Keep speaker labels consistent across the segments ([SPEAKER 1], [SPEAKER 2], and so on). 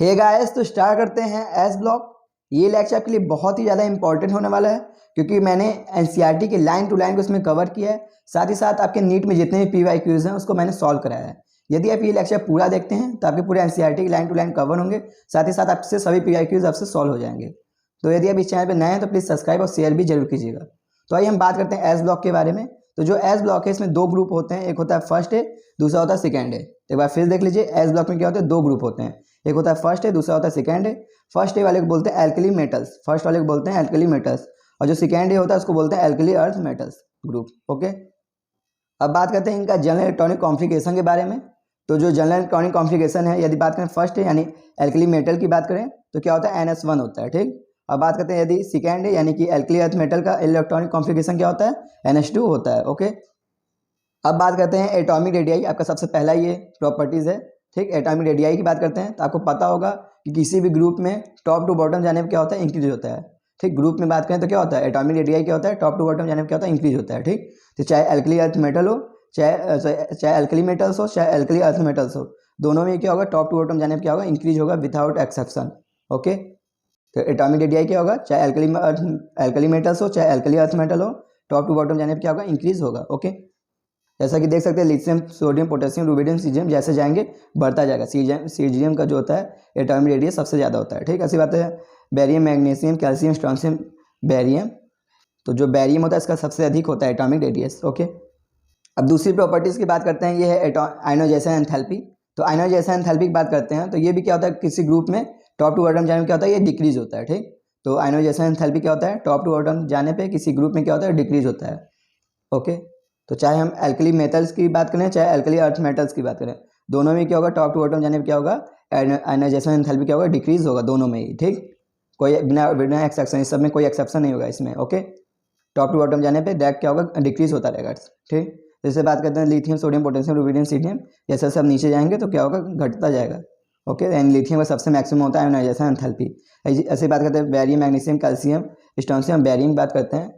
[SPEAKER 1] Hey guys, तो start करते हैं एस ब्लॉक। ये लेक्चर आपके लिए बहुत ही ज़्यादा इंपॉर्टेंट होने वाला है क्योंकि मैंने एनसीईआरटी के लाइन टू लाइन को इसमें कवर किया है। साथ ही साथ आपके नीट में जितने भी पीवाईक्यूज हैं उसको मैंने सॉल्व कराया है। यदि आप ये लेक्चर पूरा देखते हैं तो आपके पूरे एनसीईआरटी की लाइन टू लाइन कवर होंगे। साथ ही साथ आपसे सभी पीवाईक्यूज आपसे सॉल्व हो जाएंगे। तो यदि आप इस चैनल पर नए हैं तो प्लीज़ सब्सक्राइब और शेयर भी जरूर कीजिएगा। तो आइए हम बात करते हैं एस ब्लॉक के बारे में। तो जो एस ब्लॉक है इसमें दो ग्रुप होते हैं, एक होता है फर्स्ट डे, दूसरा होता है सेकेंड डे। एक बार फिर देख लीजिए, एस ब्लॉक में क्या होता है, दो ग्रुप होते हैं, एक होता है फर्स्ट डे, दूसरा होता है सेकेंड डे। फर्स्ट डे वाले को बोलते हैं एल्कली मेटल्स, फर्स्ट वाले को बोलते हैं एल्कली मेटल्स, और जो सेकेंड डे होता है उसको बोलते हैं alkali earth metals group. Okay, अब बात करते हैं इनका जनरल इलेक्ट्रॉनिक कॉन्फ़िगरेशन के बारे में। तो जो जनरल इलेक्ट्रॉनिक कॉन्फ़िगरेशन है, यदि बात करें फर्स्ट डे यानी एल्कली मेटल की बात करें तो क्या होता है NS1 होता है। ठीक, अब बात करते हैं यदि सेकेंड डे यानी कि एल्कली अर्थ मेटल का इलेक्ट्रॉनिक कॉन्फ़िगरेशन क्या होता है, NH2 होता है। ओके, अब बात करते हैं एटॉमिक रेडियाई। आपका सबसे पहला ये प्रॉपर्टीज़ है। ठीक, एटॉमिक रेडियाई की बात करते हैं तो आपको पता होगा कि किसी भी ग्रुप में टॉप टू बॉटम जाने पर क्या होता है, इंक्रीज होता है। ठीक, ग्रुप में बात करें तो क्या होता है, एटॉमिक रेडियाई क्या होता है, टॉप टू बॉटम जाने पर क्या होता है, इंक्रीज होता है। ठीक, तो चाहे एल्कली अर्थ मेटल हो, चाहे एल्कली मेटल्स हो, चाहे एल्कली अर्थ मेटल्स हो, दोनों में क्या होगा, टॉप टू बॉटम जाने पर क्या होगा, इंक्रीज होगा विदाउट एक्सेप्शन। ओके, तो एटॉमिक रेडियाई क्या होगा, चाहे एल्कली मेटल्स हो चाहे एल्कली अर्थ मेटल हो, टॉप टू बॉटम जाने पर क्या होगा, इंक्रीज होगा। ओके, जैसा कि देख सकते हैं lithium, sodium, potassium, rubidium, caesium जैसे जाएंगे बढ़ता जाएगा। सीजियम का जो होता है एटॉमिक रेडियस सबसे ज़्यादा होता है। ठीक, ऐसी बात है। Barium, magnesium, calcium, strontium, barium, तो जो बैरियम होता है इसका सबसे अधिक होता है एटॉमिक रेडियस। ओके, अब दूसरी प्रॉपर्टीज़ की बात करते हैं, ये है आयनोजेशन एंथैल्पी। तो आयनोजेशन एंथैल्पी की बात करते हैं तो ये भी क्या होता है, किसी ग्रुप में टॉप टू बॉटम जाने में क्या होता है, ये डिक्रीज होता है। ठीक, तो आयनोजेशन एंथैल्पी क्या होता है, टॉप टू बॉटम जाने पे किसी ग्रुप में क्या होता है, डिक्रीज होता है। ओके, तो चाहे हम एल्कली मेटल्स की बात करें चाहे एल्कली अर्थ मेटल्स की बात करें, दोनों में क्या होगा, टॉप टू बॉटम जाने पे क्या होगा, आयनाइजेशन एंथैल्पी क्या होगा, डिक्रीज होगा दोनों में ही। ठीक, कोई बिना एक्सेप्शन, इस सब में कोई एक्सेप्शन नहीं होगा इसमें। ओके, टॉप टू बॉटम जाने पे डायरेक्ट क्या होगा, डिक्रीज होता रहेगा। ठीक, जैसे बात करते हैं लिथियम, सोडियम, पोटेशियम, रुबिडियम, सीडियम, जैसे सब नीचे जाएंगे तो क्या होगा, घटता जाएगा। ओके, एंड लिथियम का सबसे मैक्सिमम होता है आयनाइजेशन एंथैल्पी। ऐसे बात करते हैं barium, magnesium, calcium, strontium, barium की बात करते हैं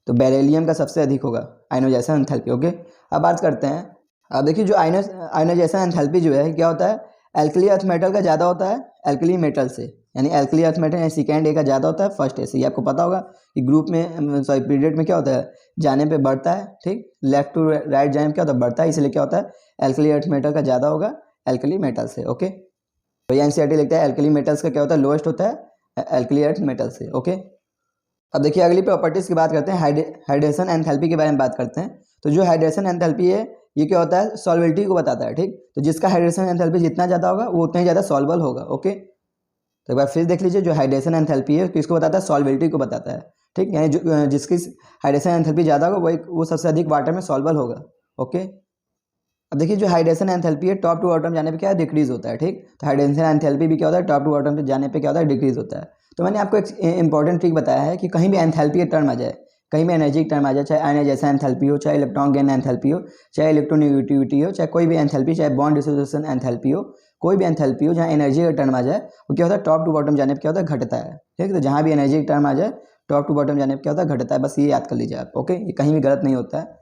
[SPEAKER 1] तो बेरिलियम का सबसे अधिक होगा आयनोजेशन एंथैल्पी। ओके, अब बात करते हैं, अब देखिए जो आयनोजेशन एंथैल्पी जो है क्या होता है, एल्कली अर्थ मेटल का ज़्यादा होता है एल्कली मेटल से, यानी एल्कली अर्थ मेटल यानी सेकेंड ए का ज़्यादा होता है फर्स्ट ए से। ये आपको पता होगा कि ग्रुप में सॉरी पीरियड में क्या होता है, जाने पे बढ़ता है। ठीक, लेफ्ट टू राइट जाने में क्या होता है, बढ़ता है, इसलिए क्या होता है, एल्कली अर्थ मेटल का ज़्यादा होगा एल्कली मेटल से। ओके, तो ये एनसीईआरटी लिखता है एल्कली मेटल्स का क्या होता है, लोएस्ट होता है एल्कली अर्थ मेटल से। ओके, अब देखिए अगली प्रॉपर्टीज़ की बात करते हैं, हाइड्रेशन एंथैल्पी के बारे में बात करते हैं। तो जो हाइड्रेशन एंथैल्पी है ये क्या होता है, सॉल्बिलिटी को बताता है। ठीक, तो जिसका हाइड्रेशन एंथैल्पी जितना ज़्यादा होगा वो उतना ही ज़्यादा सॉल्बल होगा। ओके, तो एक बार फिर देख लीजिए, जो हाइड्रेशन एंथैल्पी है किसको बताता है, सॉल्बिलिटी को बताता है। ठीक, यानी जो जिसकी हाइड्रेशन एंथैल्पी ज़्यादा होगा वो सबसे अधिक वाटर में सॉल्बल होगा। ओके, अब देखिए जो हाइड्रेशन एंथैल्पी है टॉप टू बॉटम जाने पे क्या है, डिक्रीज होता है। ठीक, तो हाइड्रेशन एंथैल्पी भी क्या होता है, टॉप टू बॉटम पे जाने पे क्या होता है, डिक्रीज होता है। तो मैंने आपको एक इंपॉर्टेंट ट्रिक बताया है कि कहीं भी एंथैल्पी का टर्म आ जाए, कहीं भी एनर्जी का टर्म आ जाए, चाहे आयनाइजेशन एंथैल्पी हो, चाहे इलेक्ट्रॉन गेन एंथैल्पी हो, चाहे इलेक्ट्रोनेगेटिविटी हो, चाहे कोई भी एंथैल्पी, चाहे बॉन्ड डिसोसिएशन एंथैल्पी हो, कोई भी एंथैल्पी हो जहाँ एनर्जी का टर्म आ जाए वो क्या होता है, टॉप टू बॉटम जाने पर क्या होता है, घटता है। ठीक, तो जहाँ भी एनर्जी का टर्म आ जाए टॉप टू बॉटम जाने पर क्या होता है, घटता है। बस ये याद कर लीजिए आप। ओके, ये कहीं भी गलत नहीं होता है।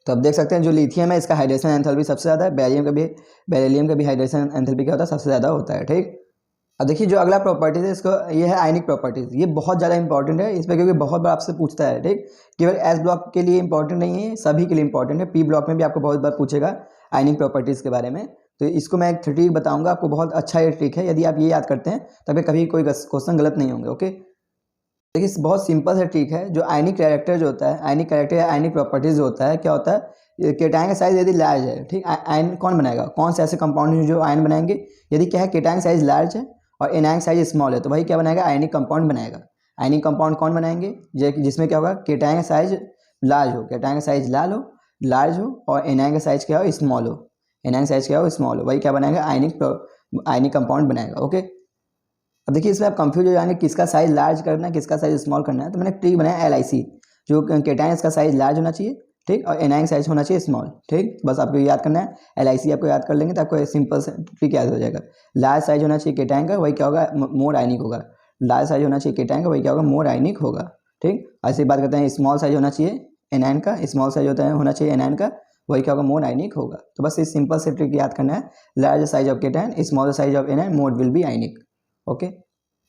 [SPEAKER 1] तो अब देख सकते हैं जो लिथियम है इसका हाइड्रेशन एंथैल्पी सबसे ज़्यादा है, बेरिलियम का भी हाइड्रेशन एंथैल्पी क्या होता है, सबसे ज़्यादा होता है। ठीक, अब देखिए जो अगला प्रॉपर्टीज़ है इसको, ये है आयनिक प्रॉपर्टीज़। ये बहुत ज़्यादा इंपॉर्टेंट है इस पर क्योंकि बहुत बार आपसे पूछता है। ठीक, केवल एस ब्लॉक के लिए इंपॉर्टेंट नहीं है, सभी के लिए इंपॉर्टेंट है। पी ब्लॉक में भी आपको बहुत बार पूछेगा आयनिक प्रॉपर्टीज़ के बारे में। तो इसको मैं एक ट्रिक बताऊँगा आपको, बहुत अच्छा ये ट्रिक है। यदि आप ये याद करते हैं तभी कभी कोई क्वेश्चन गलत नहीं होंगे। ओके, देखिए बहुत सिंपल सा ट्रिक है। जो आयनिक कैरेक्टर जो होता है, आयनिक कैरेक्टर या आयनिक प्रॉपर्टीज़ जो होता है, क्या होता है, केटायन का साइज यदि लार्ज है, ठीक, आयन कौन बनाएगा, कौन से ऐसे कंपाउंड जो आयन बनाएंगे, यदि क्या है केटायन साइज लार्ज है और एनायन साइज स्मॉल है तो वही क्या बनाएगा, आयनिक कंपाउंड बनाएगा। आयनिक कंपाउंड कौन बनाएंगे, जिसमें क्या होगा, केटायन का साइज लार्ज हो, केटायन का साइज लार्ज हो और एनायन का साइज क्या हो, स्मॉल हो, एनायन साइज क्या हो, स्मॉल हो, वही क्या बनाएगा, आयनिक कंपाउंड बनाएगा। ओके, अब देखिए इसमें आप कंफ्यूज हो जाएंगे किसका साइज लार्ज करना है किसका साइज स्मॉल करना है। तो मैंने ट्रिक बनाया LIC, जो केटायन इसका साइज लार्ज होना चाहिए, ठीक, और एनायन साइज होना चाहिए स्मॉल। ठीक, बस आपको याद करना है, LIC आपको याद कर लेंगे तो आपको सिंपल से ट्रिक याद हो जाएगा। लार्ज साइज होना चाहिए केटायन का, वही क्या होगा, मोर आयनिक होगा। लार्ज साइज होना चाहिए केटायन का, वही क्या होगा, मोर आयनिक होगा। ठीक, ऐसे बात करते हैं स्मॉल साइज होना चाहिए एनायन का, स्मॉल साइज होना चाहिए एनायन का, वही क्या होगा, मोर आयनिक होगा। तो बस इस सिंपल से ट्रिक याद करना है, large size of cation, small size of anion, more will be ionic. Okay,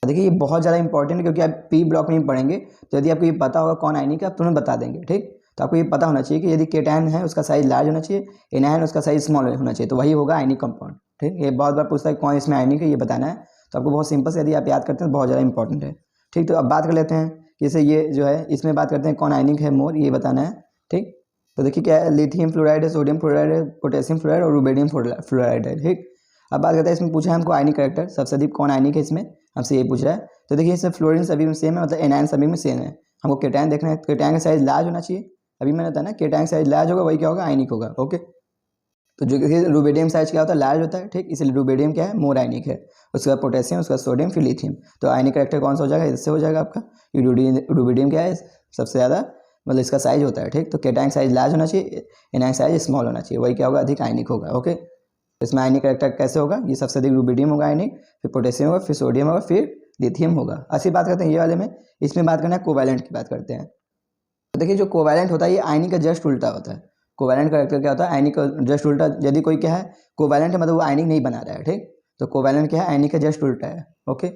[SPEAKER 1] देखिए ये बहुत ज़्यादा इंपॉर्टेंट है क्योंकि आप पी ब्लॉक में पढ़ेंगे, तो यदि आपको ये पता होगा कौन आयनिक है आप तुरंत बता देंगे। ठीक, तो आपको ये पता होना चाहिए कि यदि केटायन है उसका साइज लार्ज होना चाहिए, एनायन उसका साइज स्मॉल होना चाहिए, तो वही होगा आयनिक कंपाउंड। ठीक, ये बहुत बार पूछता है कौन इसमें आयनिक है, ये बताना है। तो आपको बहुत सिंपल से यदि आप याद करते हैं तो बहुत ज़्यादा इंपॉर्टेंट है। ठीक, तो अब बात कर लेते हैं जैसे ये जो है इसमें बात करते हैं कौन आयनिक है, मोर, ये बताना है। ठीक, तो देखिए क्या है, लिथियम फ्लोराइड है, सोडियम फ्लोराइड है, पोटेशियम फ्लोराइड और रुबेडियम फ्लोराइड है। ठीक, अब बात करते हैं इसमें पूछा है हमको आयनिक कैरेक्टर, सबसे अधिक कौन आयनिक है इसमें, हमसे ये पूछ रहा है। तो देखिए इसमें फ्लोरीन सभी में सेम है, मतलब एनायन सभी में सेम है। हमको केटायन देखना है, केटायन का साइज लार्ज होना चाहिए। अभी मैंने बताया ना केटायन का साइज लार्ज होगा वही क्या होगा, आयनिक होगा। ओके, तो जो रुबेडियम साइज क्या होता है, लार्ज होता है। ठीक, इसलिए रुबेडियम क्या है, मोर आयनिक है। उसके बाद पोटेशियम, उसके बाद सोडियम, फिर लिथियम। तो आयनिक कैरेक्टर कौन सा हो जाएगा, इससे हो जाएगा आपका रुबेडियम क्या है सबसे ज़्यादा, मतलब इसका साइज होता है। ठीक, तो केटायन साइज लार्ज होना चाहिए, एनायन साइज स्मॉल होना चाहिए, वही क्या होगा, अधिक आयनिक होगा। ओके, इसमें आयनिक कैरेक्टर कैसे होगा, ये सबसे अधिक रुबेडियम होगा आयनिक, फिर पोटेशियम होगा, फिर सोडियम होगा, फिर लिथियम होगा। ऐसी बात करते हैं ये वाले में। इसमें बात करना है कोवैलेंट की बात करते हैं। तो देखिए जो कोवैलेंट होता है ये आयनिक का जस्ट उल्टा होता है। कोवैलेंट कैरेक्टर क्या होता है, आयनिक का जस्ट उल्टा। यदि कोई क्या है कोवैलेंट है मतलब वो आयनिक नहीं बना रहा है। ठीक, तो कोवैलेंट क्या है, आयनिक का जस्ट उल्टा है। ओके,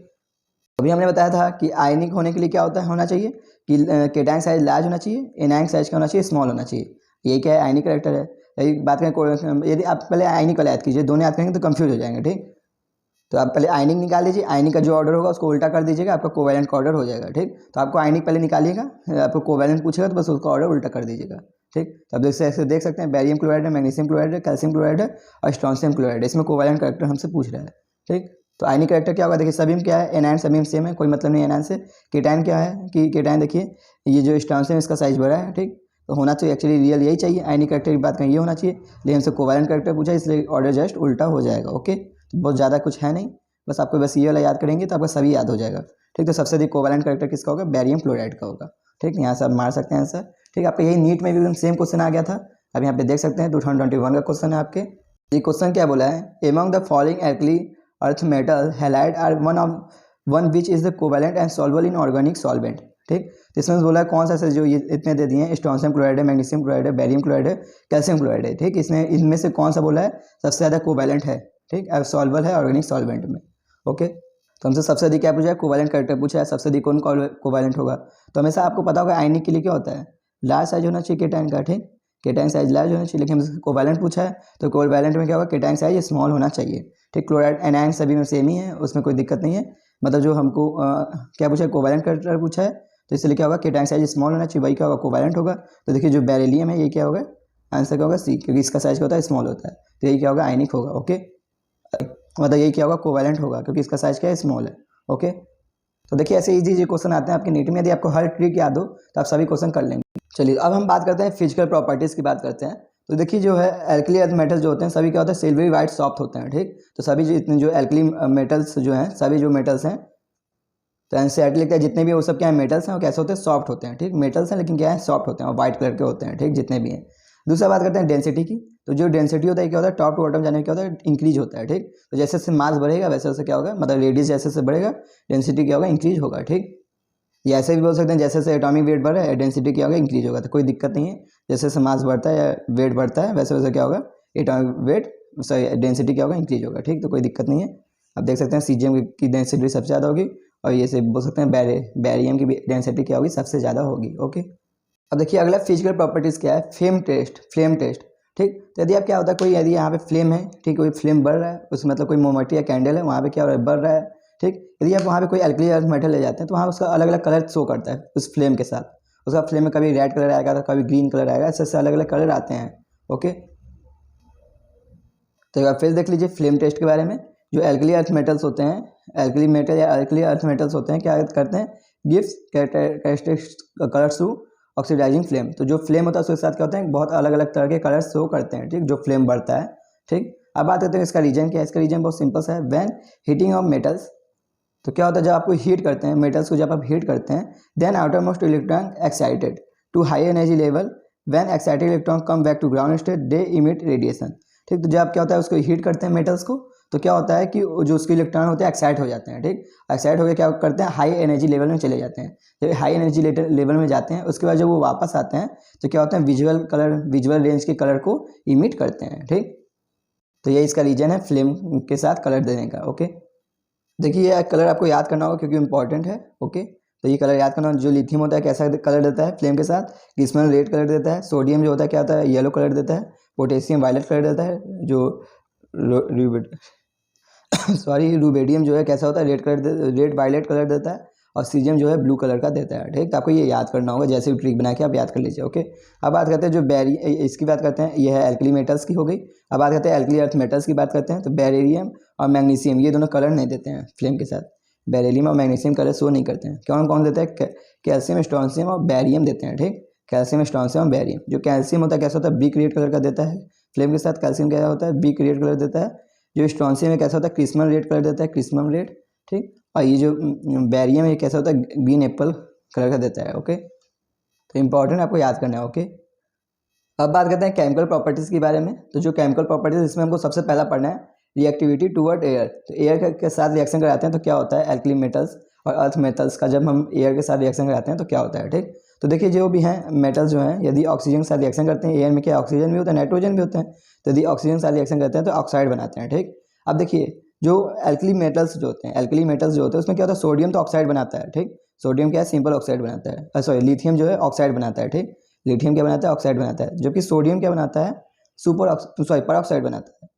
[SPEAKER 1] अभी हमने बताया था कि आयनिक होने के लिए क्या होता है, होना चाहिए कि केटायन साइज लार्ज होना चाहिए, एनायन साइज क्या होना चाहिए, स्मॉल होना चाहिए। ये क्या है, आयनिक कैरेक्टर है। यदि बात करें यदि आप पहले आयनिक वाला याद कीजिए, दोनों याद करेंगे तो कंफ्यूज हो जाएंगे। ठीक, तो आप पहले आयनिक निकाल लीजिए, आयनिक का जो ऑर्डर होगा उसको उल्टा कर दीजिएगा, आपका कोवैलेंट का ऑर्डर हो जाएगा। ठीक, तो आपको आयनिक पहले निकालिएगा, आपको कोवैलेंट पूछेगा तो बस उसका ऑर्डर उल्टा कर दीजिएगा। ठीक, तो आप देख सकते हैं बैरियम क्लोराइड है, मैग्नीशियम क्लोराइड है, कैल्शियम क्लोराइड है और स्ट्रॉन्शियम क्लोराइड है। इसमें कोवैलेंट कैरेक्टर हमसे पूछ रहा है। ठीक, तो आयनिक कैरेक्टर क्या होगा, देखिए सभी में क्या है, एनायन सभी में सेम है, कोई मतलब नहीं एनायन से। केटायन क्या है कि केटायन देखिए ये जो स्ट्रॉन्शियम इसका साइज बड़ा है। ठीक, तो होना चाहिए एक्चुअली रियल यही चाहिए, आयनिक कैरेक्टर की बात करें ये होना चाहिए, लेकिन हमसे कोवैलेंट कैरेक्टर पूछा इसलिए ऑर्डर जस्ट उल्टा हो जाएगा। ओके, तो बहुत ज़्यादा कुछ है नहीं, बस आपको बस ये वाला याद करेंगे तो आपका सभी याद हो जाएगा। ठीक, तो सबसे अधिक कोवैलेंट कैरेक्टर किसका होगा, बैरियम क्लोराइड का होगा। ठीक, यहाँ से आप मार सकते हैं आंसर। ठीक, आपका यही नीट में भी एकदम सेम क्वेश्चन आ गया था। अब यहाँ पे देख सकते हैं 2021 का क्वेश्चन है आपके। ये क्वेश्चन क्या बोला है, among the following alkali earth metal halide are one which is the covalent and soluble in organic solvent. ठीक, तो इसमें बोला है कौन सा जो ये इतने दे दिए हैं, स्ट्रॉन्शियम क्लोराइड है, मैग्नीशियम क्लोराइड है, बैरियम क्लोराइड है, कैल्शियम क्लोराइड है। ठीक, इसमें इनमें से कौन सा बोला है सबसे ज़्यादा कोवैलेंट है। ठीक, अब सॉल्वेबल है ऑर्गेनिक सॉल्वेंट में। ओके, तो हमसे सबसे अधिक क्या पूछा है, कोवैलेंट कैरेक्टर पूछा है, सबसे अधिक कौन कोवैलेंट होगा। तो हमेशा आपको पता होगा आयनिक के लिए क्या होता है, लार्ज साइज होना चाहिए केटायन का। ठीक, केटायन साइज लार्ज होना चाहिए, लेकिन हमसे कोवैलेंट पूछा है तो कोवैलेंट में क्या होगा, केटायन साइज स्मॉल होना चाहिए। ठीक, क्लोराइड एनायन सभी में सेम ही है, उसमें कोई दिक्कत नहीं है। मतलब जो हमको क्या पूछा है, कोवैलेंट कैरेक्टर पूछा है, तो इसलिए क्या होगा, केटायन साइज स्मॉल होना चाहिए, वही क्या होगा, कोवैलेंट होगा। तो देखिए जो बेरिलियम है ये क्या होगा, आंसर क्या होगा, सी, क्योंकि इसका साइज क्या होता है, स्मॉल होता है, तो यही क्या होगा, आयनिक होगा। ओके, मतलब यही क्या होगा, कोवैलेंट होगा, क्योंकि इसका साइज क्या है, स्मॉल है। ओके, तो देखिए ऐसे इजी क्वेश्चन आते हैं आपके नीट में, यदि आपको हर ट्रिक याद हो तो आप सभी क्वेश्चन कर लेंगे। चलिए अब हम बात करते हैं फिजिकल प्रॉपर्टीज़ की बात करते हैं। तो देखिए जो है एल्कली अर्थ मेटल्स जो होते हैं सभी क्या होता है, सिल्वरी वाइट सॉफ्ट होते हैं। ठीक, तो सभी जो इतने जो एल्कली मेटल्स जो हैं, सभी जो मेटल्स हैं, तो एनसीईआरटी लिखता है जितने भी वो सब क्या है मेटल्स हैं, वो कैसे होते हैं, सॉफ्ट होते हैं। ठीक, मेटल्स हैं लेकिन क्या है, सॉफ्ट होते हैं और वाइट कलर के होते हैं। ठीक, जितने भी हैं। दूसरा बात करते हैं डेंसिटी की। तो जो डेंसिटी होता है क्या होता है, टॉप टू बॉटम जाने में क्या होता है, इंक्रीज होता है। ठीक, तो जैसे जैसे मास बढ़ेगा वैसे वैसे क्या होगा, मतलब रेडियस जैसे जैसे बढ़ेगा डेंसिटी क्या होगा, इंक्रीज होगा। ठीक, ये ऐसे भी बोल सकते हैं जैसे जैसे एटॉमिक वेट बढ़ रहा है डेंसिटी क्या होगा, इंक्रीज होगा, तो कोई दिक्कत नहीं है। जैसे जैसे मास बढ़ता है या वेट बढ़ता है वैसे वैसे क्या होगा, एटॉमिक वेट सॉरी डेंसिटी क्या होगा, इंक्रीज होगा। ठीक, तो कोई दिक्कत नहीं है। आप देख सकते हैं सीजियम की डेंसिटी सबसे ज़्यादा होगी और ये से बोल सकते हैं बैरियम की डेंसिटी क्या होगी, सबसे ज़्यादा होगी। ओके, अब देखिए अगला फिजिकल प्रॉपर्टीज़ क्या है, फ्लेम टेस्ट। ठीक, तो यदि आप क्या होता है, कोई यदि यहाँ पे फ्लेम है, ठीक, कोई फ्लेम बढ़ रहा है, उसमें मतलब कोई मोमबत्ती या कैंडल है, वहाँ पे क्या हो रहा है, बढ़ रहा है। ठीक, यदि आप वहाँ पे कोई एल्कली अर्थ मेटल ले जाते हैं तो वहाँ उसका अलग अलग कलर शो करता है उस फ्लेम के साथ। उसका फ्लेम में कभी रेड कलर आएगा तो कभी ग्रीन कलर आएगा, ऐसे अलग अलग कलर आते हैं। ओके, तो आप फिर देख लीजिए फ्लेम टेस्ट के बारे में। जो एल्कली अर्थ मेटल्स होते हैं, एल्कली मेटल या एल्कली अर्थ मेटल्स होते हैं, क्या करते हैं, gives characteristic colours to oxidising flame. तो जो फ्लेम होता है उसके साथ क्या होता है, बहुत अलग अलग तरह के कलर्स शो करते हैं। ठीक, जो फ्लेम बढ़ता है। ठीक, अब बात करते हैं इसका रीजन क्या है। इसका रीजन बहुत सिंपल सा है, व्हेन हीटिंग ऑफ मेटल्स। तो क्या होता है, जब आपको हीट करते हैं मेटल्स को, जब आप हीट करते हैं, then outermost electron excited to high energy level, when excited electron come back to ground state they emit radiation. ठीक, तो जब क्या होता है उसको हीट करते हैं मेटल्स को, तो क्या होता है कि जो उसके इलेक्ट्रॉन होते हैं एक्साइट हो जाते हैं, ठीक। एक्साइट होकर क्या करते हैं, हाई एनर्जी लेवल में चले जाते हैं। जब हाई एनर्जी लेवल में जाते हैं उसके बाद जब वो वापस आते हैं तो क्या होता है, विजुअल रेंज के कलर को इमिट करते हैं, ठीक। तो ये इसका रीजन है फ्लेम के साथ कलर देने का। ओके, देखिए ये कलर आपको याद करना होगा क्योंकि इंपॉर्टेंट है। ओके, तो ये कलर याद करना, जो लिथियम होता है कैसा कलर देता है फ्लेम के साथ, ग्लिसरॉल रेड कलर देता है। सोडियम जो होता है क्या होता है, येलो कलर देता है। पोटेशियम वायलेट कलर देता है। जो रूबेडियम जो है कैसा होता है, रेड वायलेट कलर देता है। और सीजियम जो है ब्लू कलर का देता है, ठीक। तो आपको ये याद करना होगा, जैसे भी ट्रिक बना के आप याद कर लीजिए। ओके, अब बात करते हैं जो इसकी बात करते हैं, ये है एल्कली मेटल्स की हो गई। अब बात करते हैं एल्कली अर्थ मेटल्स की बात करते हैं। तो बेरिलियम और मैग्नीशियम ये दोनों कलर नहीं देते हैं फ्लेम के साथ। बेरिलियम और मैग्नीशियम कलर शो नहीं करते हैं। कौन कौन देते हैं, कैल्शियम, स्ट्रोंशियम और बैरियम देते हैं, ठीक। कैल्शियम, स्ट्रोंशियम और बैरियम। जो कैल्शियम होता है कैसा होता है, ब्रिक रेड कलर का देता है फ्लेम के साथ। कैल्शियम क्या होता है, ब्रिक रेड कलर देता है। जो स्ट्रोंशियम है कैसा होता है, क्रिस्मल रेड कलर देता है, क्रिस्मल रेड, ठीक। और ये जो बैरियम है कैसा होता है, ग्रीन एप्पल कलर का देता है। ओके, तो इंपॉर्टेंट आपको याद करना है। ओके, अब बात करते हैं केमिकल प्रॉपर्टीज़ के बारे में। तो जो केमिकल प्रॉपर्टीज इसमें हमको सबसे पहला पढ़ना है रिएक्टिविटी टूवर्ड एयर। तो एयर के साथ रिएक्शन कराते हैं तो क्या होता है, एल्कली मेटल्स और अर्थ मेटल्स का जब हम एयर के साथ रिएक्शन कराते हैं तो क्या होता है, ठीक। तो देखिए जो भी हैं मेटल्स जो हैं, यदि ऑक्सीजन के साथ रिएक्शन करते हैं, एयर में क्या ऑक्सीजन भी होता है, नाइट्रोजन भी होते हैं। तो यदि ऑक्सीजन के साथ रिएक्शन करते हैं तो ऑक्साइड बनाते हैं, ठीक। अब देखिए जो एल्कली मेटल्स जो होते हैं उसमें क्या होता है, सोडियम तो ऑक्साइड बनाता है, ठीक। सोडियम क्या है, सिंपल ऑक्साइड बनाता है। सॉरी, लिथियम जो है ऑक्साइड बनाता है, ठीक। लिथियम क्या बनाता है, ऑक्साइड बनाता है। जबकि सोडियम क्या बनाता है, पर ऑक्साइड बनाता है।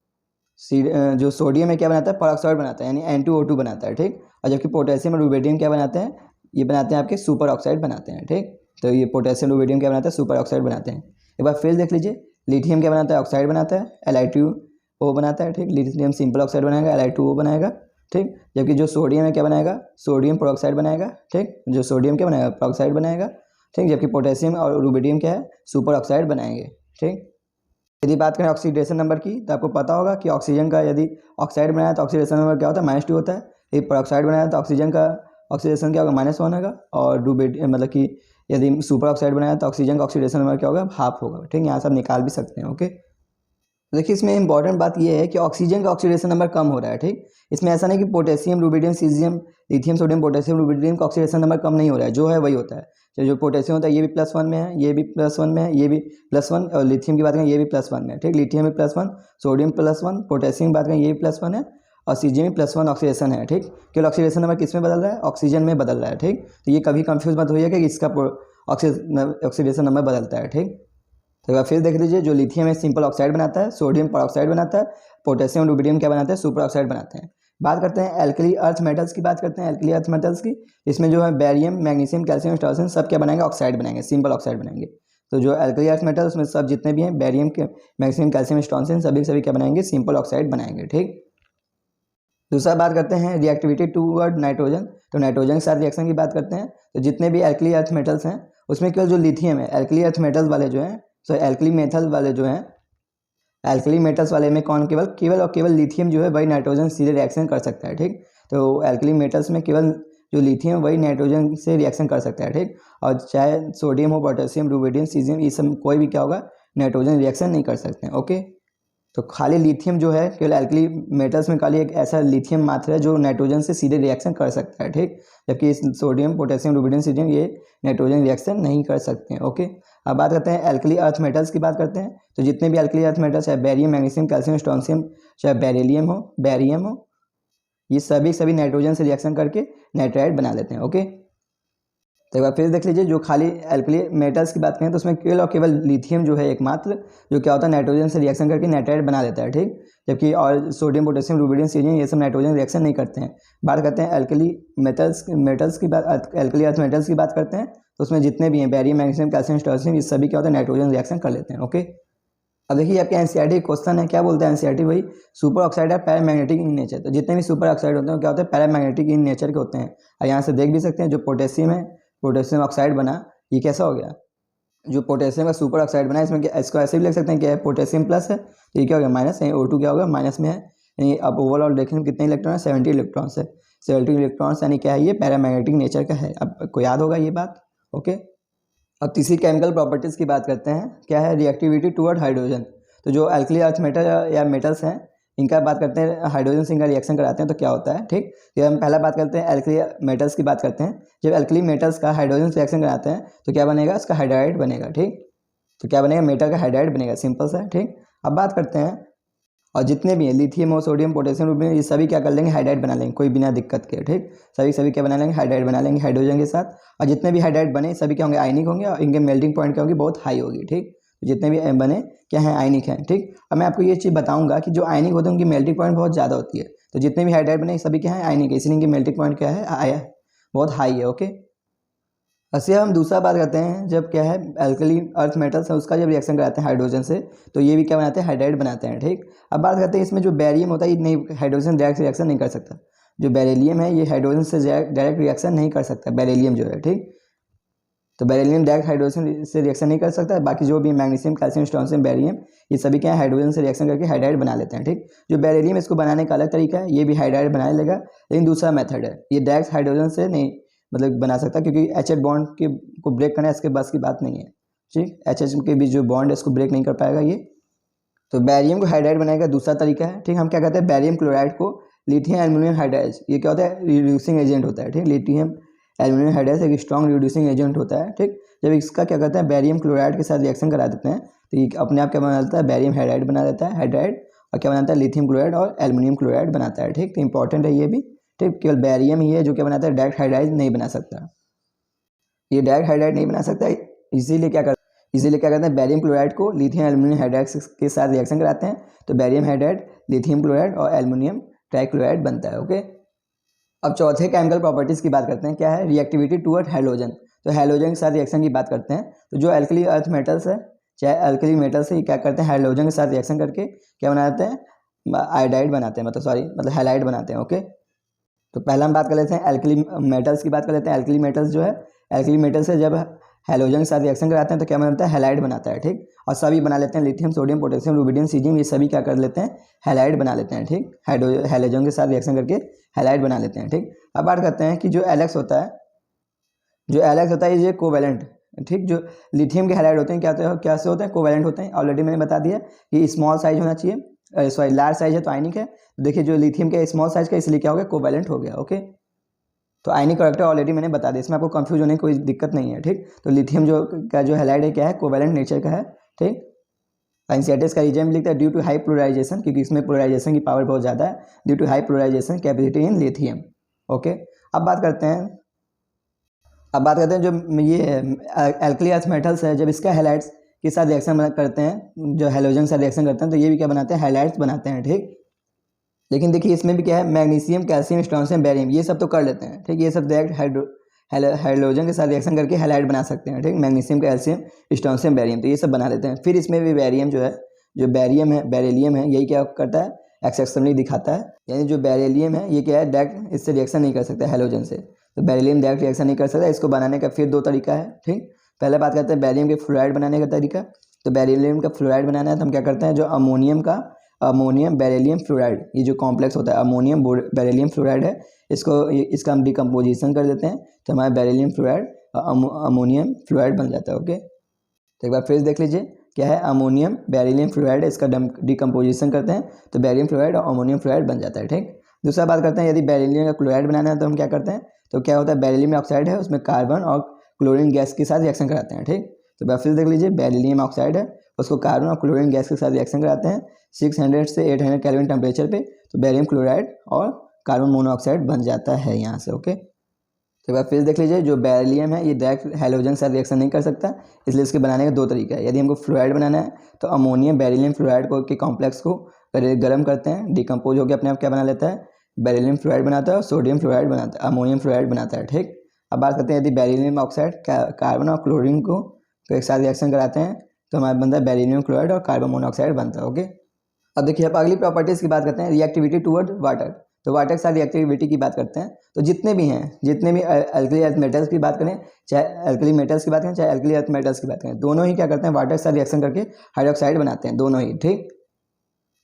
[SPEAKER 1] जो सोडियम है क्या बनाता है, पर ऑक्साइड बनाता है, यानी N2O2 बनाता है, ठीक। और जबकि पोटेशियम और रुबिडियम क्या बनाते हैं, ये बनाते हैं आपके सुपर ऑक्साइड बनाते हैं, ठीक। तो ये पोटेशियम रुबिडियम क्या बनाते हैं, सुपर ऑक्साइड बनाते हैं। एक बार फिर देख लीजिए, लिथियम क्या बनाता है, ऑक्साइड बनाता है, Li2O बनाता है, ठीक। लिथियम सिंपल ऑक्साइड बनाएगा, Li2O बनाएगा, ठीक। जबकि जो सोडियम है क्या बनाएगा, सोडियम पर बनाएगा, ठीक। जो सोडियम क्या बनाएगा, पर बनाएगा, ठीक। जबकि पोटेशियम और रुबिडियम क्या है, सुपर ऑक्साइड बनाएंगे, ठीक। यदि बात करें ऑक्सीडेशन नंबर की तो आपको पता होगा कि ऑक्सीजन का यदि ऑक्साइड बनाया तो ऑक्सीडेशन नंबर क्या होता है, -2 होता है। यदि पर बनाया तो ऑक्सीजन का ऑक्सीडेशन क्या होगा, -1 होगा। और मतलब कि यदि सुपर ऑक्साइड बनाया तो ऑक्सीजन का ऑक्सीडेशन नंबर क्या होगा, हाफ होगा, ठीक। यहाँ से आप निकाल भी सकते हैं। ओके, देखिए इसमें इंपॉर्टेंट बात यह है कि ऑक्सीजन का ऑक्सीडेशन नंबर कम हो रहा है, ठीक। इसमें ऐसा नहीं कि potassium, rubidium, caesium, lithium, sodium, potassium, rubidium का ऑक्सीडेशन नंबर कम नहीं हो रहा है, जो है वही होता है। जो पोटेशियम होता है ये भी +1 में है, ये भी +1 में है, ये भी +1। और लिथियम की बात करें ये भी +1 में है, ठीक। लिथियम भी +1, सोडियम +1, पोटेशियम की बात करें ये भी +1 है, और सीजियम भी +1 ऑक्सीडेशन है, ठीक। केवल ऑक्सीडेशन नंबर किस में बदल रहा है, ऑक्सीजन में बदल रहा है, ठीक। तो ये कभी कंफ्यूज मत होइए कि इसका ऑक्सीडेशन नंबर बदलता है, ठीक। तो एक बार फिर देख लीजिए, जो लिथियम है सिंपल ऑक्साइड बनाता है, सोडियम पर ऑक्साइड बनाता है, पोटेशियम रुबिडियम क्या बनाते हैं, सुपर ऑक्साइड बनाते हैं। बात करते हैं एल्कली अर्थ मेटल्स की, बात करते हैं एल्कली अर्थ मेटल्स की। इसमें जो है बैरियम, मैग्नीशियम, कैल्शियम, स्ट्रोंशियम सब क्या बनाएंगे, ऑक्साइड बनाएंगे, सिंपल ऑक्साइड बनाएंगे। तो जो एल्कली अर्थ मेटल उसमें सब जितने भी हैं, बैरियम, मैग्नीशियम, कैल्शियम, स्ट्रोंशियम सभी क्या बनाएंगे, सिंपल ऑक्साइड बनाएंगे, ठीक। दूसरा बात करते हैं रिएक्टिविटी टूवर्ड नाइट्रोजन। तो नाइट्रोजन के साथ रिएक्शन की बात करते हैं। तो जितने भी एल्कली अर्थ मेटल्स हैं उसमें केवल जो लिथियम है, एल्कली अर्थ मेटल्स वाले जो हैं, सो एल्कली मेथल वाले जो हैं, एल्कली मेटल्स वाले में कौन केवल लिथियम जो है वही नाइट्रोजन सीधे रिएक्शन कर सकता है, ठीक। तो एल्कली मेटल्स में केवल जो लिथियम वही नाइट्रोजन से रिएक्शन कर सकता है, ठीक। और चाहे सोडियम हो, पोटेशियम, रुबिडियम, सीजियम, ये सब कोई भी क्या होगा, नाइट्रोजन रिएक्शन नहीं कर सकते हैं। ओके, तो खाली लिथियम जो है केवल एल्कली मेटल्स में खाली एक ऐसा लिथियम मात्र है जो नाइट्रोजन से सीधे रिएक्शन कर सकता है, ठीक। जबकि सोडियम, पोटेशियम, रुबिडियम, सीजियम ये नाइट्रोजन रिएक्शन नहीं कर सकते हैं। ओके, अब बात करते हैं एल्कली अर्थ मेटल्स की बात करते हैं। तो जितने भी एल्कली अर्थ मेटल्स, चाहे बैरियम, मैग्नीशियम, कैल्शियम, स्ट्रोंशियम, चाहे बेरिलियम हो, बैरियम हो, ये सभी नाइट्रोजन से रिएक्शन करके नाइट्राइड बना लेते हैं। ओके, तो एक बार फिर देख लीजिए, जो खाली एल्कली मेटल्स की बात करें तो उसमें केवल और केवल लिथियम जो है एकमात्र जो क्या होता है, नाइट्रोजन से रिएक्शन करके नाइट्राइड बना देता है, ठीक। जबकि और सोडियम, पोटेशियम, रुबिडियम, सीजियम ये सब नाइट्रोजन रिएक्शन नहीं करते हैं। बात करते हैं एल्कली मेटल्स की बात, एल्कली अर्थ मेटल्स की बात करते हैं। तो उसमें जितने भी हैं बैरियम, मैग्नीशियम, कैल्शियम, स्ट्रोंशियम ये सभी क्या होता है, नाइट्रोजन रिएक्शन कर लेते हैं। ओके, अब देखिए आपके एनसीईआरटी क्वेश्चन है, क्या बोलते हैं एनसीईआरटी, वही सुपर ऑक्साइड है पैरामैग्नेटिक इन नेचर। तो जितने भी सुपर ऑक्साइड होते हैं क्या होते हैं, पैरामैग्नेटिक इन नेचर के होते हैं। और यहाँ से देख भी सकते हैं जो पोटेशियम है, पोटेशियम ऑक्साइड बना, ये कैसा हो गया, जो पोटेशियम का सुपर ऑक्साइड बना, इसमें इसको ऐसे भी लिख सकते हैं क्या है, पोटेशियम प्लस है, तो ये क्या हो गया माइनस, O2 क्या होगा माइनस में है। यानी अब ओवरऑल देखें कितने इलेक्ट्रॉन है, 70 इलेक्ट्रॉन्स है, 70 इलेक्ट्रॉन्स, यानी क्या है, ये पैरामैग्नेटिक नेचर का है। अब को याद होगा ये बात। ओके, अब तीसरी केमिकल प्रॉपर्टीज़ की बात करते हैं, क्या है, रिएक्टिविटी टुवर्ड हाइड्रोजन। तो जो एल्कली अर्थ मेटल या मेटल्स हैं इनका बात करते हैं, हाइड्रोजन से इनका रिएक्शन कराते हैं तो क्या होता है, ठीक। तो हम पहला बात करते हैं एल्कली मेटल्स की बात करते हैं। जब एल्कली मेटल्स का हाइड्रोजन से रिएक्शन कराते हैं तो क्या बनेगा, उसका हाइड्राइड बनेगा, ठीक। तो क्या बनेगा, मेटल का हाइड्राइड बनेगा, सिंपल सा, ठीक। अब बात करते हैं, और जितने भी हैं लिथियम और सोडियम पोटेशियम रूबियम, ये सभी क्या कर लेंगे, हाइड्राइड बना लेंगे कोई बिना दिक्कत के, ठीक। सभी क्या बना लेंगे, हाइड्राइड बना लेंगे हाइड्रोजन के साथ। और जितने भी हाइड्राइड बने सभी क्या होंगे, आयनिक होंगे, और इनके मेल्टिंग पॉइंट क्या होगी, बहुत हाई होगी, ठीक। जितने भी बने क्या है, आयनिक हैं, ठीक। अब मैं आपको ये चीज़ बताऊंगा कि जो आयनिक होते हैं उनकी मेल्टिंग पॉइंट बहुत ज़्यादा होती है। तो जितने भी हाइड्राइड बने सभी क्या है, आयनिक है, इसलिए इनकी मेल्टिंग पॉइंट क्या है, आया बहुत हाई है, ओके। ऐसे हम दूसरा बात करते हैं, जब क्या है अल्कली अर्थ मेटल्स है उसका जब रिएक्शन कराते हैं हाइड्रोजन से तो ये भी क्या बनाते हैं, हाइड्राइड बनाते हैं, ठीक। अब बात करते हैं इसमें जो बैरियम होता है ये नहीं, हाइड्रोजन डायरेक्ट रिएक्शन नहीं कर सकता। जो बेरिलियम है ये हाइड्रोजन से डायरेक्ट रिएक्शन नहीं कर सकता, बेरिलियम जो है, ठीक। तो बेरिलियम डायरेक्ट हाइड्रोजन से रिएक्शन नहीं कर सकता। बाकी जो भी मैग्नीशियम, कैल्शियम, स्ट्रोंशियम, बेरियम, ये सभी क्या है हाइड्रोजन से रिएक्शन करके हाइड्राइड बना लेते हैं, ठीक। जो बेरिलियम इसको बनाने का अलग तरीका है, ये भी हाइड्राइड बना लेगा, लेकिन दूसरा मेथड है, ये डायरेक्ट हाइड्रोजन से नहीं मतलब बना सकता, क्योंकि एच बॉन्ड के को ब्रेक करना इसके बस की बात नहीं है, ठीक। एच के बीच जो बॉन्ड है इसको ब्रेक नहीं कर पाएगा ये। तो बैरियम को हाइड्राइड बनाने का दूसरा तरीका है, ठीक। हम क्या कहते हैं, बैरियम क्लोराइड को लिथियम एल्यूमिनियम हाइड्राइड, ये क्या होता है, रिड्यूसिंग एजेंट होता है, ठीक। लिथियम एल्यूमिनियम हाइड्राइड एक स्ट्रॉन्ग रिड्यूसिंग एजेंट होता है, ठीक। जब इसका क्या करते हैं, बैरियम क्लोराइड के साथ रिएक्शन करा देते हैं तो ये अपने आप क्या बना देता है, बैरियम हाइड्राइड बना देता है, हाइड्राइड, और क्या बनाता है, लिथियम क्लोराइड और एल्यूमिनियम क्लोराइड बनाता है, ठीक। तो इंपॉर्टेंट है ये भी, ठीक। केवल बैरियम ही है जो क्या बनाता है, डायरेक्ट हाइड्राइड नहीं बना सकता, ये डायरेक्ट हाइड्राइड नहीं बना सकता। इसीलिए क्या करते हैं, बैरियम क्लोराइड को लिथियम एल्यूमिनियम हाइड्राइड के साथ रिएक्शन कराते हैं तो बैरियम हाइड्राइड, लिथियम क्लोराइड और एल्यूमिनियम ट्राइक्लोराइड बनता है, ओके। अब चौथे केमिकल प्रॉपर्टीज़ की बात करते हैं, क्या है, रिएक्टिविटी टुवर्ड हेलोजन। तो हेलोजन के साथ रिएक्शन की बात करते हैं, तो जो एल्कली अर्थ मेटल्स है, चाहे एल्कली मेटल्स है, ये क्या करते हैं, हेलोजन के साथ रिएक्शन करके क्या बनाते हैं, आयोडाइड बनाते हैं, मतलब हैलाइड बनाते हैं, ओके। तो पहला हम बात कर लेते हैं एल्कली मेटल्स की बात कर लेते हैं। एल्कली मेटल्स जो है, एल्कली मेटल्स से जब हेलोजन के साथ रिएक्शन कराते हैं तो क्या बनाता है, हैलाइड बनाता है, ठीक। और सभी बना लेते हैं, lithium, sodium, potassium, rubidium, caesium, ये सभी क्या कर लेते हैं, हैलाइड बना लेते हैं, ठीक। हेलोजन के साथ रिएक्शन करके हैलाइड बना लेते हैं, ठीक। अब बात करते हैं कि जो एलेक्स होता है ये कोवेलेंट, ठीक। जो लिथियम के हैलाइड होते हैं कैसे होते हैं, कोवेलेंट होते हैं। ऑलरेडी मैंने बता दिया कि स्मॉल साइज होना चाहिए, सॉरी लार्ज साइज है तो आयनिक है। देखिए जो लिथियम के स्मॉल साइज का, इसलिए क्या हो गया, कोवेलेंट हो गया, ओके। तो आयनिक करेक्टर ऑलरेडी मैंने बता दिया, इसमें आपको कंफ्यूज होने की कोई दिक्कत नहीं है, ठीक। तो लिथियम जो हैलाइड है क्या है, कोवेलेंट नेचर का है, ठीक। एनसीईआरटी का रीजन लिखता है ड्यू टू हाई पोलराइजेशन, क्योंकि इसमें पोलराइजेशन की पावर बहुत ज़्यादा है, due to high polarisation capacity in lithium, okay. अब बात करते हैं जो ये एल्कली अर्थ मेटल्स है, जब इसका हैलाइड्स के साथ रिएक्शन करते हैं, जो हेलोजन के साथ रिएक्शन करते हैं तो ये भी क्या बनाते हैं, हैलाइड्स बनाते हैं, ठीक। लेकिन देखिए इसमें भी क्या है, मैग्नीशियम, कैल्शियम, स्ट्रोंशियम, बेरियम, ये सब तो कर लेते हैं, ठीक। ये सब डायरेक्ट हाइड्रोजन के साथ रिएक्शन करके हैलाइड बना सकते हैं, ठीक। मैग्नीशियम, कैल्शियम, स्ट्रोंशियम, बेरियम, तो ये सब बना लेते हैं। फिर इसमें भी बेरियम जो है, जो बेरिलियम है, यही क्या करता है, एक्सेप्शनली दिखाता है, यानी जो बेरिलियम है ये क्या है, डायरेक्ट इससे रिएक्शन नहीं कर सकता हेलोजन से। तो बेरिलियम डायरेक्ट रिएक्शन नहीं कर सकता, इसको बनाने का फिर दो तरीका है, ठीक। पहले बात करते हैं बेरियम के फ्लोराइड बनाने का तरीका। तो बेरिलियम का फ्लोराइड बनाना है तो हम क्या करते हैं, जो अमोनियम बेरिलियम फ्लोराइड, ये जो कॉम्प्लेक्स होता है अमोनियम बेरिलियम फ्लोराइड है, इसका हम डिकम्पोजिशन कर देते हैं तो हमारा बेरिलियम फ्लोराइड अमोनियम फ्लोराइड बन जाता है, ओके। तो एक बार फिर देख लीजिए, क्या है, अमोनियम बेरिलियम फ्लोराइड, इसका डिकम्पोजिशन करते हैं तो बेरियम फ्लोराइड और अमोनियम फ्लोराइड बन जाता है, ठीक। दूसरा बात करते हैं, यदि बेरिलियम का क्लोराइड बनाना है तो हम क्या करते हैं, तो क्या होता है, बेरिलियम ऑक्साइड है, उसमें कार्बन और क्लोरीन गैस के साथ रिएक्शन कराते हैं, ठीक। तो फिर देख लीजिए, बेरिलियम ऑक्साइड है, उसको कार्बन और क्लोरीन गैस के साथ रिएक्शन कराते हैं 600 से 800 केल्विन टेम्परेचर पे, तो बेरियम क्लोराइड और कार्बन मोनोऑक्साइड बन जाता है यहाँ से, ओके। तो एक बार फिर देख लीजिए, जो बेरिलियम है ये डायरेक्ट हेलोजन के साथ रिएक्शन नहीं कर सकता, इसलिए इसके बनाने का दो तरीका है। यदि हमको फ्लोराइड बनाना है तो अमोनियम बेरिलियम फ्लोराइड के कॉम्प्लेक्स को गर्म करते हैं, डिकम्पोज होकर अपने आप क्या बना लेता है, बेरिलियम फ्लोराइड बनाता है और सोडियम फ्लोराइड बनाता है, अमोनियम फ्लोराइड बनाता है, ठीक। अब बात करते हैं, यदि बेरिलियम ऑक्साइड कार्बन और क्लोरीन को एक साथ रिएक्शन कराते हैं तो हमारा बनता है बेरिलियम क्लोराइड और कार्बन मोनोऑक्साइड बनता है, ओके। अब देखिए अब अगली प्रॉपर्टीज़ की बात करते हैं, रिएक्टिविटी टुवर्ड वाटर। तो वाटर के साथ रिएक्टिविटी की बात करते हैं, तो जितने भी एल्कली अर्थ मेटल्स की बात करें, चाहे एल्कली मेटल्स की बात करें, चाहे एल्कली अर्थ मेटल्स की बात करें, दोनों ही क्या करते हैं, वाटर के साथ रिएक्शन करके हाइड्रोक्साइड बनाते हैं, दोनों ही, ठीक।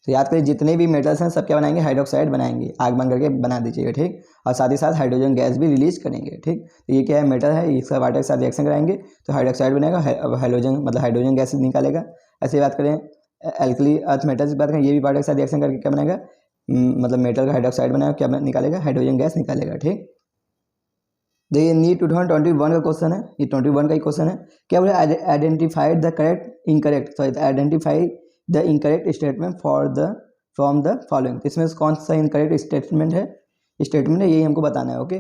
[SPEAKER 1] तो याद करिए, जितने भी मेटल्स हैं सब क्या बनाएंगे, हाइड्रोक्साइड बनाएंगे, आग बंद करके बना दीजिएगा, ठीक। और साथ ही साथ हाइड्रोजन गैस भी रिलीज करेंगे, ठीक। तो ये क्या है, मेटल है, इसका वाटर के साथ रिएक्शन कराएंगे तो हाइड्रोक्साइड बनेगा, हाइड्रोजन गैस निकालेगा। ऐसे बात करें, एल्कली अर्थ मेटल्स की बात करें, तो क्या होगा, एल्कली अर्थ मेटल्स की बात करें, ये भी वाटर के साथ रिएक्शन करके क्या बनाएगा, मतलब मेटल का हाइड्रोक्साइड बनाएगा, क्या निकालेगा, हाइड्रोजन गैस निकालेगा। ठीक, देखिए नीट 2021 का क्वेश्चन है, ये 21 का ही क्वेश्चन है। क्या बोले, identified the correct incorrect, sorry identify the incorrect statement from the following. इसमें कौन सा इनकरेक्ट स्टेटमेंट है, यही हमको बताना है। ओके,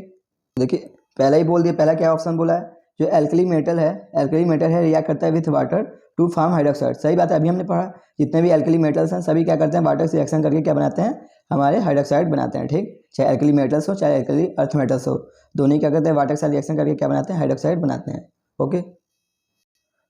[SPEAKER 1] देखिए पहला ही बोल दिया, पहला क्या ऑप्शन बोला है, जो एल्कली मेटल है रिएक्ट करता है with water to form hydroxide. सही बात है, अभी हमने पढ़ा जितने भी एल्कली मेटल्स हैं सभी क्या करते हैं, वाटर से रिएक्शन करके क्या बनाते हैं, हमारे हाइड्रोक्साइड बनाते हैं। ठीक, चाहे एल्कली मेटल्स हो चाहे एल्कली अर्थ मेटल्स हो, दोनों ही क्या करते हैं, वाटर के साथ रिएक्शन करके क्या बनाते हैं, हाइड्रोक्साइड बनाते हैं। ओके,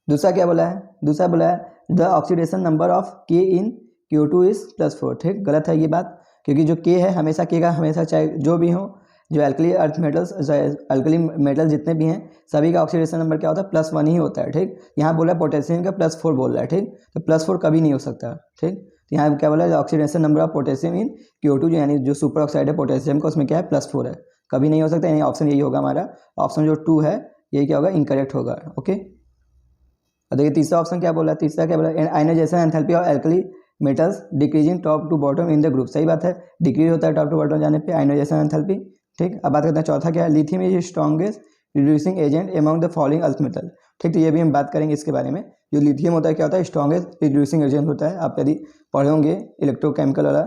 [SPEAKER 1] दूसरा क्या बोला है, दूसरा बोला है द ऑक्सीडेशन नंबर ऑफ के इन Q2 इज +4। ठीक, गलत है ये बात, क्योंकि जो के है हमेशा के का हमेशा, चाहे जो भी हो, जो alkali earth metals alkali metal जितने भी हैं सभी का ऑक्सीडेशन नंबर क्या होता है, +1 ही होता है। ठीक, यहाँ बोला है पोटेशियम का +4 बोल रहा है। ठीक, तो +4 कभी नहीं हो सकता। ठीक, तो यहाँ क्या बोला है, oxidation number of potassium in Q2 जो यानी जो सुपर ऑक्साइड है पोटेशियम का, उसमें क्या है, +4 है, कभी नहीं हो सकता। यानी ऑप्शन यही होगा हमारा, ऑप्शन जो 2 है यही क्या होगा, इनकरेक्ट होगा। ओके, और देखिए तीसरा ऑप्शन क्या बोला है, तीसरा क्या बोला, ionisation enthalpy of alkali metals decreasing top to bottom in the group. सही बात है, डिक्रीज होता है टॉप टू बॉटम जाने पे आयनाइजेशन एंथैल्पी। ठीक, अब बात करते हैं चौथा क्या है, lithium is strongest reducing agent among the following earth metal. ठीक, तो ये भी हम बात करेंगे इसके बारे में। जो लिथियम होता है क्या होता है, स्ट्रॉन्गेस्ट रिड्यूसिंग एजेंट होता है। आप यदि पढ़े होंगे इलेक्ट्रोकेमिकल वाला,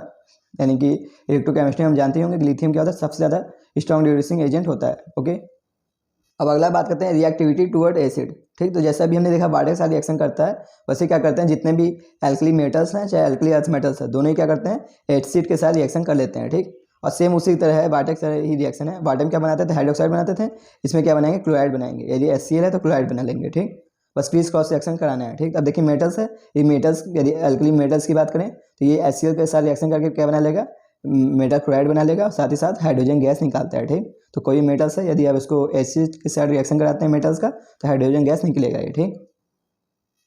[SPEAKER 1] यानी कि इलेक्ट्रोकेमिस्ट्री हम जानते होंगे कि लिथियम क्या होता है, सबसे ज़्यादा स्ट्रॉन्ग रिड्यूसिंग एजेंट होता है। ओके, अब अगला बात करते हैं रिएक्टिविटी टुवर्ड एसिड। ठीक, तो जैसा भी हमने देखा वाटर के साथ रिएक्शन करता है, वैसे क्या करते हैं, जितने भी एल्कली मेटल्स हैं चाहे एल्कली अर्थ मेटल्स हैं, दोनों ही क्या करते हैं, एसिड के साथ रिएक्शन कर लेते हैं। ठीक, और सेम उसी तरह है, वाटर की तरह ही रिएक्शन है। वाटर में क्या बनाते थे, हाइड्रोक्साइड बनाते थे, इसमें क्या बनाएंगे, क्लोराइड बनाएंगे। यदि HCl है तो क्लोराइड बना लेंगे। ठीक, बस क्रीज क्रॉस रिएक्शन कराना है। ठीक, अब देखिए मेटल्स है, ये मेटल्स यदि एल्कली मेटल्स की बात करें तो ये HCl के साथ रिएक्शन करके क्या बना लेगा, मेटल क्लोराइड बना लेगा, और साथ ही साथ हाइड्रोजन गैस निकालता है। ठीक, तो कोई मेटल्स है यदि आप इसको एसिड के साथ रिएक्शन कराते हैं मेटल्स का, तो हाइड्रोजन गैस निकलेगा ये। ठीक,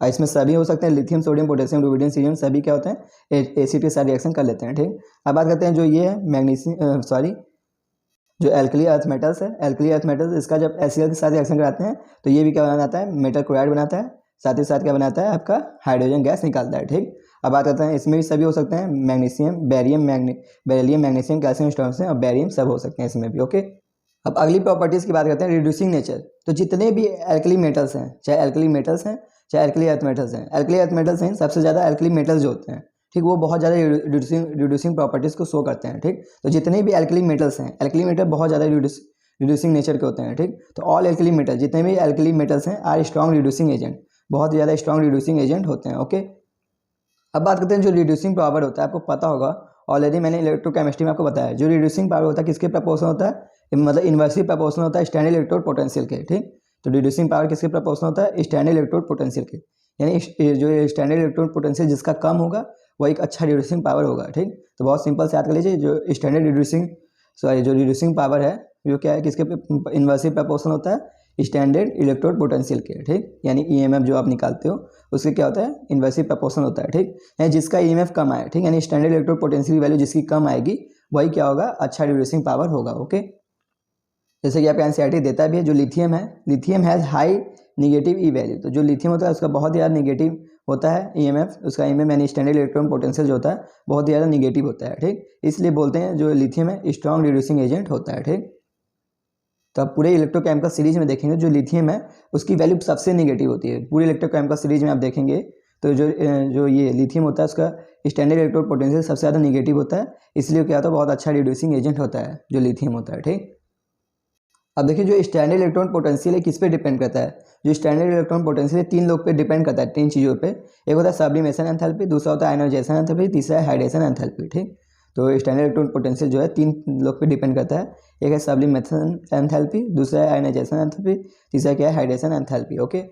[SPEAKER 1] और इसमें सभी हो सकते हैं, lithium, sodium, potassium, rubidium, cerium, सभी क्या होते हैं, एसिड के साथ रिएक्शन कर लेते हैं। ठीक, अब बात करते हैं जो ये है मैग्नीशियम, जो एल्कली अर्थ मेटल्स है, एल्कली अर्थ मेटल्स, इसका जब HCl के साथ रिएक्शन कराते हैं तो ये भी क्या बनाता है, मेटल क्लोराइड बनाता है, साथ ही साथ क्या बनाता है, आपका हाइड्रोजन गैस निकालता है। ठीक, अब बात करते हैं इसमें भी सभी हो सकते हैं, magnesium, barium, beryllium, magnesium, calcium, stones और बेरियम सब हो सकते हैं इसमें भी। ओके, अब अगली प्रॉपर्टीज़ की बात करते हैं, रिड्यूसिंग नेचर। तो जितने भी एल्कली मेटल्स हैं, चाहे एल्कली मेटल्स हैं चाहे एल्कली अर्थ मेटल्स हैं, एल्कली अर्थ मेटल्स हैं, सबसे ज़्यादा एल्कली मेटल्स जो होते हैं, ठीक, वो बहुत ज़्यादा रिड्यूसिंग प्रॉपर्टीज़ को शो करते हैं। ठीक, तो जितने भी एल्कली मेटल्स हैं, एल्कली मेटल बहुत ज़्यादा रिड्यूसिंग नेचर के होते हैं। ठीक, तो ऑल एल्कली मेटल, जितने भी एल्कली मेटल्स हैं, आर स्ट्रॉन्ग रिड्यूसिंग एजेंट, बहुत ही ज़्यादा स्ट्रॉन्ग रिड्यूसिंग एजेंट होते हैं। ओके, अब बात करते हैं जो रिड्यूसिंग पावर होता है, आपको पता होगा ऑलरेडी मैंने इलेक्ट्रोकेमिस्ट्री में आपको बताया, जो रिड्यूसिंग पावर होता है किसके प्रपोर्शनल होता है, मतलब इन्वर्सली प्रपोर्शनल होता है स्टैंडर्ड इलेक्ट्रोड पोटेंशियल के। ठीक, तो रिड्यूसिंग पावर किसके प्रपोर्शनल होता है, स्टैंडर्ड इलेक्ट्रोड पोटेंशियल के, यानी जो स्टैंडर्ड इलेक्ट्रोड पोटेंशियल जिसका कम होगा वो एक अच्छा रिड्यूसिंग पावर होगा। ठीक, तो बहुत सिंपल से याद कर लीजिए, जो स्टैंडर्ड जो रिड्यूसिंग पावर है जो क्या है, किसके इन्वर्सली प्रपोर्शनल होता है, स्टैंडर्ड इलेक्ट्रोड पोटेंशियल के। ठीक, यानी EMF जो आप निकालते हो उसके क्या होता है, इन्वर्सली प्रोपोर्शनल होता है। ठीक, यानी जिसका EMF कम आए, ठीक, यानी स्टैंडर्ड इलेक्ट्रोड पोटेंशियल की वैल्यू जिसकी कम आएगी वही क्या होगा, अच्छा रिड्यूसिंग पावर होगा। ओके, जैसे कि आपका NCERT देता भी है, जो लिथियम है, lithium has high negative E value. तो जो लिथियम होता है उसका बहुत ही ज़्यादा निगेटिव होता है EMF, उसका EMF यानी स्टैंडर्ड इलेक्ट्रॉन पोटेंशियल जो होता है बहुत ही ज़्यादा निगेटिव होता है। ठीक, इसलिए बोलते हैं जो लिथियम है स्ट्रॉन्ग रिड्यूसिंग एजेंट होता है। ठीक, तो आप पूरे इलेक्ट्रोकेमिकल सीरीज में देखेंगे जो लिथियम है उसकी वैल्यू सबसे निगेटिव होती है। पूरे इलेक्ट्रोकेमिकल सीरीज में आप देखेंगे तो जो ये लिथियम होता है उसका स्टैंडर्ड इलेक्ट्रोड पोटेंशियल सबसे ज़्यादा निगेटिव होता है, इसलिए क्या होता है, बहुत अच्छा रिड्यूसिंग एजेंट होता है जो लिथियम होता है। ठीक, अब देखिए जो स्टैंडर्ड इलेक्ट्रॉन पोटेंशियल है किस पे डिपेंड करता है, जो स्टैंडर्ड इलेक्ट्रॉन पोटेंशियल है 3 लोग पे डिपेंड करता है, 3 चीज़ों पे। एक होता है सब्लिमेशन एंथैल्पी, दूसरा होता है आयनाइजेशन एंथैल्पी, तीसरा है हाइड्रेशन एंथैल्पी। ठीक, तो स्टैंडर्ड इलेक्ट्रॉन पोटेंशियल जो है 3 लोग पे डिपेंड करता है, एक है सब्लिमेशन एंथैल्पी, दूसरा है आयनाइजेशन एंथैल्पी, तीसरा क्या है हाइड्रेशन एंथैल्पी। ओके,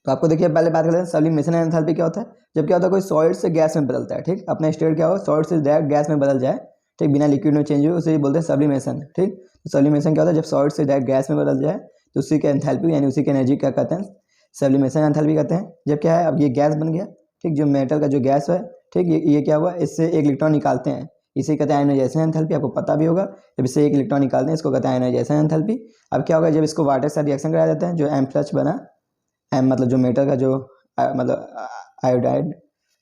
[SPEAKER 1] तो आपको देखिए पहले बात करते हैं सब्लिमेशन एंथैल्पी क्या होता है, जब क्या होता है कोई सॉलिड से गैस में बदलता है। ठीक, अपना स्टेट क्या हो, सॉलिड से डायरेक्ट गैस में बदल जाए, ठीक, बिना लिक्विड में चेंज हो, उसे बोलते हैं सब्लिमेशन। ठीक, तो सब्लिमेशन क्या होता है, जब सॉलिड से डायरेक्ट गैस में बदल जाए तो उसी के एंथैल्पी यानी उसी की एनर्जी क्या कहते हैं, सब्लिमेशन एंथैल्पी कहते हैं। जब क्या है, अब ये गैस बन गया, ठीक, जो मेटल का जो गैस है, ठीक, ये क्या हुआ, इससे एक इलेक्ट्रॉन निकालते हैं, इसे कहते हैं आयनाइजेशन एंथैल्पी, आपको पता भी होगा। जब इससे एक इलेक्ट्रॉन निकालते हैं इसको कहते हैं आयनाइजेशन एंथैल्पी। अब क्या होगा, जब इसको वाटर के साथ रिएक्शन कराया जाता है, जो M+ बना, M मतलब जो मेटल का जो मतलब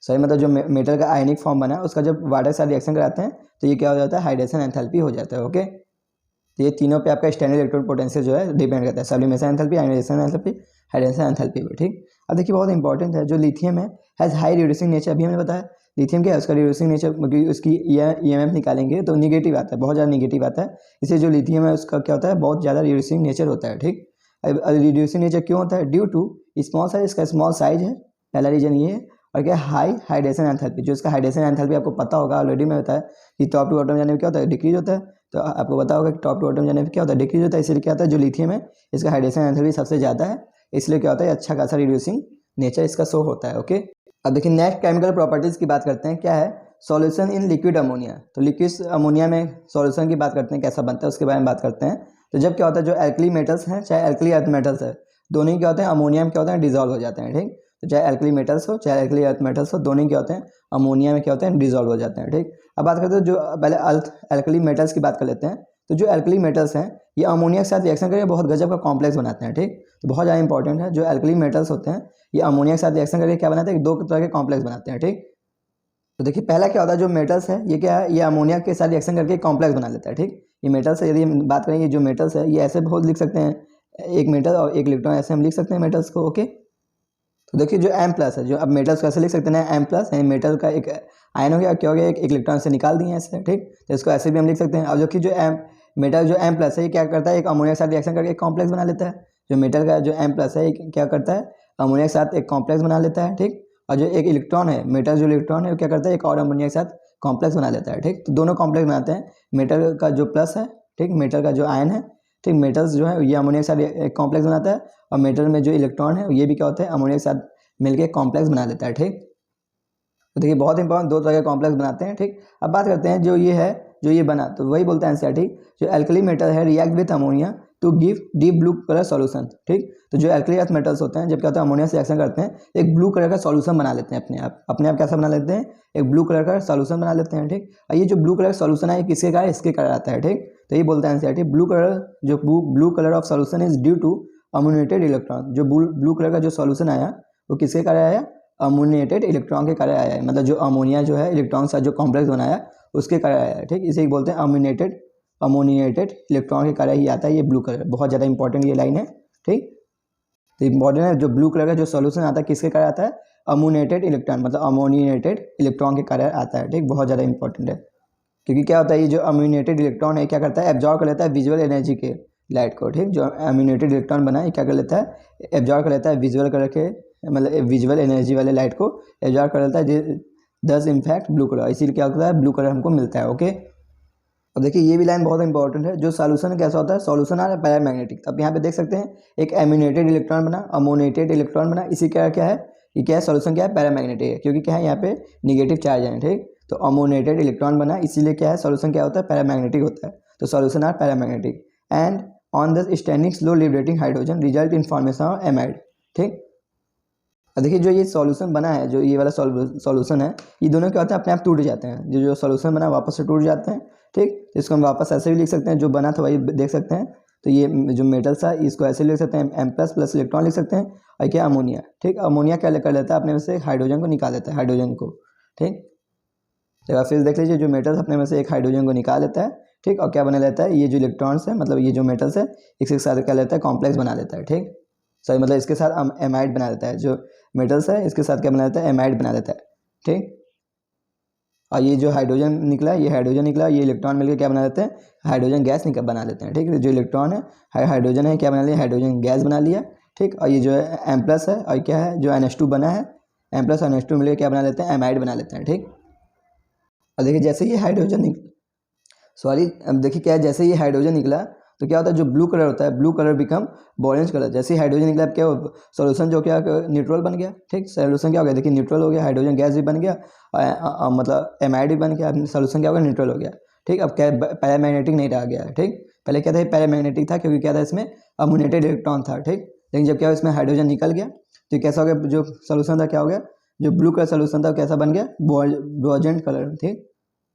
[SPEAKER 1] सही मतलब जो मेटल का आयनिक फॉर्म बना उसका जब वाटर के साथ रिएक्शन कराते हैं तो ये क्या हो जाता है, हाइड्रेशन एंथैल्पी हो जाता है। ओके, तो ये तीनों पे आपका स्टैंडर्ड इलेक्ट्रॉन पोटेंशियल जो है डिपेंड करता है, sublimation enthalpy, ionisation enthalpy, hydration enthalpy पे। ठीक, अब देखिए बहुत इंपॉर्टेंट है, जो लिथियम है हैज़ हाई रिड्यूसिंग नेचर। अभी हमने बताया लिथियम क्या है, उसका रिड्यूसिंग नेचर, क्योंकि उसकी ईएमएफ निकालेंगे तो निगेटिव आता है, बहुत ज़्यादा निगेटिव आता है। इसलिए जो लिथियम है उसका क्या होता है, बहुत ज़्यादा रिड्यूसिंग नेचर होता है। ठीक, रिड्यूसिंग नेचर क्यों होता है, ड्यू टू स्मॉल साइज, इसका स्मॉल साइज है, पहला रीजन ये है। और क्या, हाई हाइड्रेशन एंथैल्पी, जो इसका हाइड्रेशन एंथैल्पी आपको पता होगा ऑलरेडी, मैं बताया कि टॉप टू बॉटम जाने में क्या होता है, डिक्रीज होता है। तो आपको पता होगा कि टॉप टू बॉटम जाने में क्या होता है, डिक्रीज होता है। इसलिए क्या होता है, जो लिथियम है इसका हाइड्रेशन एंथैल्पी सबसे ज़्यादा है, इसलिए क्या होता है, अच्छा खासा रिड्यूसिंग नेचर इसका शो होता है। ओके, अब देखिए नेक्स्ट केमिकल प्रॉपर्टीज़ की बात करते हैं, क्या है, सॉल्यूशन इन लिक्विड अमोनिया। तो लिक्विड अमोनिया में सॉल्यूशन की बात करते हैं, कैसा बनता है उसके बारे में बात करते हैं। तो जब क्या होता है, जो एल्कली मेटल्स हैं चाहे एल्कली अर्थ मेटल्स है, दोनों ही क्या होते हैं, अमोनिया में क्या होते हैं, डिजॉल्व हो जाते हैं। ठीक, तो चाहे एल्कली मेटल्स हो चाहे एल्कली अर्थ मेटल्स हो, दोनों ही क्या होते हैं, अमोनिया में क्या होते हैं, डिजॉल्व हो जाते हैं। ठीक, अब बात करते हैं जो पहले एल्कली मेटल्स की बात कर लेते हैं। तो जो एल्कली मेटल्स हैं ये अमोनिया के साथ रिएक्शन करके बहुत गजब का कॉम्प्लेक्स बनाते हैं। ठीक, तो बहुत ज़्यादा इंपॉर्टेंट है, जो एल्कली मेटल्स होते हैं ये अमोनिया के साथ रिएक्शन करके क्या बनाते हैं, दो तरह के कॉम्प्लेक्स बनाते हैं। ठीक, तो देखिए पहला क्या होता है, जो मेटल्स है ये क्या है, ये अमोनिया के साथ रिएक्शन करके कॉम्प्लेक्स बना लेता है। ठीक, ये मेटल्स है, यदि हम बात करें ये जो मेटल्स है ये ऐसे बहुत लिख सकते हैं, एक मेटल और एक इलेक्ट्रॉन, ऐसे हम लिख सकते हैं मेटल्स को। ओके, तो देखिए जो M प्लस है, जो अब मेटल्स कैसे लिख सकते हैं, M प्लस यानी मेटल का एक आयन हो गया, क्या हो गया, एक इलेक्ट्रॉन से निकाल दिए ऐसे। ठीक, तो इसको ऐसे भी हम लिख सकते हैं। अब देखिए जो मेटल जो M प्लस है ये क्या करता है, एक अमोनिया के साथ रिएक्शन करके एक कॉम्प्लेक्स बना लेता है। जो मेटल का जो M प्लस है ये क्या करता है, अमोनिया के साथ एक कॉम्प्लेक्स बना लेता है। ठीक, और जो एक इलेक्ट्रॉन है, मेटल जो इलेक्ट्रॉन है वो क्या करता है, एक और अमोनिया के साथ कॉम्प्लेक्स बना लेता है। ठीक, तो दोनों कॉम्प्लेक्स बनाते हैं। मेटल का जो प्लस है, ठीक, मेटल का जो आयन है, ठीक, मेटल्स जो है ये अमोनिया के साथ एक कॉम्प्लेक्स बनाता है, और मेटल में जो इलेक्ट्रॉन है ये भी क्या होता है, अमोनिया के साथ मिलके कॉम्प्लेक्स बना लेता है। ठीक, तो देखिए बहुत इंपॉर्टेंट, दो तरह के कॉम्प्लेक्स बनाते हैं। ठीक, अब बात करते हैं जो ये है, जो ये बना, तो वही बोलते हैं एनसीईआरटी, जो एल्कली मेटल है react with ammonia to give deep blue colour solution. ठीक, तो जो एल्कली अर्थ मेटल्स होते हैं जब क्या होता है अमोनिया से रिएक्शन करते हैं एक ब्लू कलर का सॉल्यूशन बना लेते हैं, अपने आप कैसा बना लेते हैं, एक ब्लू कलर का सॉल्यूशन बना लेते हैं। ठीक, और ये जो ब्लू कलर सॉल्यूशन है किसके कारण, इसके कारण आता है। ठीक, तो ये बोलता है एनसीईआरटी, ब्लू कलर, जो blue colour of solution is due to ammoniated electron. जो ब्लू कलर का जो सॉल्यूशन आया वो किसके कारण आया, अमोनिएटेड इलेक्ट्रॉन के कारण आया है, मतलब जो अमोनिया जो है इलेक्ट्रॉन के साथ जो कॉम्प्लेक्स बनाया उसके कारण आया है। ठीक, इसे ही बोलते हैं अमोनिएटेड इलेक्ट्रॉन के कारण ही आता है ये ब्लू कलर। बहुत ज़्यादा इंपॉर्टेंट ये लाइन है। ठीक, तो इंपॉर्टेंट है, जो ब्लू कलर का जो सॉल्यूशन आता है किसके कारण आता है, अमोनिएटेड इलेक्ट्रॉन, मतलब अमोनिएटेड इलेक्ट्रॉन के कारण आता है। ठीक, बहुत ज़्यादा इंपॉर्टेंट है, क्योंकि क्या होता है ये जो अम्यूनेटेड इलेक्ट्रॉन है क्या करता है, एब्जॉर्ब कर लेता है विजुअल एनर्जी के लाइट को। ठीक, जो अम्यूनेटेड इलेक्ट्रॉन बना है क्या कर लेता है, एब्जॉर्ब कर लेता है विजुअल कलर के, मतलब विजुअल एनर्जी वाले लाइट को एब्जॉर्ब कर लेता है, दस इनफैक्ट ब्लू कलर, इसीलिए क्या होता है, ब्लू कलर हमको मिलता है। ओके, अब देखिए ये भी लाइन बहुत इंपॉर्टेंट है, जो सॉल्यूशन कैसा होता है, सॉल्यूशन आ रहा है पैरामैग्नेटिक। अब यहाँ पे देख सकते हैं एक एम्यूनेटेड इलेक्ट्रॉन बना, अमोनेटेड इलेक्ट्रॉन बना, इसी क्या क्या है, ये क्या है, सॉल्यूशन क्या है, पैरामैग्नेटिक है, क्योंकि क्या है यहाँ पे निगेटिव चार्ज है। ठीक, तो अमोनेटेड इलेक्ट्रॉन बना, इसीलिए क्या है, सॉल्यूशन क्या होता है, पैरामैग्नेटिक होता है। तो solution are paramagnetic and on the standing slow liberating hydrogen result in formation of amide. ठीक, देखिए जो ये सॉल्यूशन बना है, जो ये वाला सॉल्यूशन है, ये दोनों क्या होते हैं, अपने आप टूट जाते हैं। जो सॉल्यूशन बना वापस से टूट जाते हैं। ठीक, तो इसको हम वापस ऐसे भी लिख सकते हैं, जो बना था वही देख सकते हैं। तो ये जो मेटल्स है इसको ऐसे लिख सकते हैं, M प्लस इलेक्ट्रॉन लिख सकते हैं, और क्या अमोनिया। ठीक, अमोनिया क्या कर लेता है, अपने में से हाइड्रोजन को निकाल लेता है, हाइड्रोजन को। ठीक, तो फिर देख लीजिए जो मेटल्स अपने में से एक हाइड्रोजन को निकाल लेता है। ठीक, और क्या बना लेता है, ये जो इलेक्ट्रॉन्स है, मतलब ये जो मेटल्स है इसके साथ क्या लेता है, कॉम्प्लेक्स बना लेता है। ठीक, सही मतलब इसके साथ एमाइड बना देता है, जो मेटल्स है इसके साथ क्या बना देता है, एमाइड बना देता है। ठीक, और ये जो हाइड्रोजन निकला, ये हाइड्रोजन निकला, ये इलेक्ट्रॉन मिलकर क्या बना देते हैं, हाइड्रोजन गैस बना लेते हैं। ठीक, जो इलेक्ट्रॉन है हाइड्रोजन है क्या बना लिया, हाइड्रोजन गैस बना लिया। ठीक, और ये जो है M प्लस है, और क्या है जो NH2 बना है, M प्लस और NH2 मिलकर क्या बना लेते हैं, एमाइड बना लेते हैं। ठीक, और देखिए जैसे ये हाइड्रोजन अब देखिए क्या है, जैसे ये हाइड्रोजन निकला तो क्या होता है, जो ब्लू कलर होता है, blue colour become orange colour. जैसे ही हाइड्रोजन निकला क्या सॉल्यूशन जो क्या न्यूट्रल बन गया। ठीक, सॉल्यूशन क्या हो गया, देखिए न्यूट्रल हो गया, हाइड्रोजन गैस भी बन गया, मतलब एमाइड भी बन गया, सॉल्यूशन क्या हो गया, न्यूट्रल हो गया। ठीक, अब क्या पैरामैग्नेटिक नहीं रह गया। ठीक, पहले क्या था, पैरामैग्नेटिक था, क्योंकि क्या था इसमें अमोनेटेड इलेक्ट्रॉन था। ठीक, लेकिन जब क्या इसमें हाइड्रोजन निकल गया तो कैसा हो गया, जो सोल्यूशन था क्या हो गया, जो ब्लू कलर सोल्यूशन था कैसा बन गया, ब्रोजेंट कलर। ठीक,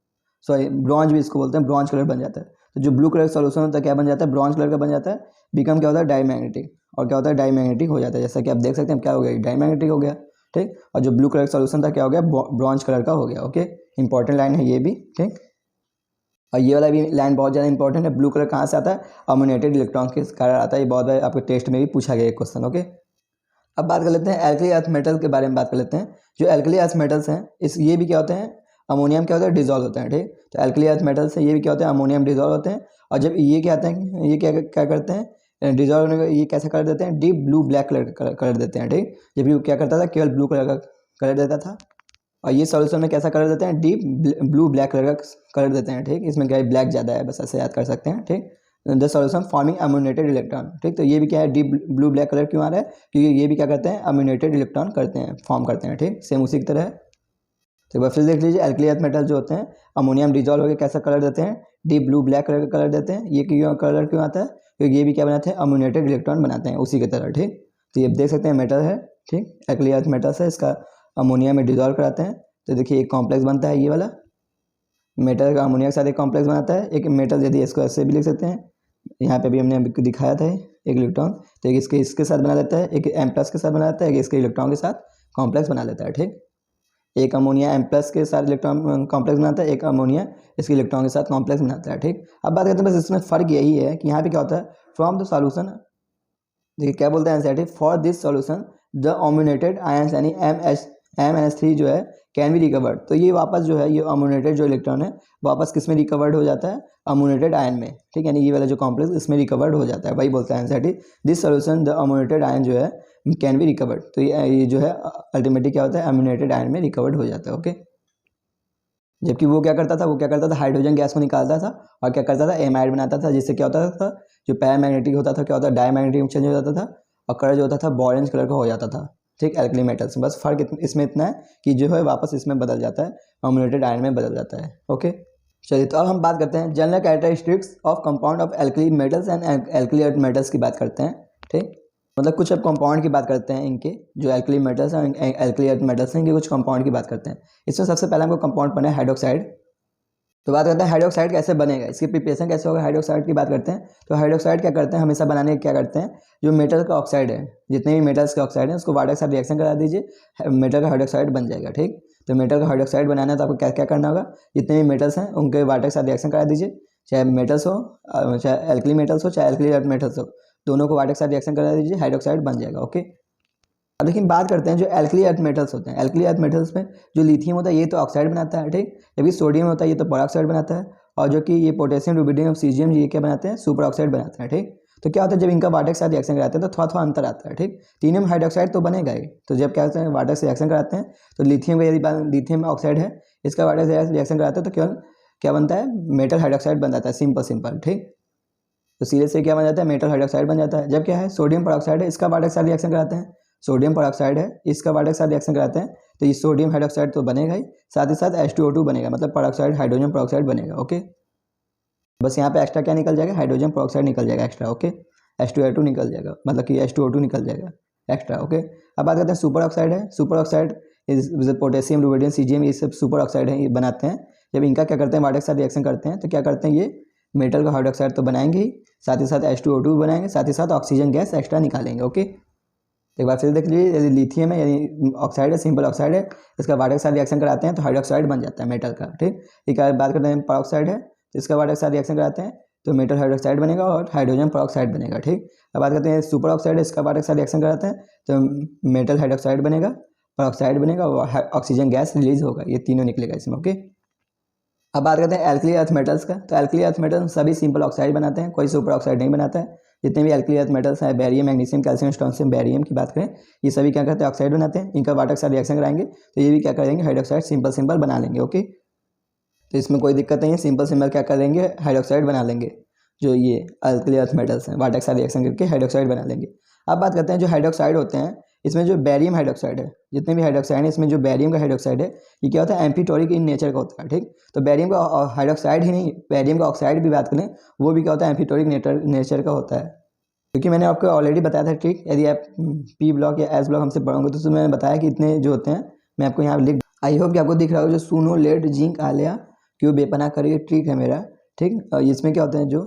[SPEAKER 1] सॉरी ब्रॉन्ज भी इसको बोलते हैं, ब्रॉन्ज कलर बन जाता है। तो जो ब्लू कलर का सॉल्यूशन होता है क्या बन जाता है, ब्रॉन्ज कलर का बन जाता है, बिकम क्या होता है, डाईमैग्नेटिक। और क्या होता है, डाईमैग्नेटिक हो जाता है, जैसा कि आप देख सकते हैं क्या हो गया, डाईमैग्नेटिक हो गया। ठीक। और जो ब्लू कलर का सोल्यूशन था क्या हो गया, ब्रॉन्ज कलर का हो गया। ओके, इंपॉर्टेंट लाइन है ये भी, ठीक। और ये वाला भी लाइन बहुत ज़्यादा इंपॉर्टेंट है। ब्लू कलर कहाँ से आता है, अमोनेटेड इलेक्ट्रॉन के कारण आता है। ये बहुत बार आपके टेस्ट में भी पूछा गया क्वेश्चन। ओके, अब बात कर लेते हैं एल्कली अर्थ मेटल के बारे में बात कर लेते हैं। जो एल्कली अर्थ मेटल्स हैं इस ये भी क्या होते हैं, अमोनियम क्या होता है, डिजॉल्व होते हैं, ठीक। तो एल्कली अर्थ मेटल्स है ये भी क्या होते हैं, अमोनियम डिजॉल्व होते हैं। और जब ये क्या आते हैं, ये क्या क्या करते हैं, डिजॉल्व होने का ये कैसा कलर देते हैं, डीप ब्लू ब्लैक कलर देते हैं, ठीक। जबकि वो क्या करता था, केवल ब्लू कलर का कलर देता था। और ये सॉल्यूशन में कैसा कलर देते हैं, डीप ब्लू ब्लैक कलर का कलर देते हैं, ठीक। इसमें क्या है, ब्लैक ज़्यादा है, बस ऐसे याद कर सकते हैं, ठीक। The solution forming ammoniated electron, ठीक। तो ये भी क्या है, डीप ब्लू ब्लैक कलर क्यों आ रहा है, क्योंकि ये भी क्या करते हैं, अम्यूनेटेड इलेक्ट्रॉन करते हैं, फॉर्म करते हैं, ठीक। सेम उसी की तरह है। तो एक बार फिर देख लीजिए, एल्कली अर्थ मेटल जो होते हैं अमोनियम डिजॉल्व होकर कैसा कलर देते हैं, डीप ब्लू ब्लैक कलर का कलर देते हैं। ये क्यों कलर क्यों आता है, क्योंकि ये भी क्या बनाते हैं, अम्यूनेटेड इलेक्ट्रॉन बनाते हैं उसी की तरह, ठीक। तो ये देख सकते हैं मेटल है, ठीक। एल्कली अर्थ मेटल है, इसका अमोनिया में डिजॉल्व कराते हैं। तो देखिए एक कॉम्प्लेक्स बनता है, ये वाला मेटल का अमोनिया के साथ एक कॉम्प्लेक्स बनाता है। एक मेटल यदि इसको ऐसे भी लिख सकते हैं, यहाँ पे भी हमने अभी दिखाया था एक इलेक्ट्रॉन, तो एक इसके साथ बना लेता है, एक M+ के साथ बना लेता है, एक इसके इलेक्ट्रॉन के साथ कॉम्प्लेक्स बना लेता है, ठीक। एक अमोनिया M+ के साथ इलेक्ट्रॉन कॉम्प्लेक्स बनाता है, एक अमोनिया इसके इलेक्ट्रॉन के साथ कॉम्प्लेक्स बनाता है, ठीक। अब बात करते हैं, बस इसमें फ़र्क यही है कि यहाँ पे क्या होता है, फ्रॉम द सॉल्यूशन, देखिए क्या बोलते हैं NCERT, for this solution the ammoniated ions यानी MnH3 जो है कैन बी रिकवर्ड। तो ये वापस जो है, ये अम्यूनेटेड जो इलेक्ट्रॉन है वापस किस में रिकवर्ड हो जाता है, अम्यूनेटेड आयन में, ठीक। यानी ये वाला जो कॉम्प्लेक्स इसमें रिकवर्ड हो जाता है, वही बोलता है NCERT, this solution the ammoniated ion जो है कैन बी रिकवर्ड। तो ये जो है अल्टीमेटली क्या होता है, अम्यूनेटेड आयन में रिकवर्ड हो जाता है। ओके, जबकि वो क्या करता था, हाइड्रोजन गैस को निकालता था और क्या करता था, एमाइड बनाता था, जिससे क्या होता था, जो पैरामैग्नेटिक होता था क्या होता है, डायमैग्नेटिक चेंज हो जाता था और कलर जो होता था ऑरेंज कलर का हो जाता था, ठीक। एल्कली मेटल्स में बस फर्क इसमें इतना है कि जो है वापस इसमें बदल जाता है, अम्यूनेटेड आयन में बदल जाता है। ओके, चलिए तो अब हम बात करते हैं general characteristics of compound of alkali metals and alkali earth metals की बात करते हैं, ठीक। मतलब कुछ अब कंपाउंड की बात करते हैं, इनके जो एल्कली मेटल्स हैं, एल्कली अर्थ मेटल्स हैं, इनके कुछ कंपाउंड की बात करते हैं। इसमें सबसे पहले हमको कंपाउंड बना है हाइड्रोक्साइड। तो बात करते हैं हाइड्रोक्साइड कैसे बनेगा, इसकी प्रिपरेशन कैसे होगा, हाइड्रोक्साइड की बात करते हैं। तो हाइड्रोक्साइड क्या करते हैं, हमेशा बनाने क्या करते हैं, जो मेटल का ऑक्साइड है, जितने भी मेटल्स के ऑक्साइड हैं उसको वाटर के साथ रिएक्शन करा दीजिए, मेटल का हाइड्रोक्साइड बन जाएगा, ठीक। तो मेटल का हाइड्रोक्साइड बनाना है तो आपको क्या क्या करना होगा, जितने भी मेटल्स हैं उनके वाटर के साथ रिएक्शन करा दीजिए, चाहे मेटल्स हो, चाहे एल्कली मेटल्स हो, चाहे एल्कली अर्थ मेटल्स हो, दोनों को वाटर के साथ रिएक्शन करा दीजिए, हाइड्रोक्साइड बन जाएगा। ओके, अब लेकिन बात करते हैं जो एल्कली अर्थ मेटल्स होते हैं, एल्कली अर्थ मेटल्स में जो लिथियम होता है ये तो ऑक्साइड बनाता है, ठीक। जबकि सोडियम होता है ये तो पेरोक्साइड बनाता है, और जो कि ये पोटेशियम, रुबिडियम और सीजियम ये क्या बनाते हैं, सुपर ऑक्साइड बनाते हैं, ठीक। तो क्या होता है, जब इनका वाटर के साथ रिएक्शन कराते हैं तो थोड़ा थोड़ा अंतर आता है, ठीक। तीनों में हाइड्रोक्साइड तो बनेगा ही, तो जब क्या होता है वाटर से रिएक्शन कराते हैं तो लिथियम का यदि लिथियम ऑक्साइड है, इसका वाटर से रिएक्शन कराते हैं तो केवल क्या बनता है, मेटल हाइड्रोक्साइड बन जाता है, सिंपल, ठीक। तो सीधे से क्या बन जाता है, मेटल हाइड्रोक्साइड बन जाता है। जब क्या है, सोडियम पेरोक्साइड है, इसका वाटर के साथ रिएक्शन कराते हैं, सोडियम पेरोक्साइड है, इसका वाटर के साथ रिएक्शन कराते हैं तो ये सोडियम हाइड्रोक्साइड तो बनेगा ही, साथ ही साथ H2O2 बनेगा, मतलब पेरोक्साइड हाइड्रोजन पेरोक्साइड बनेगा। ओके, बस यहाँ पे एक्स्ट्रा क्या निकल जाएगा, हाइड्रोजन पेरोक्साइड निकल जाएगा एक्स्ट्रा। ओके, H2O2 निकल जाएगा, मतलब कि H2O2 निकल जाएगा एक्स्ट्रा। ओके, अब बात करते हैं सुपर ऑक्साइड है। Super oxide is potassium, rubidium, caesium, ये सब सुपर ऑक्साइड है, ये बनाते हैं। जब इनका क्या करते हैं, वाटर के साथ रिएक्शन करते हैं तो क्या करते हैं, ये मेटल का हाइड्रोक्साइड तो बनाएंगे ही, साथ ही साथ H2O2 बनाएंगे, साथ ही साथ ऑक्सीजन गैस एक्स्ट्रा निकालेंगे। ओके, एक बार फिर देख लीजिए, यदि लिथियम है यानी ऑक्साइड है, सिंपल ऑक्साइड है, इसका वाटर के साथ रिएक्शन कराते हैं तो हाइड्रोक्साइड बन जाता है मेटल का, ठीक। एक बात करते हैं पेरोक्साइड है, तो इसका वाटर के साथ रिएक्शन कराते हैं तो मेटल हाइड्रोक्साइड बनेगा और हाइड्रोजन पेरोक्साइड बनेगा, ठीक। अब बात करते हैं सुपर ऑक्साइड है, इसका वाटर के साथ रिएक्शन कराते हैं तो मेटल हाइड्रोक्साइड बनेगा, पेरोक्साइड बनेगा और ऑक्सीजन गैस रिलीज होगा, ये तीनों निकलेगा इसमें। ओके, अब बात करते हैं एल्कली अर्थ मेटल्स का। तो एल्कली अर्थ मेटल्स सभी सिंपल ऑक्साइड बनाते हैं, कोई सुपर ऑक्साइड नहीं बनाता है। जितने भी एल्कली अर्थ मेटल्स हैं, barium, magnesium, calcium, strontium, barium की बात करें, ये सभी क्या करते हैं, ऑक्साइड बनाते हैं। इनका वाटर के साथ रिएक्शन कराएंगे तो ये भी क्या करेंगे, हाइड्रोक्साइड सिंपल बना लेंगे। ओके, तो इसमें कोई दिक्कत नहीं है, सिंपल क्या करेंगे, हाइड्रोक्साइड बना लेंगे। जो ये एल्कली अर्थ मेटल्स हैं वाटर के साथ रिएक्शन करके हाइड्रोक्साइड बना लेंगे। अब बात करते हैं जो हाइड्रोक्साइड होते हैं, इसमें जो बैरियम हाइड्रोक्साइड है, जितने भी हाइड्रोक्साइड है इसमें जो बैरियम का हाइड्रोक्साइड है ये क्या होता है, एम्फीटोरिक इन नेचर का होता है, ठीक। तो बैरियम का हाइड्रोक्साइड ही नहीं, बैरियम का ऑक्साइड भी बात करें वो भी क्या होता है, एम्फीटोरिक नेचर का होता है। क्योंकि मैंने आपको ऑलरेडी बताया था, ठीक। यदि आप P ब्लॉक या S ब्लॉक हमसे पढ़ोगे तो उसमें मैंने बताया कि इतने जो होते हैं, मैं आपको यहाँ लिख, आई होप कि आपको दिख रहा हो, जो सूनो, लेड, जिंक, आलिया, क्यों बेपना करिए, ठीक है मेरा, ठीक। और इसमें क्या होते हैं, जो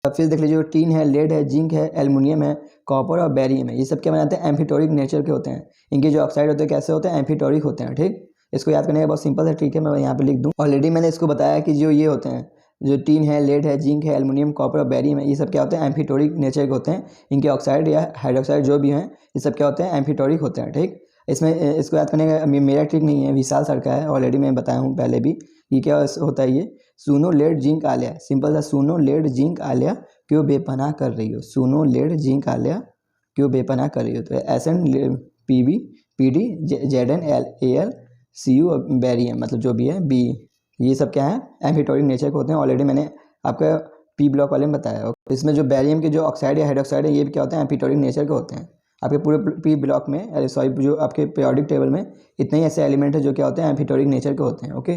[SPEAKER 1] अब फिर देख लीजिए, जो टीन है, लेड है, जिंक है, एल्युमिनियम है, कॉपर और बेरियम है, ये सब क्या बनाते हैं? एम्फीटोरिक नेचर के होते हैं। इनके जो ऑक्साइड होते हैं कैसे होते हैं? एम्फीटोरिक होते हैं। ठीक, इसको याद करने का बहुत सिंपल है, ठीक है, मैं यहाँ पे लिख दूँ। ऑलरेडी मैंने इसको बताया कि जो ये होते हैं, जो टीन है, लेड है, जिंक है, एल्युमिनियम, कॉपर और बेरियम है, ये सब क्या होते हैं? एम्फीटोरिक नेचर के होते हैं। इनके ऑक्साइड या हाइड्रोक्साइड जो भी हैं, ये सब क्या होते हैं? एम्फीटोरिक होते हैं। ठीक, इसमें इसको याद करने का मेरा ट्रिक नहीं है, विशाल सर का है, ऑलरेडी मैं बताया हूँ पहले भी। ये क्या होता है? ये सुनो लेड जिंक आलिया, सिंपल सा, सुनो लेड जिंक आलिया क्यों बेपनाह कर रही हो? सुनो लेड जिंक आलिया क्यों बेपनाह कर रही हो? तो S N PB PD ZN L L C U barium, मतलब जो भी है बी, ये सब क्या है? एम्फीटोरिक नेचर के होते हैं। ऑलरेडी मैंने आपका पी ब्लॉक वाले में बताया। इसमें जो बेरियम के जो ऑक्साइड या हाइड्रोक्साइड है, ये भी क्या होते हैं? एम्फीटोरिक नेचर के होते हैं। आपके पूरे पी ब्लॉक में, सॉरी, जो आपके पीरियोडिक टेबल में इतने ही ऐसे एलिमेंट है जो क्या होते हैं? एम्फीटोरिक नेचर के होते हैं। ओके,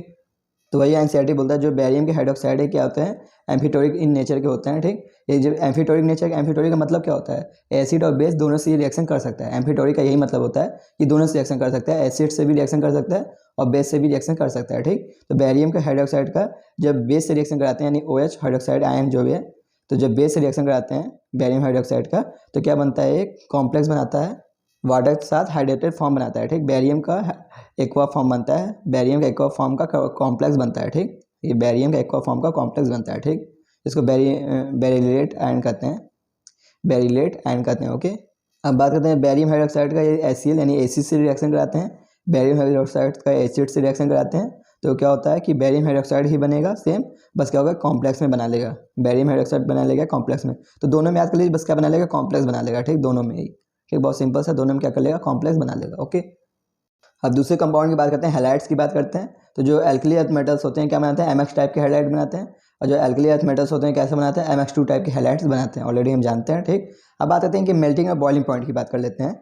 [SPEAKER 1] तो वही एनसीईआरटी बोलता है जो बेरियम के हाइड्रोक्साइड है क्या होते हैं? एम्फीटोरिक इन नेचर के होते हैं। ठीक, ये जो एम्फीटोरिक नेचर, एम्फीटोरिक का मतलब क्या होता है? एसिड और बेस दोनों से ये रिएक्शन कर सकता है। एम्फीटोरिक का यही मतलब होता है कि दोनों से रिएक्शन कर सकता है, एसिड से भी रिएक्शन कर सकता है और बेस से भी रिएक्शन कर सकता है। ठीक, तो बेरियम के हाइड्रोक्साइड का जब बेस से रिएक्शन कराते हैं, यानी OH हाइड्रोक्साइड आयन जो भी है, तो जब बेस से रिएक्शन कराते हैं बेरियम हाइड्रोक्साइड का, तो क्या बनता है? एक कॉम्प्लेक्स बनाता है, वाटर के साथ हाइड्रेटेड फॉर्म बनाता है। ठीक, बेरियम का एक्वा फॉर्म बनता है, बेरियम का एक्वा फॉर्म का कॉम्प्लेक्स बनता है। ठीक, ये बेरियम का एक्वा फॉर्म का कॉम्प्लेक्स बनता है। ठीक, इसको बेरिलेट आयन कहते हैं, बेरिलेट आयन कहते हैं। ओके, अब बात करते हैं बेरियम हाइड्रोक्साइड का। ये HCl यानी एसिड से रिएक्शन कराते हैं, बेरियम हाइड्रोक्साइड का एसिड से रिएक्शन कराते हैं, तो क्या होता है कि बेरियम हाइड्रोक्साइड ही बनेगा सेम, बस क्या होगा? कॉम्प्लेक्स में बना लेगा, बेरियम हाइड्रोक्साइड बना लेगा कॉम्प्लेक्स में। तो दोनों में याद कर लीजिए, बस क्या बना लेगा? कॉम्प्लेक्स बना लेगा। ठीक, दोनों में ही। ठीक, बहुत सिंपल सा, दोनों में क्या कर लेगा? कॉम्प्लेक्स बना लेगा। ओके, अब दूसरे कंपाउंड की बात करते हैं, हैलाइड्स की बात करते हैं। तो जो एल्कली अर्थ मेटल्स होते हैं क्या बनाते हैं? MX टाइप के हैलाइड बनाते हैं, और जो एल्कली अर्थ मेटल्स होते हैं कैसे बनाते हैं? MX2 टाइप के हैलाइड्स बनाते हैं, ऑलरेडी हम जानते हैं। ठीक, अब बात करते हैं कि मेल्टिंग और बॉइलिंग पॉइंट की बात कर लेते हैं।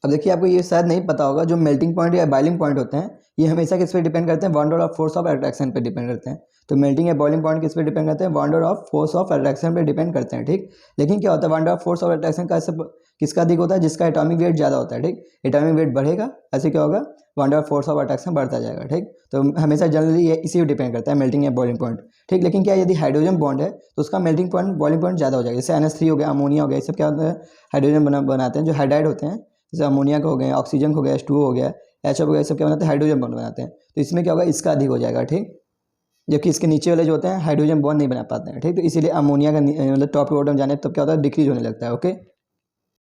[SPEAKER 1] अब देखिए, आपको ये शायद नहीं पता होगा, जो मेल्टिंग पॉइंट या बॉइलिंग पॉइंट होते हैं, ये हमेशा किस पे डिपेंड करते हैं? Wonder of force of attraction पे डिपेंड करते हैं। तो मेल्टिंग या बॉइलिंग पॉइंट किस पे डिपेंड करते हैं? Wonder of force of attraction पे डिपेंड करते हैं। ठीक, लेकिन क्या होता है? Wonder of force of attraction का किसका अधिक होता है? जिसका एटॉमिक वेट ज़्यादा होता है। ठीक, एटॉमिक वेट बढ़ेगा, ऐसे क्या होगा? Wonder of force of attraction बढ़ता जाएगा। ठीक, तो हमेशा जनरली ये इसी पे डिपेंड करता है, मेल्टिंग या बॉइलिंग पॉइंट। ठीक, लेकिन क्या यदि हाइड्रोजन बॉन्ड है तो उसका मेल्टिंग पॉइंट, बॉइलिंग पॉइंट ज़्यादा हो जाएगा। जैसे NH3 हो गया, अमोनिया हो गया, ये सब क्या होता है? हाइड्रोजन बनाते हैं। जो हाइड्राइड होते हैं, जैसे अमोनिया का हो गया, ऑक्सीजन हो गया, H2O हो गया, HF हो गया, सब क्या बनाते हैं? हाइड्रोजन बॉन्ड बनाते हैं। तो इसमें क्या होगा? इसका अधिक हो जाएगा। ठीक, जबकि इसके नीचे वाले जो होते हैं हाइड्रोजन बॉन्ड नहीं बना पाते हैं। ठीक, तो इसीलिए अमोनिया का मतलब टॉप टू बॉटम जाने तब क्या होता है? डिक्रीज होने लगता है। ओके,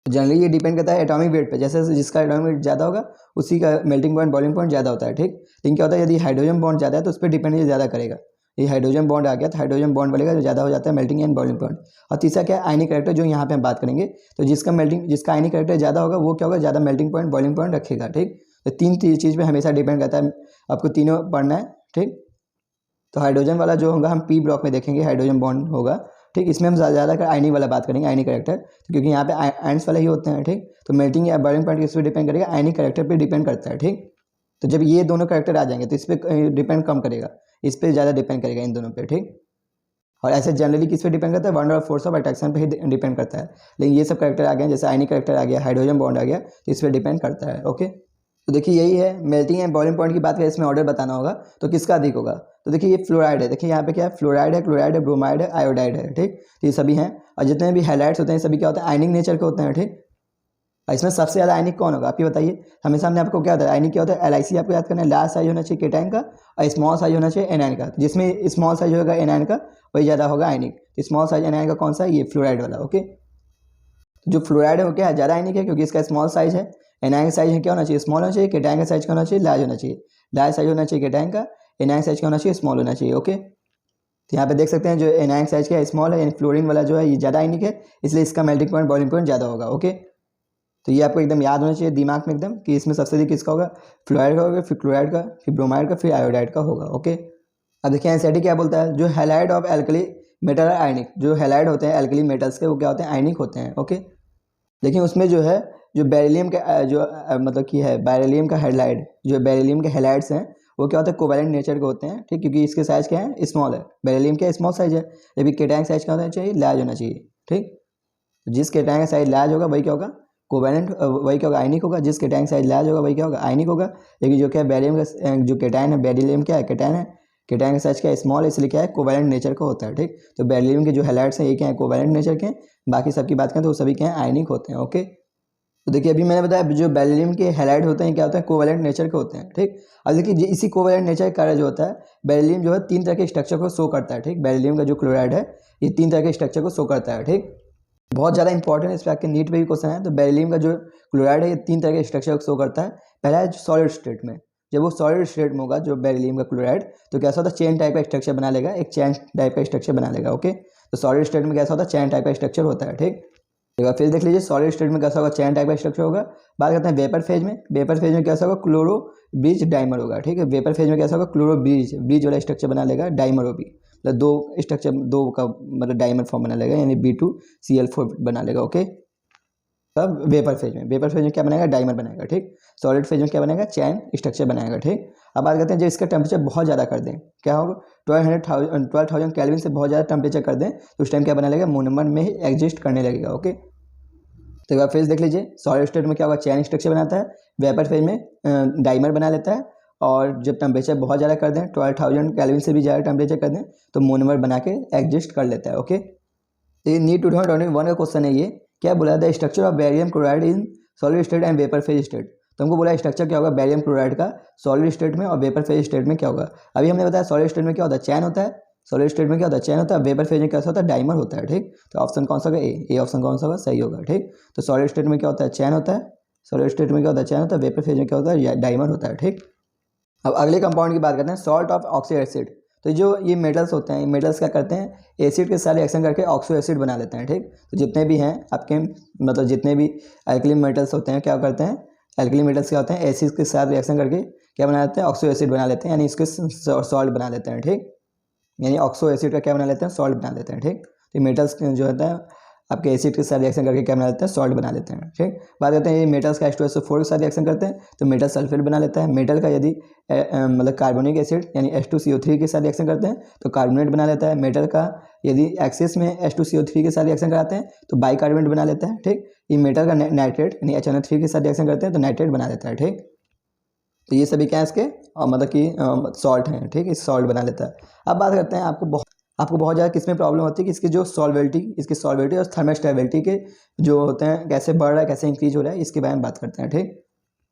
[SPEAKER 1] जनरली ये डिपेंड करता है एटॉमिक वेट पे, जैसे जिसका एटॉमिक वेट ज़्यादा होगा उसी का मेल्टिंग पॉइंट, बॉइलिंग पॉइंट ज़्यादा होता है। ठीक, लेकिन क्या होता है? यदि हाइड्रोजन बॉन्ड ज़्यादा है तो उस पर डिपेंड ये ज़्यादा करेगा। ये हाइड्रोजन बॉन्ड आ गया तो हाइड्रोजन बॉन्ड बढ़ेगा, जो ज़्यादा हो जाता है मेल्टिंग एंड बॉइलिंग पॉइंट। और तीसरा क्या है? आयनिक कैरेक्टर, जो यहाँ पे हम बात करेंगे। तो जिसका आयनिक कैरेक्टर ज़्यादा होगा वो क्या होगा? ज़्यादा मेल्टिंग पॉइंट, बॉइलिंग पॉइंट रखेगा। ठीक, तो तीन चीज़ पे हमेशा डिपेंड करता है, आपको तीनों पढ़ना है। ठीक, तो हाइड्रोजन वाला जो होगा हम पी ब्लॉक में देखेंगे, हाइड्रोजन बॉन्ड होगा। ठीक, इसमें हम ज़्यादा कर आयनिक वाला बात करेंगे, आयनिक कैरेक्टर, तो क्योंकि यहाँ पे आयन्स वाले ही होते हैं। ठीक, तो मेल्टिंग या बॉइलिंग पॉइंट किस पे डिपेंड करेगा? आयनिक कैरेक्टर पे डिपेंड करता है। ठीक, तो जब ये दोनों कैरेक्टर आ जाएंगे तो इस पर डिपेंड कम करेगा, इस पर ज़्यादा डिपेंड करेगा, इन दोनों पे। ठीक, और ऐसे जनरली किस पे डिपेंड करता है? Wonder of force of attraction पे ही डिपेंड करता है। लेकिन ये सब कैरेक्टर आ गए, जैसे आयनिक कैरेक्टर आ गया, हाइड्रोजन बॉन्ड आ गया, तो इस पर डिपेंड करता है। ओके, तो देखिए यही है मेल्टिंग एंड बॉइलिंग पॉइंट की बात करें, इसमें ऑर्डर बताना होगा, तो किसका अधिक होगा? तो देखिए ये फ्लोराइड है, देखिए यहाँ पे क्या है? फ्लोराइड है, क्लोराइड है, ब्रोमाइड है, आयोडाइड है। ठीक, तो ये सभी हैं, और जितने भी हाइलाइट्स होते हैं सभी क्या होते हैं? आयनिक नेचर के होते हैं। ठीक, और इसमें सबसे ज़्यादा आयनिक कौन होगा? आप ये बताइए। हमेशा हमने आपको क्या होता है? आयनिक क्या होता है? LIC आपको याद करना है, लार्ज साइज होना चाहिए केटाइन का, और स्मॉल साइज होना चाहिए एनायन का। जिसमें स्मॉल साइज होगा एनायन का, वही ज़्यादा होगा आयनिक। स्मॉल साइज एनायन का कौन सा है? ये फ्लोराइड वाला। ओके, जो फ्लोराइड है वो क्या है? ज़्यादा आयनिक है, क्योंकि इसका स्मॉल साइज है। एनायन का साइज क्या होना चाहिए? स्मॉल होना चाहिए। केटाइन का साइज क्या होना चाहिए? लार्ज होना चाहिए। लार्ज साइज होना चाहिए केटाइन का, एनायन साइज क्या होना चाहिए? स्मॉल होना चाहिए। ओके, तो यहाँ पे देख सकते हैं जो एनायन साइज का स्मॉल है, यानी फ्लोरीन वाला जो है ये ज़्यादा आयनिक है, इसलिए इसका मेल्टिंग पॉइंट, बॉइलिंग पॉइंट ज़्यादा होगा। ओके, तो ये आपको एकदम याद होना चाहिए दिमाग में एकदम, कि इसमें सबसे अधिक किसका होगा? फ्लोराइड का होगा, फिर क्लोराइड का, फिर ब्रोमाइड का, फिर आयोडाइड का होगा। ओके, अब देखिए एनसीईआरटी क्या बोलता है? जो हैलाइड ऑफ एल्कली मेटल आयनिक, जो हैलाइड होते हैं एल्कली मेटल्स के, वो क्या होते हैं? आयनिक होते हैं। ओके, लेकिन उसमें जो है, जो बेरिलियम का मतलब कि है बेरिलियम का हैलाइड, जो बेरिलियम के हैलाइड्स हैं वो क्या होता है? कोवैलेंट नेचर के होते हैं। ठीक, क्योंकि इसके साइज क्या है? स्मॉल है। बेरिलियम क्या स्मॉल साइज है, जबकि केटाइन साइज क्या होना चाहिए? लार्ज होना चाहिए। ठीक, जिस केटाइन का साइज लार्ज होगा वही क्या होगा? कोवैलेंट, वही क्या होगा? आयनिक होगा। जिस केटाइन साइज लार्ज होगा वही क्या होगा? आयनिक होगा। लेकिन जो क्या है बेरिलियम का जो केटाइन है, बेरिलियम क्या है? केटाइन है, केटायन का साइज क्या है, स्मॉल, इसलिए क्या है, कोवैलेंट नेचर का होता है। ठीक, तो बेरिलियम के जो हैलाइड्स हैं ये क्या है, कोवैलेंट नेचर के हैं। बाकी सबकी बात करें तो वो सभी क्या है, आयनिक होते हैं। ओके, तो देखिए अभी मैंने बताया जो बेरिलियम के हैलाइड होते हैं क्या होते हैं, कोवैलेंट नेचर के होते हैं। ठीक, अब देखिए इसी कोवैलेंट नेचर का कार्य जो होता है, बेरिलियम जो है 3 तरह के स्ट्रक्चर को शो करता है। ठीक, बेरिलियम का जो क्लोराइड है ये 3 तरह के स्ट्रक्चर को शो करता है। ठीक, बहुत ज़्यादा इंपॉर्टेंट है, इस पर आपके नीट पे भी क्वेश्चन है। तो बेरिलियम का जो क्लोराइड है ये 3 तरह के स्ट्रक्चर को शो करता है। पहला है सॉलिड स्टेट में, जब वो सॉलिड स्टेट में होगा जो बेरिलियम का क्लोराइड, तो कैसा होता है, चेन टाइप का स्ट्रक्चर बना लेगा, एक चेन टाइप का स्ट्रक्चर बना लेगा। ओके, तो सॉलिड स्टेट में कैसा होता है, चेन टाइप का स्ट्रक्चर होता है। ठीक, एक बार फिर देख लीजिए सॉलिड स्टेट में कैसा होगा, चैन टाइप का स्ट्रक्चर होगा। बात करते हैं वेपर फेज में, वेपर फेज में कैसा होगा, क्लोरो ब्रिज डाइमर होगा। ठीक है, वेपर फेज में कैसा होगा, क्लोरो ब्रिज वाला स्ट्रक्चर बना लेगा, डाइमर हो भी, मतलब 2 स्ट्रक्चर 2 का मतलब डाइमर फॉर्म बना लेगा, यानी B2Cl4 बना लेगा। ओके, तब वेपर फेज में क्या बनाएगा, डाइमर बनाएगा। ठीक, सॉलिड फेज में क्या बनाएगा, चैन स्ट्रक्चर बनाएगा। ठीक, अब बात करते हैं जब इसका टेम्परेचर बहुत ज़्यादा कर दें, क्या होगा, 12,000 केल्विन से बहुत ज़्यादा टेम्परेचर कर दें तो उस टाइम क्या बना लेगा, मोनोमर में ही एग्जिस्ट करने लगेगा। ओके, तो एक बार फेज देख लीजिए, सॉलिड स्टेट में क्या होगा, चैन स्ट्रक्चर बनाता है, वेपर फेज में डाइमर बना लेता है, और जब टेम्परेचर बहुत ज़्यादा कर दें, 12,000 केल्विन से भी ज़्यादा टेम्परेचर कर दें तो मोनोमर बना के एग्जिस्ट कर लेता है। ओके, तो ये नीट 2021 का क्वेश्चन है। ये क्या बोला था, structure of barium chloride in solid state and vapour phase state. तो हमको बोला स्ट्रक्चर क्या होगा बेरियम क्लोराइड का सॉलिड स्टेट में और वेपर फेज स्टेट में क्या होगा। अभी हमने बताया सॉलिड स्टेट में क्या होता है, चैन होता है, सॉलिड स्टेट में क्या होता है, चैन होता है, वेपर फेज में कैसा होता है, डाइमर होता है। ठीक, तो ऑप्शन कौन सा होगा, ए ऑप्शन कौन सा होगा, सही होगा। ठीक, तो सॉलिड स्टेट में क्या होता है, चैन होता है, सॉलिड स्टेट में क्या होता है, चैन होता है, वेपर फेज में क्या होता है, डाइमर होता है। ठीक, अब अगले कंपाउंड की बात करते हैं, सॉल्ट ऑफ ऑक्सी एसिड। तो जो ये मेटल्स होते हैं, ये मेटल्स क्या करते हैं, एसिड के साथ रिएक्शन करके ऑक्सो एसिड बना लेते हैं। ठीक, तो जितने भी हैं आपके मतलब जितने भी एल्कली मेटल्स होते हैं क्या करते हैं, एल्कली मेटल्स क्या होते हैं, एसिड के साथ रिएक्शन करके क्या बना लेते हैं, ऑक्सो एसिड बना लेते हैं, यानी इसके सॉल्ट बना लेते हैं। ठीक, यानी ऑक्सो एसिड का क्या बना लेते हैं, सॉल्ट बना लेते हैं। ठीक, तो मेटल्स जो होता है आपके एसिड के साथ रिएक्शन करके क्या बना लेते हैं, सॉल्ट बना लेते हैं। ठीक, बात करते हैं ये मेटल्स का H2SO4 के साथ रिएक्शन करते हैं तो मेटल सल्फेट बना लेता है। मेटल का यदि मतलब कार्बोनिक एसिड यानी H2CO3 के साथ रिएक्शन करते हैं तो कार्बोनेट बना लेता है। मेटल का यदि एक्सिस में H2CO3 के साथ रिएक्शन कराते हैं तो बाइकार्बोनेट बना लेता है। ठीक, ये मेटल का नाइट्रेट यानी HNO3 के साथ रिएक्शन करते हैं तो नाइट्रेट बना लेता है। ठीक, तो ये सभी क्या है इसके मतलब कि सॉल्ट हैं। ठीक, इस सॉल्ट बना लेता है। अब बात करते हैं आपको बहुत ज़्यादा किस में प्रॉब्लम होती है कि इसकी जो सॉल्वेबिलिटी और थर्मोस्टेबिलिटी के जो होते हैं कैसे बढ़ रहा है, कैसे इंक्रीज हो रहा है, इसके बारे में बात करते हैं। ठीक,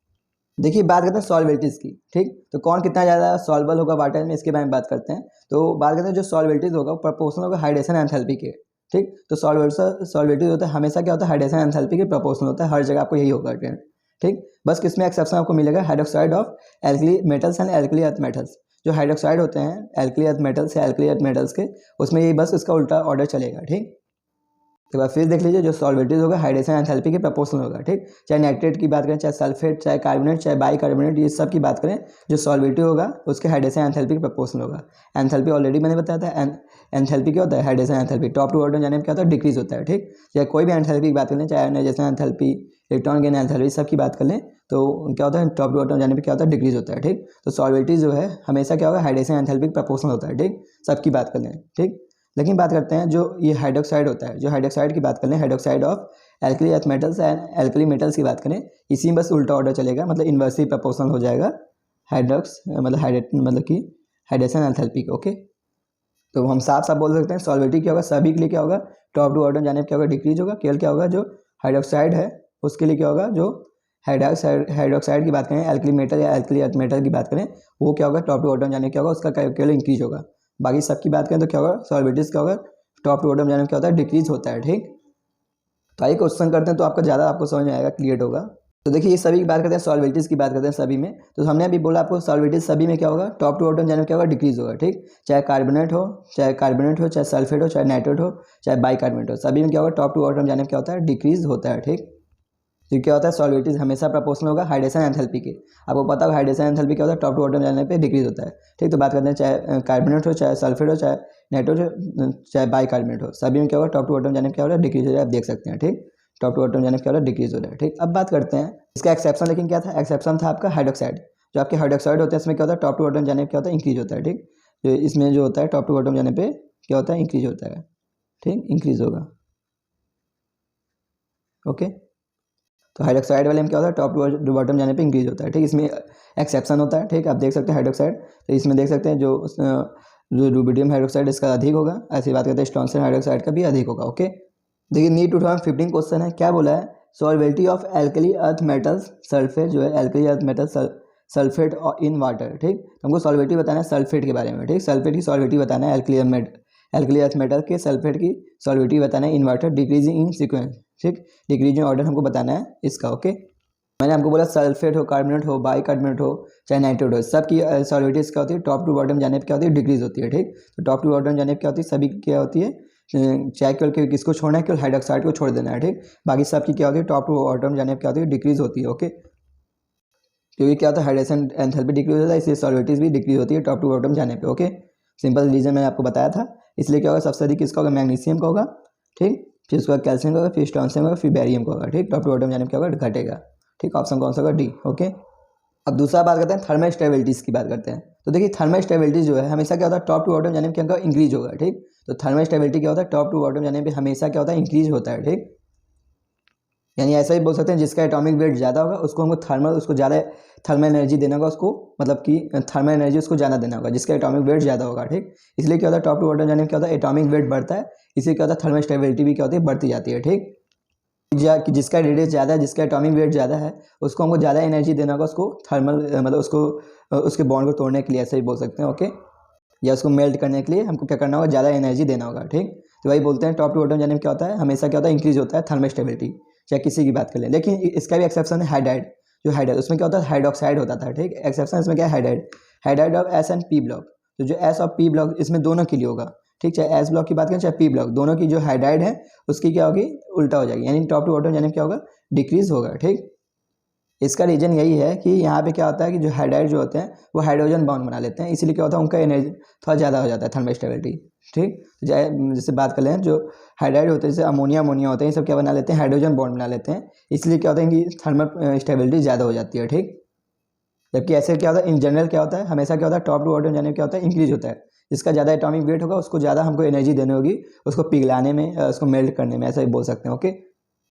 [SPEAKER 1] देखिए बात करते हैं सॉल्वेबिलिटीज़ की। ठीक, तो कौन कितना ज़्यादा सॉल्वेबल होगा वाटर में, इसके बारे में बात करते हैं। तो बात करते हैं जो सॉल्वेबिलिटीज़ होगा प्रोपोर्शनल होगा हाइड्रेशन एंथैल्पी के। ठीक, तो सॉल्वेबिलिटी होता है हमेशा क्या होता है, हाइड्रेशन एंथैल्पी के प्रोपोर्शनल होता है, हर जगह आपको यही होगा। ठीक, बस किसमें एक्सेप्शन आपको मिलेगा, hydroxide of alkali metals and alkali earth metals. जो हाइड्रोक्साइड होते हैं एल्कली अर्थ मेटल्स या एल्कली अर्थ मेटल्स के, उसमें ये बस इसका उल्टा ऑर्डर चलेगा। ठीक, तो बाद फिर देख लीजिए जो सॉल्वेबिलिटीज होगा हाइड्रेशन एंथैल्पी के प्रोपोर्शनल होगा। ठीक, चाहे नाइट्रेट की बात करें, चाहे सल्फेट, चाहे कार्बोनेट, चाहे बाइकार्बोनेट, ये सब की बात करें, जो सॉल्वेबिलिटी होगा उसके हाइड्रेशन एंथैल्पी के प्रोपोर्शनल होगा। एंथैल्पी ऑलरेडी मैंने बताया था, एंथैल्पी क्या होता है, hydration enthalpy top to bottom जाने में क्या होता है, डिक्रीज होता है। ठीक, चाहे कोई भी एंथैल्पी की बात करें, चाहे ionisation enthalpy, electron gain enthalpy, सब की बात कर लें तो क्या होता है, टॉप टू बॉटम जाने पे क्या होता है, डिक्रीज होता है। ठीक, तो सॉल्वेबिलिटी जो है हमेशा क्या होगा, हाइड्रेशन एंथैल्पी के प्रोपोर्शनल होता है। ठीक, सबकी बात कर लें। ठीक, लेकिन बात करते हैं जो ये हाइड्रोक्साइड होता है, जो हाइड्रोक्साइड की बात करें, hydroxide of alkali earth metals and alkali metals की बात करें, इसी में बस उल्टा ऑर्डर चलेगा, मतलब इन्वर्सली प्रोपोर्शनल हो जाएगा मतलब कि हाइड्रेशन एंथैल्पी के। ओके, तो हम साफ साफ बोल सकते हैं सॉल्वेबिलिटी क्या होगा, सभी के लिए क्या होगा, टॉप टू बॉटम जाने पर क्या होगा, डिक्रीज होगा। केवल क्या होगा, जो हाइड्रोक्साइड है उसके लिए क्या होगा, जो हाइड्रोक्साइड की बात करें, एल्कली मेटल या एल्कली अर्थ मेटल की बात करें, वो क्या होगा, टॉप टू बॉटम जाने क्या होगा, उसका केवल इंक्रीज होगा। बाकी सबकी बात करें तो क्या होगा, सॉल्वेबिलिटीज क्या होगा, टॉप टू बॉटम जाने में क्या होता है, डिक्रीज होता है। ठीक, तो आइए क्वेश्चन करते हैं तो आपको ज़्यादा आपको समझ में आएगा, क्लियर होगा। तो देखिए ये सभी की बात करते हैं, सॉल्वेबिलिटीज की बात करते हैं सभी में। तो हमने अभी बोला आपको सॉल्वेबिलिटीज सभी में क्या होगा, टॉप टू बॉटम जाने में क्या होगा, डिक्रीज होगा। ठीक, चाहे कार्बोनेट हो, चाहे सल्फेट हो, चाहे नाइट्रेट हो, चाहे बाइकार्बोनेट हो, सभी में क्या होगा, टॉप टू बॉटम जाने में क्या होता है, डिक्रीज होता है। ठीक, तो क्या होता है, सॉल्वेबिलिटीज हमेशा प्रोपोर्शनल होगा हाइड्रेशन एंथैल्पी के। आपको पता होगा हाइड्रेशन एंथैल्पी क्या होता है, टॉप टू बॉटम जाने पे डिक्रीज होता है। ठीक, तो बात करते हैं चाहे कार्बोनेट हो, चाहे सल्फेट हो, चाहे नाइट्रेट हो, चाहे बाइकार्बोनेट हो, सभी में क्या होगा, टॉप टू बॉटम जाने पे क्या हो रहा है, डिक्रीज हो रहा है। आप देख सकते हैं। ठीक, टॉप टू बॉटम जाने पे क्या हो रहा है, डिक्रीज हो रहा है। ठीक, अब बात करते हैं इसका एक्सेप्शन, लेकिन क्या था, एक्सेप्शन था आपका हाइड्रोक्साइड। जो आपके हाइड्रोक्साइड होते हैं इसमें क्या होता है, टॉप टू बॉटम जाने पे क्या होता है, इंक्रीज होता है। ठीक, तो इसमें जो होता है टॉप टू बॉटम जाने पे क्या होता है, इंक्रीज होता है। ठीक, इंक्रीज होगा। ओके, तो हाइड्रोक्साइड वाले में क्या होता है, टॉप टू बॉटम जाने पे इंक्रीज होता है, ठीक। इसमें एक्सेप्शन होता है, ठीक। आप देख सकते हैं हाइड्रोक्साइड, तो इसमें देख सकते हैं जो रुबिडियम हाइड्रोक्साइड इसका अधिक होगा, ऐसी बात करते हैं स्ट्रॉन्सियम हाइड्रोक्साइड का भी अधिक होगा, ओके। देखिए नीट 2015 क्वेश्चन है, क्या बोला है, solubility of alkali earth metals sulphate, जो है alkali earth metal sulphate in water, ठीक। तो हमको सॉल्वेबिलिटी बताना है सल्फेट के बारे में, ठीक। सल्फेट की सॉल्वेबिलिटी बताना है, एल्कली अर्थ मेटल के सल्फेट की सॉल्वेबिलिटी बताना है in water, decreasing in sequence, ठीक। डिक्रीजिंग ऑर्डर हमको बताना है इसका, ओके। मैंने आपको बोला सल्फेट हो, कार्बोनेट हो, बाइकार्बोनेट हो, चाहे नाइट्रेट हो, सब की सॉल्वेबिलिटी क्या होती है, टॉप टू बॉटम जाने पर क्या होती है, डिक्रीज होती है, ठीक। तो टॉप टू बॉटम जाने पर क्या होती है, सभी क्या होती है, चाहे केवल किसको छोड़ना है, केवल हाइड्रोक्साइड को छोड़ देना है, ठीक। बाकी सब की क्या होती है, टॉप टू बॉटम जाने पर क्या होती है, डिक्रीज होती है, ओके। क्योंकि क्या होता है, हाइड्रेशन एंथैल्पी डिक्रीज होता है, इसलिए सॉल्वेबिलिटी भी डिक्रीज होती है टॉप टू बॉटम जाने पे, ओके। सिंपल रीजन मैंने आपको बताया था। इसलिए क्या होगा, सबसे अधिक किसका होगा, मैग्नीशियम का होगा, ठीक। फिर उसके बाद कैल्शियम का होगा, फिर स्ट्रॉन्सियम का होगा, फिर बेरियम का होगा, ठीक। टॉप टू बॉटम जाने पे क्या होगा, घटेगा, ठीक। ऑप्शन कौन सा होगा, डी, ओके। अब दूसरा बात करते हैं थर्मल स्टेबिलिटीज़ की बात करते हैं। तो देखिए थर्मल स्टेबिलिटी जो है हमेशा क्या होता है, टॉप टू बॉटम जाने पे क्या होगा, इंक्रीज होगा, ठीक। तो थर्मल स्टेबिलिटी क्या होता है, टॉप टू बॉटम जाने पे हमेशा क्या होता है, इंक्रीज होता है, ठीक। यानी ऐसा ही बोल सकते हैं, जिसका एटॉमिक वेट ज़्यादा होगा उसको हमको उसको ज़्यादा थर्मल एनर्जी देना होगा, उसको मतलब कि थर्मल एनर्जी उसको ज़्यादा देना होगा जिसका एटॉमिक वेट ज़्यादा होगा, ठीक। इसलिए क्या होता है, टॉप टू बॉटम जाने में क्या होता है, एटॉमिक वेट बढ़ता है, इसलिए क्या होता है, थर्मल स्टेबिलिटी भी क्या होती है, बढ़ती जाती है, ठीक। कि जिसका रेडियस ज़्यादा है, जिसका एटॉमिक वेट ज़्यादा है, उसको हमको ज़्यादा एनर्जी देना होगा, उसको थर्मल मतलब उसको उसके बॉन्ड को तोड़ने के लिए, ऐसे ही बोल सकते हैं, ओके। या उसको मेल्ट करने के लिए हमको क्या करना होगा, ज़्यादा एनर्जी देना होगा, ठीक। तो वही बोलते हैं टॉप टू बॉटम जाने में क्या होता है, हमेशा क्या होता है, इंक्रीज होता है थर्मल स्टेबिलिटी, चाहे किसी की बात कर लें। लेकिन इसका भी एक्सेप्शन है हाइड्राइड, जो हाइड्राइड उसमें क्या होता है, हाइड्रोक्साइड होता था, ठीक। एक्सेप्शन इसमें क्या है, hydride of S and P block. तो जो एस और पी ब्लॉक इसमें दोनों के लिए होगा, ठीक। चाहे एस ब्लॉक की बात करें चाहे पी ब्लॉक, दोनों की जो हाइड्राइड है उसकी क्या होगी, उल्टा हो जाएगी, यानी टॉप टू बॉटम जाने में क्या होगा, डिक्रीज होगा, ठीक। इसका रीजन यही है कि यहाँ पे क्या होता है कि जो हाइड्राइड जो होते हैं वो हाइड्रोजन बॉन्ड बना लेते हैं, इसलिए क्या होता है, उनका एनर्जी थोड़ा ज़्यादा हो जाता है, थर्मल स्टेबिलिटी, ठीक। जैसे बात कर लें, जो हाइड्राइड होते हैं जैसे अमोनिया होते हैं, ये सब क्या बना लेते हैं, हाइड्रोजन बॉन्ड बना लेते हैं, इसलिए क्या होता है कि थर्मल स्टेबिलिटी ज़्यादा हो जाती है, ठीक। जबकि ऐसे क्या होता है, इन जनरल क्या होता है, हमेशा क्या होता है, टॉप टू बॉटम जाने में क्या होता है, इंक्रीज होता है। जिसका ज़्यादा एटॉमिक वेट होगा उसको ज़्यादा हमको एनर्जी देनी होगी, उसको पिघलाने में, उसको मेल्ट करने में, ऐसा ही बोल सकते हैं, ओके।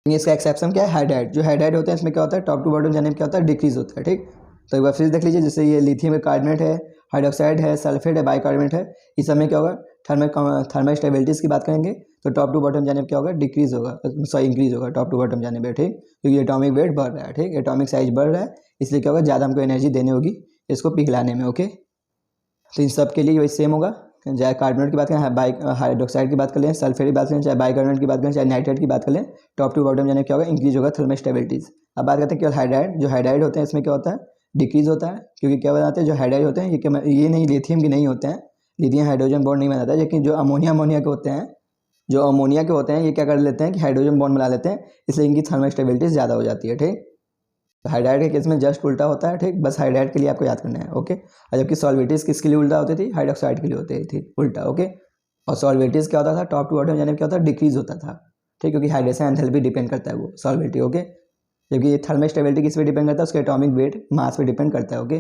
[SPEAKER 1] इसका एक्सेप्शन क्या है, हाइड्राइड। जो हाइड्राइड होते हैं इसमें क्या होता है, टॉप टू बॉटम जाने में क्या होता है, डिक्रीज होता है, ठीक। तो एक बार फिर देख लीजिए, जैसे ये लिथियम कार्बोनेट है, हाइड्रोक्साइड है, सल्फेट है, बाइकार्बोनेट है, इस सब में क्या होगा, थर्मल स्टेबिलिटीज़ की बात करेंगे तो टॉप टू बॉटम जाने पर क्या होगा, डिक्रीज होगा, सॉरी इंक्रीज होगा टॉप टू बॉटम जाने पर, ठीक। क्योंकि एटॉमिक वेट बढ़ रहा है, ठीक, एटॉमिक साइज बढ़ रहा है, इसलिए क्या होगा, ज़्यादा हमको एनर्जी देनी होगी इसको पिघलाने में, ओके। तो इन सब के लिए वही सेम होगा, चाहे कार्बोनेट की बात करें, हाइड्रोक्साइड की बात कर लें, सल्फेट की बात करें, चाहे बाइकार्बोनेट की बात करें, चाहे नाइट्रेट की बात कर लें, टॉप टू बॉटम जाने क्या होगा, इंक्रीज होगा थर्मल स्टेबिलिटीज़। अब बात करते हैं केवल हाइड्राइड। जो हाइड्राइड होते हैं इसमें क्या होता है, डिक्रीज होता है, क्योंकि क्या बनाते हैं, जो हाइड्राइड होते हैं ये नहीं लिथियम के नहीं होते हैं, लिथियम हाइड्रोजन बॉन्ड नहीं बनाता है, लेकिन जो अमोनिया के होते हैं, जो अमोनिया के होते हैं ये क्या कर लेते हैं कि हाइड्रोजन बॉन्ड बना लेते हैं, इसलिए इनकी थर्मल स्टेबिलिटी ज़्यादा हो जाती है, ठीक। हाइड्राइड के केस में जस्ट उल्टा होता है, ठीक। बस हाइड्राइड के लिए आपको याद करना है, ओके। और जबकि सॉल्वेटिस किसके लिए उल्टा होती थी, हाइड्रोक्साइड के लिए होती थी उल्टा, ओके। और सॉल्वेटिस क्या होता था, टॉप टू बॉटम जाने में क्या होता है, डिक्रीज होता था, ठीक। क्योंकि हाइड्रेशन एंथैल्पी डिपेंड करता है वो सॉल्वेटी, ओके। जबकि थर्मल स्टेबिलिटी किस पे डिपेंड करता है, उसके एटॉमिक वेट मास पे डिपेंड करता है, ओके।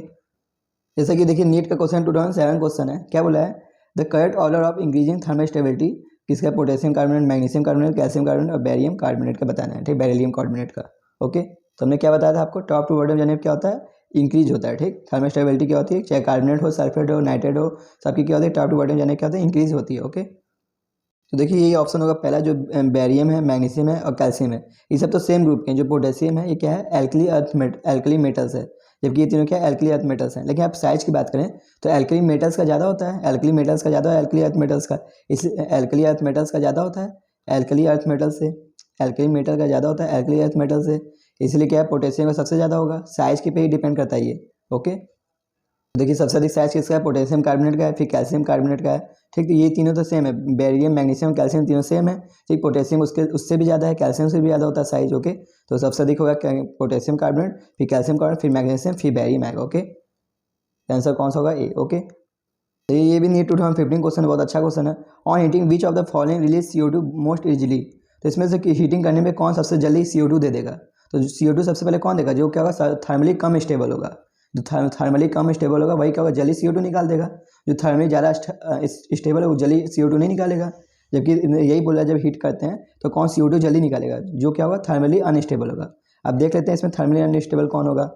[SPEAKER 1] जैसे कि देखिए नीट का क्वेश्चन 2007 क्वेश्चन है, क्या बोला है, the correct order of increasing thermal stability किसका, potassium carbonate, magnesium carbonate, calcium carbonate और बेरियम कार्बोनेट का बताना है, ठीक। बेरिलियम कार्बोनेट का, ओके। तो हमने क्या बताया था आपको, टॉप टू बॉटम जाने पर क्या होता है, इंक्रीज होता है, ठीक। थर्मल स्टेबिलिटी क्या होती है, चाहे कार्बोनेट हो, सल्फेट हो, नाइट्रेट हो, सबकी क्या होती है, टॉप टू बॉटम जाने क्या होता है, इंक्रीज होती है, ओके। तो देखिए यही ऑप्शन होगा पहला, जो बेरियम है, मैग्नीशियम है और कैल्शियम है, ये सब तो सेम ग्रुप के हैं। जो पोटेशियम है ये क्या है, एल्कली मेटल्स है, जबकि ये तीनों क्या है, एल्कली अर्थ मेटल्स हैं। लेकिन आप साइज की बात करें तो एल्कली मेटल्स का ज़्यादा होता है, एल्कली मेटल्स का ज़्यादा है, एल्कली अर्थ मेटल्स का, इसलिए एल्कली अर्थ मेटल्स का ज़्यादा होता है, एल्कली अर्थ मेटल से, एल्कली मेटल का ज़्यादा होता है एल्कली अर्थ मेटल से, इसलिए क्या है, पोटेशियम का सबसे ज़्यादा होगा, साइज के पे ही डिपेंड करता है ये, ओके। देखिए सबसे अधिक साइज किसका है, पोटेशियम कार्बोनेट का है, फिर कैल्शियम कार्बोनेट का है, ठीक। तो ये तीनों तो सेम है, बेरियम, मैग्नीशियम, कैल्शियम तीनों सेम है, ठीक। पोटेशियम उससे भी ज़्यादा है, कैल्शियम से भी ज़्यादा होता है साइज, ओके। तो सबसे अधिक होगा पोटेशियम कार्बोनेट, फिर कैल्शियम कार्बोनेट, फिर मैग्नीशियम, फिर बेरियम आएगा, ओके। आंसर कौन सा होगा, ए, ओके। तो ये भी नीट 2015 क्वेश्चन है, बहुत अच्छा क्वेश्चन है। On heating which of the following release CO2 most easily, तो इसमें से हीटिंग करने में कौन सबसे जल्दी CO2 दे देगा, तो CO2 सबसे पहले कौन देगा, जो क्या होगा, थर्मली कम स्टेबल होगा, जो थर्मली कम स्टेबल होगा वही क्या होगा, जल्दी CO2 निकाल देगा। जो थर्मली ज़्यादा स्टेबल है वो जल्दी CO2 नहीं निकालेगा, जबकि यही बोला जब हीट करते हैं तो कौन CO2 जल्दी निकालेगा, जो क्या होगा, थर्मली अनस्टेबल होगा। अब देख लेते हैं इसमें थर्मली अनस्टेबल कौन होगा।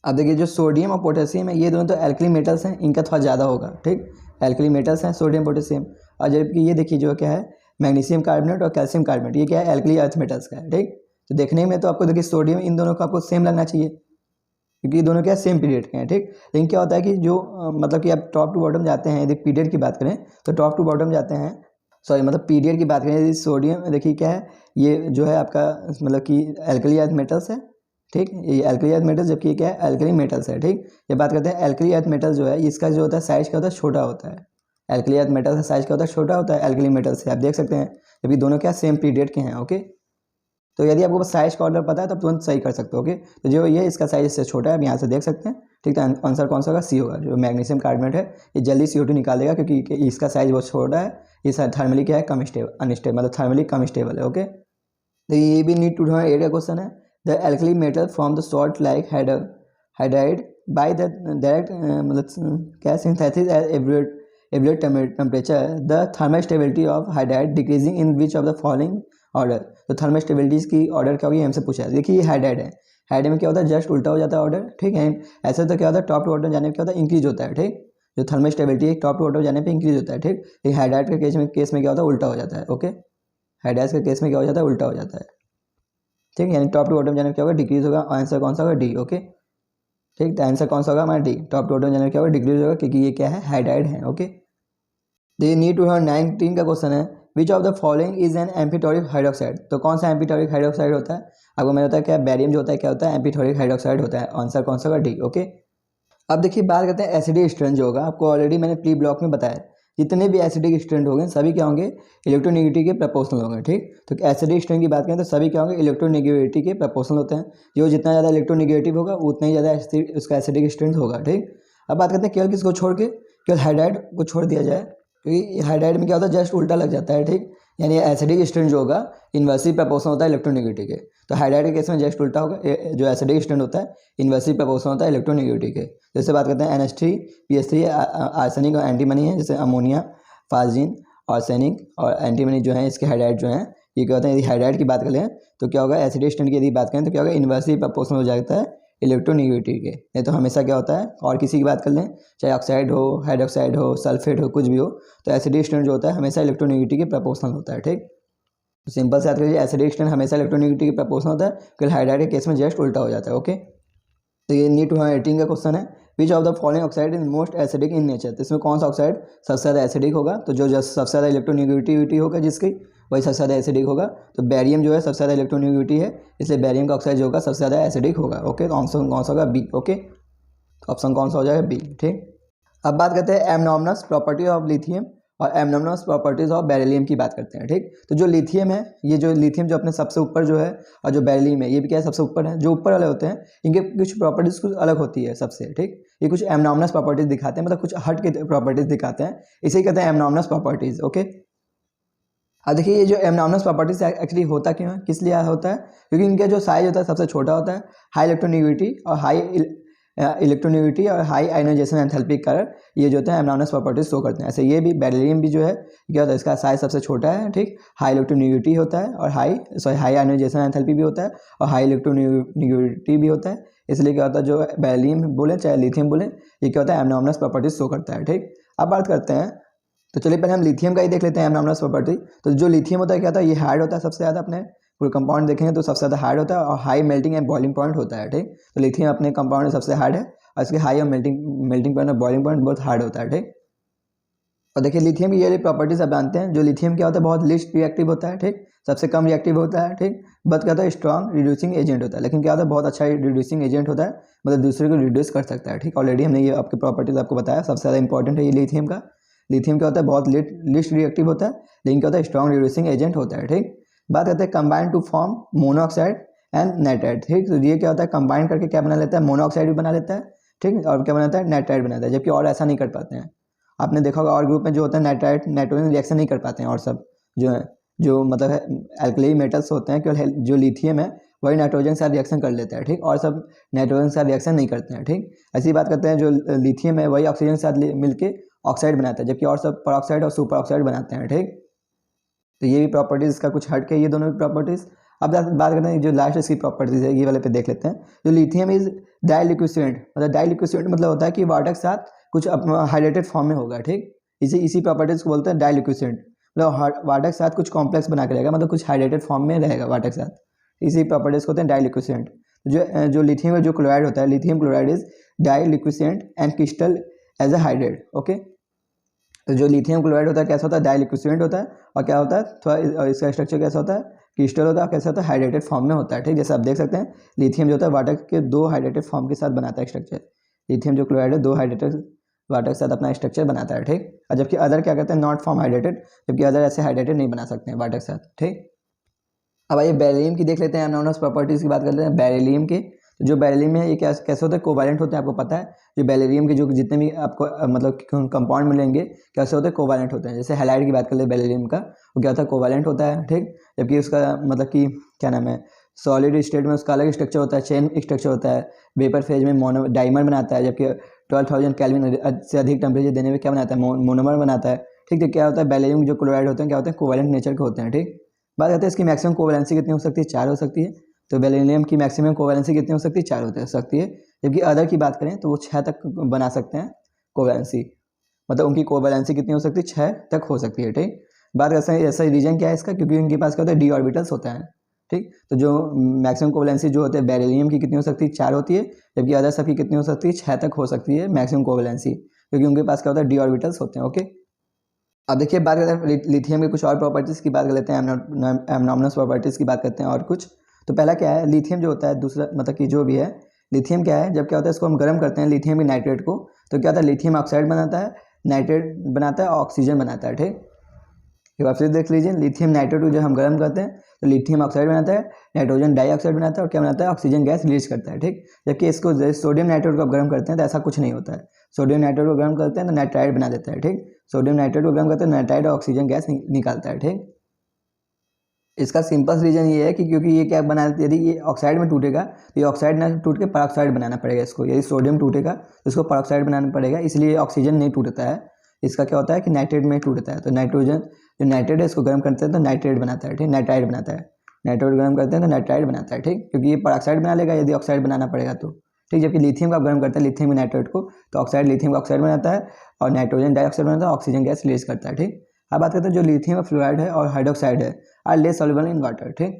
[SPEAKER 1] अब देखिए जो सोडियम और पोटेशियम है ये दोनों तो एल्कली मेटल्स हैं, इनका थोड़ा ज़्यादा होगा, ठीक। एल्कली मेटल्स हैं सोडियम पोटेशियम। और जबकि ये देखिए जो क्या है मैग्नीशियम कार्बोनेट और कैल्शियम कार्बोनेट, ये क्या है एल्कली अर्थ मेटल्स का है, ठीक। तो देखने में तो आपको देखिए सोडियम इन दोनों का आपको सेम लगना चाहिए क्योंकि ये दोनों क्या सेम पीरियड के हैं, ठीक। लेकिन क्या होता है कि जो मतलब कि आप टॉप टू बॉटम जाते हैं, यदि पीरियड की बात करें तो टॉप टू बॉटम जाते हैं, सॉरी मतलब पीरियड की बात करें यदि सोडियम देखिए क्या है ये जो है आपका मतलब कि एल्कली अर्थ मेटल्स है, ठीक। ये एल्कली अर्थ मेटल्स जबकि ये क्या है एल्कली मेटल्स है, ठीक। ये बात करते हैं एल्कली अर्थ मेटल्स जो है इसका जो होता है साइज क्या होता है छोटा होता है। एल्कली अर्थ मेटल्स का साइज क्या होता है छोटा होता है एल्कली मेटल्स से, आप देख सकते हैं जबकि दोनों क्या सेम पीरियड के हैं, ओके। तो यदि आपको साइज का ऑर्डर पता है तब तुरंत सही कर सकते हो, ओके। तो जो ये इसका साइज इससे छोटा है, आप यहाँ से देख सकते हैं, ठीक है। आंसर कौन सा होगा सी होगा। जो मैग्नीशियम कार्बोनेट है ये जल्दी CO2 निकाल देगा क्योंकि इसका साइज बहुत छोटा है, ये थर्मली क्या है कम स्टेबल अनस्टेबल मतलब थर्मली कम स्टेबल है, ओके। तो ये भी नीट 2008 का क्वेश्चन है। The alkali metal from the salt like hydride by the direct मतलब क्या synthesis at average temperature the thermal stability of hydride decreasing in which of the following order. तो thermal stabilities की order क्या होगी हमसे पूछा है। देखिए ये हाइड्राइड है, हाइड्राइड में क्या होता है जस्ट उल्टा हो जाता है ऑर्डर, ठीक है। ऐसे तो क्या होता है टॉप टू बॉटम जाने पर क्या होता है इंक्रीज होता है, ठीक। जो थर्मल स्टेबिलिटी है टॉप टू बॉटम जाने पे इंक्रीज होता है, ठीक। लेकिन हाइड्राइड के केस में क्या होता है उल्टा हो जाता है, ओके। हाइड्राइड के केस में क्या हो जाता है उल्टा हो जाता है, ठीक। यानी टॉप टू बॉटम जाने क्या होगा डिक्रीज होगा। आंसर कौन सा होगा डी, ओके, ठीक। तो आंसर कौन सा होगा हमारा डी, टॉप टू बॉटम जाने क्या होगा डिक्रीज होगा क्योंकि ये क्या है हाइड्राइड है, ओके। तो नीट 2019 का क्वेश्चन है which of the following is an amphoteric hydroxide. तो कौन सा एम्फीटोरिक हाइड्रोक्साइड होता है आपको मैं होता है क्या बैरियम जो होता है क्या होता है एम्फीटोरिक हाइड्रोक्साइड होता है। आंसर कौन सा होगा डी, ओके। अब देखिए बात करते हैं एसिडिक स्ट्रेंथ जो होगा, आपको ऑलरेडी मैंने प्री ब्लॉक में बताया जितने भी एसिडिक स्ट्रेंथ होंगे सभी क्या होंगे इलेक्ट्रोनेगेटिविटी के प्रपोर्शनल होंगे, ठीक। तो एसिडिक स्ट्रेंथ की बात करें तो सभी क्या होंगे इलेक्ट्रोनेगेटिविटी के प्रपोर्शनल होते हैं। जो जितना ज़्यादा इलेक्ट्रोनेगेटिव होगा उतना ही ज़्यादा उसका एसिडिक स्ट्रेंथ होगा, ठीक। अब बात करते हैं केवल किसको छोड़ के, केवल हाइड्राइड को छोड़ दिया जाए क्योंकि हाइड्राइड में क्या होता है जस्ट उल्टा लग जाता है, ठीक। यानी एसिडिक स्ट्रेंथ जो होगा इन्वर्सली प्रपोर्शनल होता है इलेक्ट्रोनेगेटिव के। तो हाइड्राइड के केस में जस्ट उल्टा होगा, जो एसिडिक स्ट्रेंथ होता है इन्वर्सली प्रपोर्शनल होता है इलेक्ट्रोनेगेटिव के। जैसे बात करते हैं NH3 PH3 आर्सेनिक और एंटीमनी है, जैसे अमोनिया फास्जिन आर्सेनिक और एंटीमनी जो है इसके हाइड्राइड जो है ये क्या होता है। यदि हाइड्राइड की बात करें तो क्या होगा एसिडिक स्ट्रेंथ की यदि बात करें तो क्या होगा इन्वर्सली प्रपोर्शनल हो जाता है इलेक्ट्रोनेगेटिव के। नहीं तो हमेशा क्या होता है और किसी की बात कर लें चाहे ऑक्साइड हो हाइड्रोक्साइड हो सल्फेट हो कुछ भी हो तो एसिडिक स्ट्रेंथ जो होता है हमेशा इलेक्ट्रोनेगेटिव के प्रपोर्शनल होता है, ठीक। तो सिंपल से याद करिए एसिडिक स्ट्रेंथ हमेशा इलेक्ट्रोनेगेटिव के प्रपोर्शनल होता है क्योंकि हाइड्राइड के केस में जस्ट उल्टा हो जाता है, ओके। तो ये नीट 2018 का क्वेश्चन है which of the following oxide is most acidic in nature. तो इसमें कौन सा ऑक्साइड सबसे ज़्यादा एसिडिक होगा। तो जो सबसे ज़्यादा इलेक्ट्रोनेगेटिविटी होगा जिसकी वही सबसे ज़्यादा एसिडिक होगा। तो बैरियम जो है सबसे ज़्यादा इलेक्ट्रोनेगेटिविटी है इसलिए बैरियम का ऑक्साइड जो होगा सबसे ज़्यादा एसिडिक होगा, ओके। तो ऑप्शन कौन सा होगा बी, ओके। ऑप्शन कौन सा हो जाएगा बी, ठीक। अब बात करते हैं एमनॉमनस प्रॉपर्टी ऑफ लिथियम और एमनॉमनस प्रॉपर्टीज ऑफ बेरिलियम की बात करते हैं, ठीक। तो जो लिथियम है ये जो लिथियम जो अपने सबसे ऊपर जो है और जो बेरिलियम है ये भी क्या है सबसे ऊपर है। जो ऊपर वाले होते हैं इनके कुछ प्रॉपर्टीज कुछ अलग होती है सबसे, ठीक। ये कुछ एमनॉमनस प्रॉपर्टीज दिखाते हैं मतलब कुछ हट के प्रॉपर्टीज दिखाते हैं, इसे ही कहते हैं एमनॉमनस प्रॉपर्टीज, ओके। अब देखिए ये जो एमनॉमनस प्रॉपर्टीज एक्चुअली होता क्यों है किस लिए होता है क्योंकि इनका जो साइज होता है सबसे छोटा होता है, हाई इलेक्ट्रोनेगेटिविटी और हाई इलेक्ट्रोनेगेटिविटी और हाई आयनाइजेशन एंथैल्पी के कारण ये जो होता है एमनॉमनस प्रॉपर्टीज शो करते हैं। ऐसे ये भी बेरिलियम भी जो है क्या होता है इसका साइज सबसे छोटा है, ठीक। हाई इलेक्ट्रोनेगेटिविटी होता है और हाई आयनाइजेशन एंथैल्पी भी होता है और हाई इलेक्ट्रोनेगेटिविटी भी होता है। इसलिए क्या होता है जो बेरिलियम बोले चाहे लिथियम बोले ये क्या होता है एमनॉमनस प्रॉपर्टीज शो करता है, ठीक। अब बात करते हैं तो चलिए पहले हम लिथियम का ही देख लेते हैं एमनॉमनस प्रॉपर्टी। तो जो लिथियम होता है क्या होता है ये हार्ड होता है सबसे ज़्यादा, अपने पूरे कंपाउंड देखेंगे तो सबसे ज़्यादा हार्ड होता है और high melting and boiling point होता है, ठीक। तो लिथियम अपने कंपाउंड में सबसे हार्ड है और इसके हाई और मेल्टिंग पॉइंट और बॉइलिंग पॉइंट बहुत हार्ड होता है, ठीक। और देखिए लिथियम की ये प्रॉपर्टीज आप जानते हैं जो लिथियम क्या होता है बहुत लिस्ट रिएक्टिव होता है, ठीक। सबसे कम रिएक्टिव होता है, ठीक। बट क्या होता है स्ट्रॉन्ग रिड्यूसिंग एजेंट होता है। लेकिन क्या होता है बहुत अच्छा रिड्यूसिंग एजेंट होता है मतलब दूसरे को रिड्यूस कर सकता है, ठीक। ऑलरेडी हमने ये आपके प्रॉपर्टीज आपको बताया सबसे ज़्यादा इंपॉर्टेंट है ये लिथियम का। लिथियम क्या होता है बहुत लिस्ट रिएक्टिव होता है लेकिन क्या होता है स्ट्रॉन्ग रिड्यूसिंग एजेंट होता है, ठीक। बात करते हैं combine to form monoxide and nitride, ठीक। तो ये क्या होता है कंबाइन करके क्या बना लेता है मोनोऑक्साइड भी बना लेता है, ठीक। और क्या बनाता है नाइट्राइड बनाता है, जबकि और ऐसा नहीं कर पाते हैं। आपने देखा होगा और ग्रुप में जो होता है नाइट्राइड नाइट्रोजन रिएक्शन नहीं कर पाते हैं और सब जो है जो मतलब एल्कली मेटल्स होते हैं केवल जो लिथियम है वही नाइट्रोजन के साथ रिएक्शन कर लेता है, ठीक। और सब नाइट्रोजन के साथ रिएक्शन नहीं करते हैं, ठीक। ऐसी बात करते हैं जो लिथियम है वही ऑक्सीजन के साथ मिलकर ऑक्साइड बनाता है जबकि और सब परऑक्साइड और सुपर ऑक्साइड बनाते हैं, ठीक। तो ये भी प्रॉपर्टीज इसका कुछ हट के ये दोनों भी प्रॉपर्टीज। अब बात करते हैं जो लास्ट इसकी प्रॉपर्टीज है, ये वाले पे देख लेते हैं। जो लिथियम इज डाइलिक्विसेंट, मतलब डाइलिक्विसेंट मतलब होता है कि वाटर के साथ कुछ हाइड्रेटेड फॉर्म में होगा, ठीक। इसी प्रॉपर्टीज को बोलते हैं डाइलिक्विसेंट, मतलब वाटर के साथ कुछ कॉम्प्लेक्स बना के रहेगा, मतलब कुछ हाइड्रेटेड फॉर्म में रहेगा वाटर के साथ, इसी प्रॉपर्टीज को होते हैं डाइलिक्विसेंट। जो लिथियम में जो क्लोराइड होता है, lithium chloride is deliquescent and crystal as a hydrate, okay. तो जो लिथियम क्लोराइड होता है कैसा होता है, डाइलिक्विसेंट होता है, और क्या होता है थोड़ा इसका स्ट्रक्चर कैसा होता है, क्रिस्टल होता है, कैसा होता है हाइड्रेटेड फॉर्म में होता है, ठीक। जैसे आप देख सकते हैं लिथियम जो होता है वाटर के 2 हाइड्रेटेड फॉर्म के साथ बनाता है स्ट्रक्चर। लिथियम जो क्लोराइड है 2 हाइड्रेटेड वाटर के साथ अपना स्ट्रक्चर बनाता है, ठीक। और जबकि अदर क्या कहते हैं, नॉट फॉर्म हाइड्रेटेड, जबकि अदर ऐसे हाइड्रेटेड नहीं बना सकते हैं वाटर के साथ, ठीक। अब आइए बेरिलियम की देख लेते हैं, एमोनस प्रॉपर्टीज की बात करते हैं बेरिलियम के। तो जो बेरिलियम है ये कैसे होता है, कोवैलेंट होते हैं, आपको पता है। जो बेरिलियम के जो जितने भी आपको मतलब कंपाउंड मिलेंगे कैसे होते हैं, कोवैलेंट होते हैं। जैसे हैलाइड की बात कर ले बेरिलियम का, वो क्या होता है, कोवैलेंट होता है, ठीक। जबकि उसका मतलब कि क्या नाम है, सॉलिड स्टेट में उसका अलग स्ट्रक्चर होता है, चेन स्ट्रक्चर होता है। वेपर फेज में डाइमर बनाता है, जबकि 12,000 केल्विन से अधिक टेम्परेचर देने में क्या बनाता है, मोनोमर बनाता है, ठीक। तो क्या होता है बेरिलियम जो क्लोराइड होते हैं क्या होते हैं, कोवैलेंट नेचर के होते हैं, ठीक। बात करते हैं इसकी मैक्सिमम कोवैलेंसी कितनी हो सकती है, 4 हो सकती है। तो बेरिलियम की मैक्सिमम कोवैलेंसी कितनी हो सकती है, 4 हो सकती है। जबकि अदर की बात करें तो वो 6 तक बना सकते हैं कोवैलेंसी, मतलब उनकी कोवैलेंसी कितनी हो सकती है, 6 तक हो सकती है, ठीक। बात करते हैं ऐसा रीजन क्या है इसका, क्योंकि उनके पास क्या होता है, डी ऑर्बिटल्स होता है, ठीक। तो जो मैक्सिमम कोवैलेंसी जो होते हैं बेरिलियम की कितनी हो सकती है, 4 होती है। जबकि अदर सब की कितनी हो सकती है, 6 तक हो सकती है मैक्सिमम कोवैलेंसी, क्योंकि उनके पास क्या होता है, डी ऑर्बिटल्स होते हैं, ओके। अब देखिए बात करते हैं लिथियम के कुछ और प्रॉपर्टीज़ की बात कर लेते हैं, एमोनस प्रॉपर्टीज़ की बात करते हैं और कुछ। तो पहला क्या है, लिथियम जो होता है, दूसरा मतलब कि जो भी है लिथियम क्या है, जब क्या होता है इसको हम गर्म करते हैं लिथियम की नाइट्रेट को, तो क्या होता है लिथियम ऑक्साइड बनाता है, नाइट्रेट बनाता है, ऑक्सीजन बनाता है, ठीक। एक बार फिर देख लीजिए, लिथियम नाइट्रेट को जब हम गर्म करते हैं तो लिथियम ऑक्साइड बनाता है, नाइट्रोजन डाइऑक्साइड बनाता है, और क्या बनाता है, ऑक्सीजन गैस रिलीज करता है, ठीक। जबकि इसको सोडियम नाइट्रेट को गर्म करते हैं तो ऐसा कुछ नहीं होता है। सोडियम नाइट्रेट को गर्म करते हैं तो नाइट्राइड बना देता है, ठीक। सोडियम नाइट्रेट को गर्म करते हैं नाइट्राइड और ऑक्सीजन गैस निकालता है, ठीक। इसका सिंपल रीजन ये है कि क्योंकि ये क्या बना, यदि ये ऑक्साइड में टूटेगा तो ये ऑक्साइड ना टूट के परऑक्साइड बनाना पड़ेगा इसको। यदि सोडियम टूटेगा तो इसको परऑक्साइड बनाना पड़ेगा, इसलिए ऑक्सीजन नहीं टूटता है। इसका क्या होता है कि नाइट्रेट में टूटता है। तो नाइट्रोजन जो नाइट्रेट है इसको गर्म करते हैं तो नाइट्रेट बनाता है, ठीक, नाइट्राइड बनाता है। नाइट्रेट गर्म करते हैं तो नाइट्राइड बनाता है, ठीक, क्योंकि ये परऑक्साइड बना लेगा यदि ऑक्साइड बनाना पड़ेगा तो, ठीक। जबकि लिथियम का गर्म करते हैं लिथियम की नाइट्रेट को, तो ऑक्साइड लिथियम का ऑक्साइड बनाता है और नाइट्रोजन डाइऑक्साइड बनाता है, ऑक्सीजन गैस रिलीज करता है, ठीक। अब बात करते हैं जो लिथियम फ्लोराइड है और हाइड्रोक्साइड है are less soluble in water, ठीक।